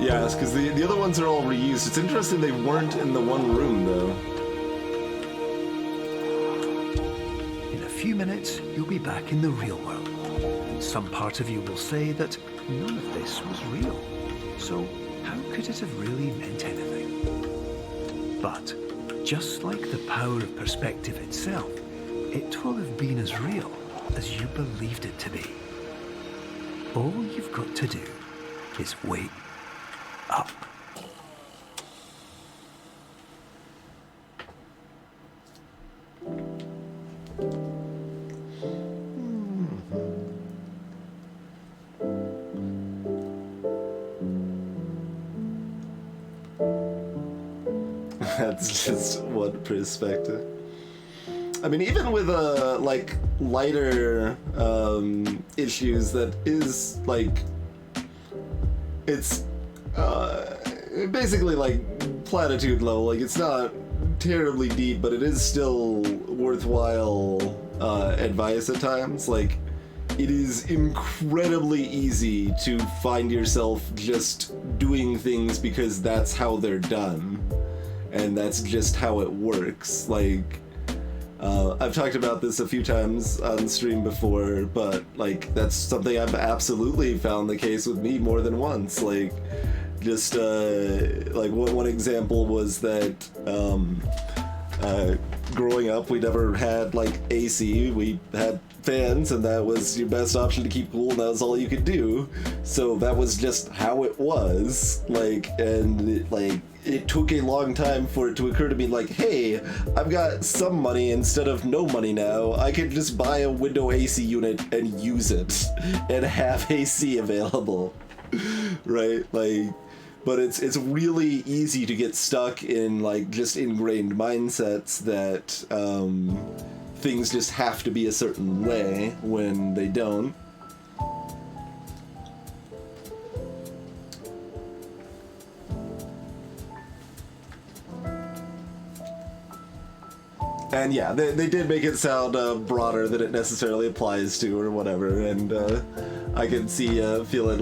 Yes, because the other ones are all reused. It's interesting they weren't in the one room, though. In a few minutes, you'll be back in the real world. And some part of you will say that none of this was real. So how could it have really meant anything? But just like the power of perspective itself, it will have been as real as you believed it to be. All you've got to do is wait up. That's just one perspective. I mean, even with like lighter issues, that is like it's basically like platitude level. Like it's not terribly deep, but it is still worthwhile advice at times. Like it is incredibly easy to find yourself just doing things because that's how they're done, and that's just how it works. Like I've talked about this a few times on stream before, but like that's something I've absolutely found the case with me more than once. Like just like one example was that growing up we never had like AC, we had fans, and that was your best option to keep cool, and that was all you could do. So that was just how it was. Like, and it took a long time for it to occur to me, like, hey, I've got some money instead of no money now. I could just buy a window AC unit and use it and have AC available, right? Like, but it's really easy to get stuck in like just ingrained mindsets that things just have to be a certain way when they don't. And yeah, they did make it sound broader than it necessarily applies to or whatever, and I can see feeling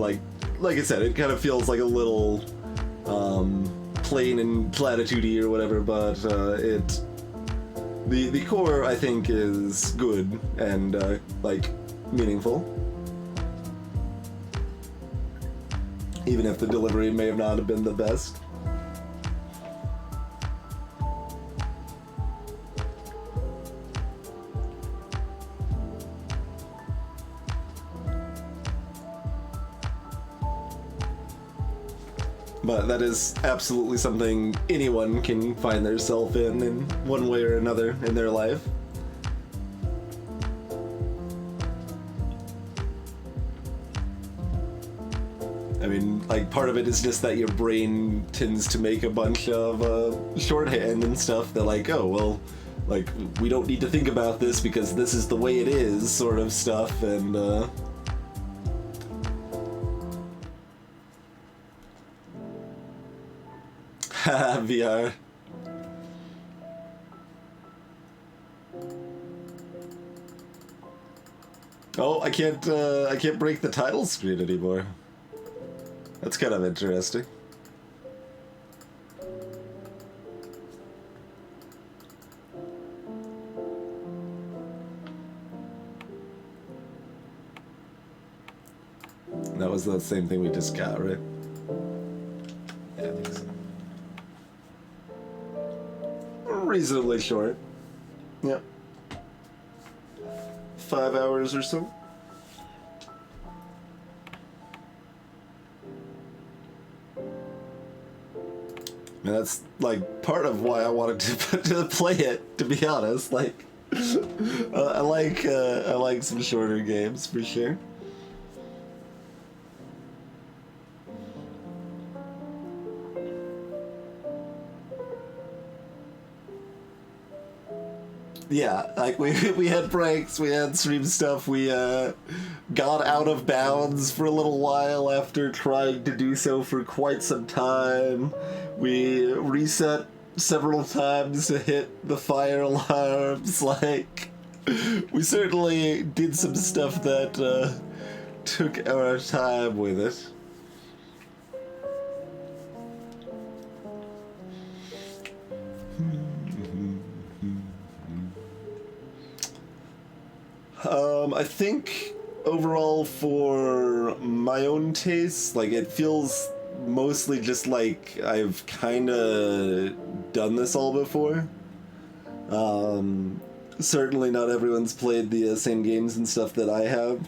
like I said, it kind of feels like a little plain and platitudey or whatever, but the core I think is good and like meaningful, even if the delivery may have not have been the best. But that is absolutely something anyone can find themselves in one way or another in their life. I mean, like, part of it is just that your brain tends to make a bunch of shorthand and stuff that, like, oh, well, like, we don't need to think about this because this is the way it is, sort of stuff, and, VR. Oh, I can't break the title screen anymore. That's kind of interesting. That was the same thing we just got, right? Yeah, I think so. Reasonably short. Yep. 5 hours or so. And that's like part of why I wanted to play it, to be honest. Like, I like some shorter games for sure. Yeah, like we had breaks, we had stream stuff, we got out of bounds for a little while after trying to do so for quite some time. We reset several times to hit the fire alarms. Like, we certainly did some stuff that took our time with it. I think overall for my own taste, like, it feels mostly just like I've kind of done this all before. Certainly not everyone's played the same games and stuff that I have.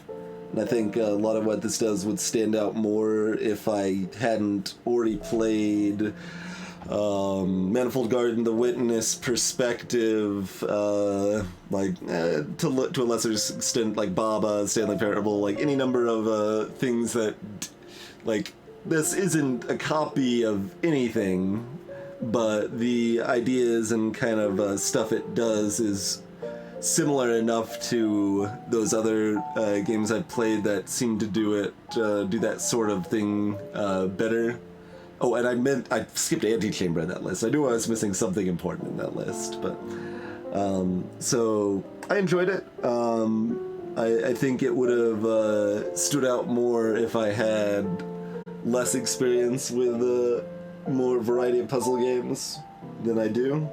And I think a lot of what this does would stand out more if I hadn't already played Manifold Garden, The Witness, Perspective, to a lesser extent, like Baba, Stanley Parable, like any number of things that, like, this isn't a copy of anything, but the ideas and kind of stuff it does is similar enough to those other games I've played that seem to do that sort of thing better. Oh, and I skipped Antichamber in that list. I knew I was missing something important in that list, but so I enjoyed it. I think it would have stood out more if I had less experience with more variety of puzzle games than I do.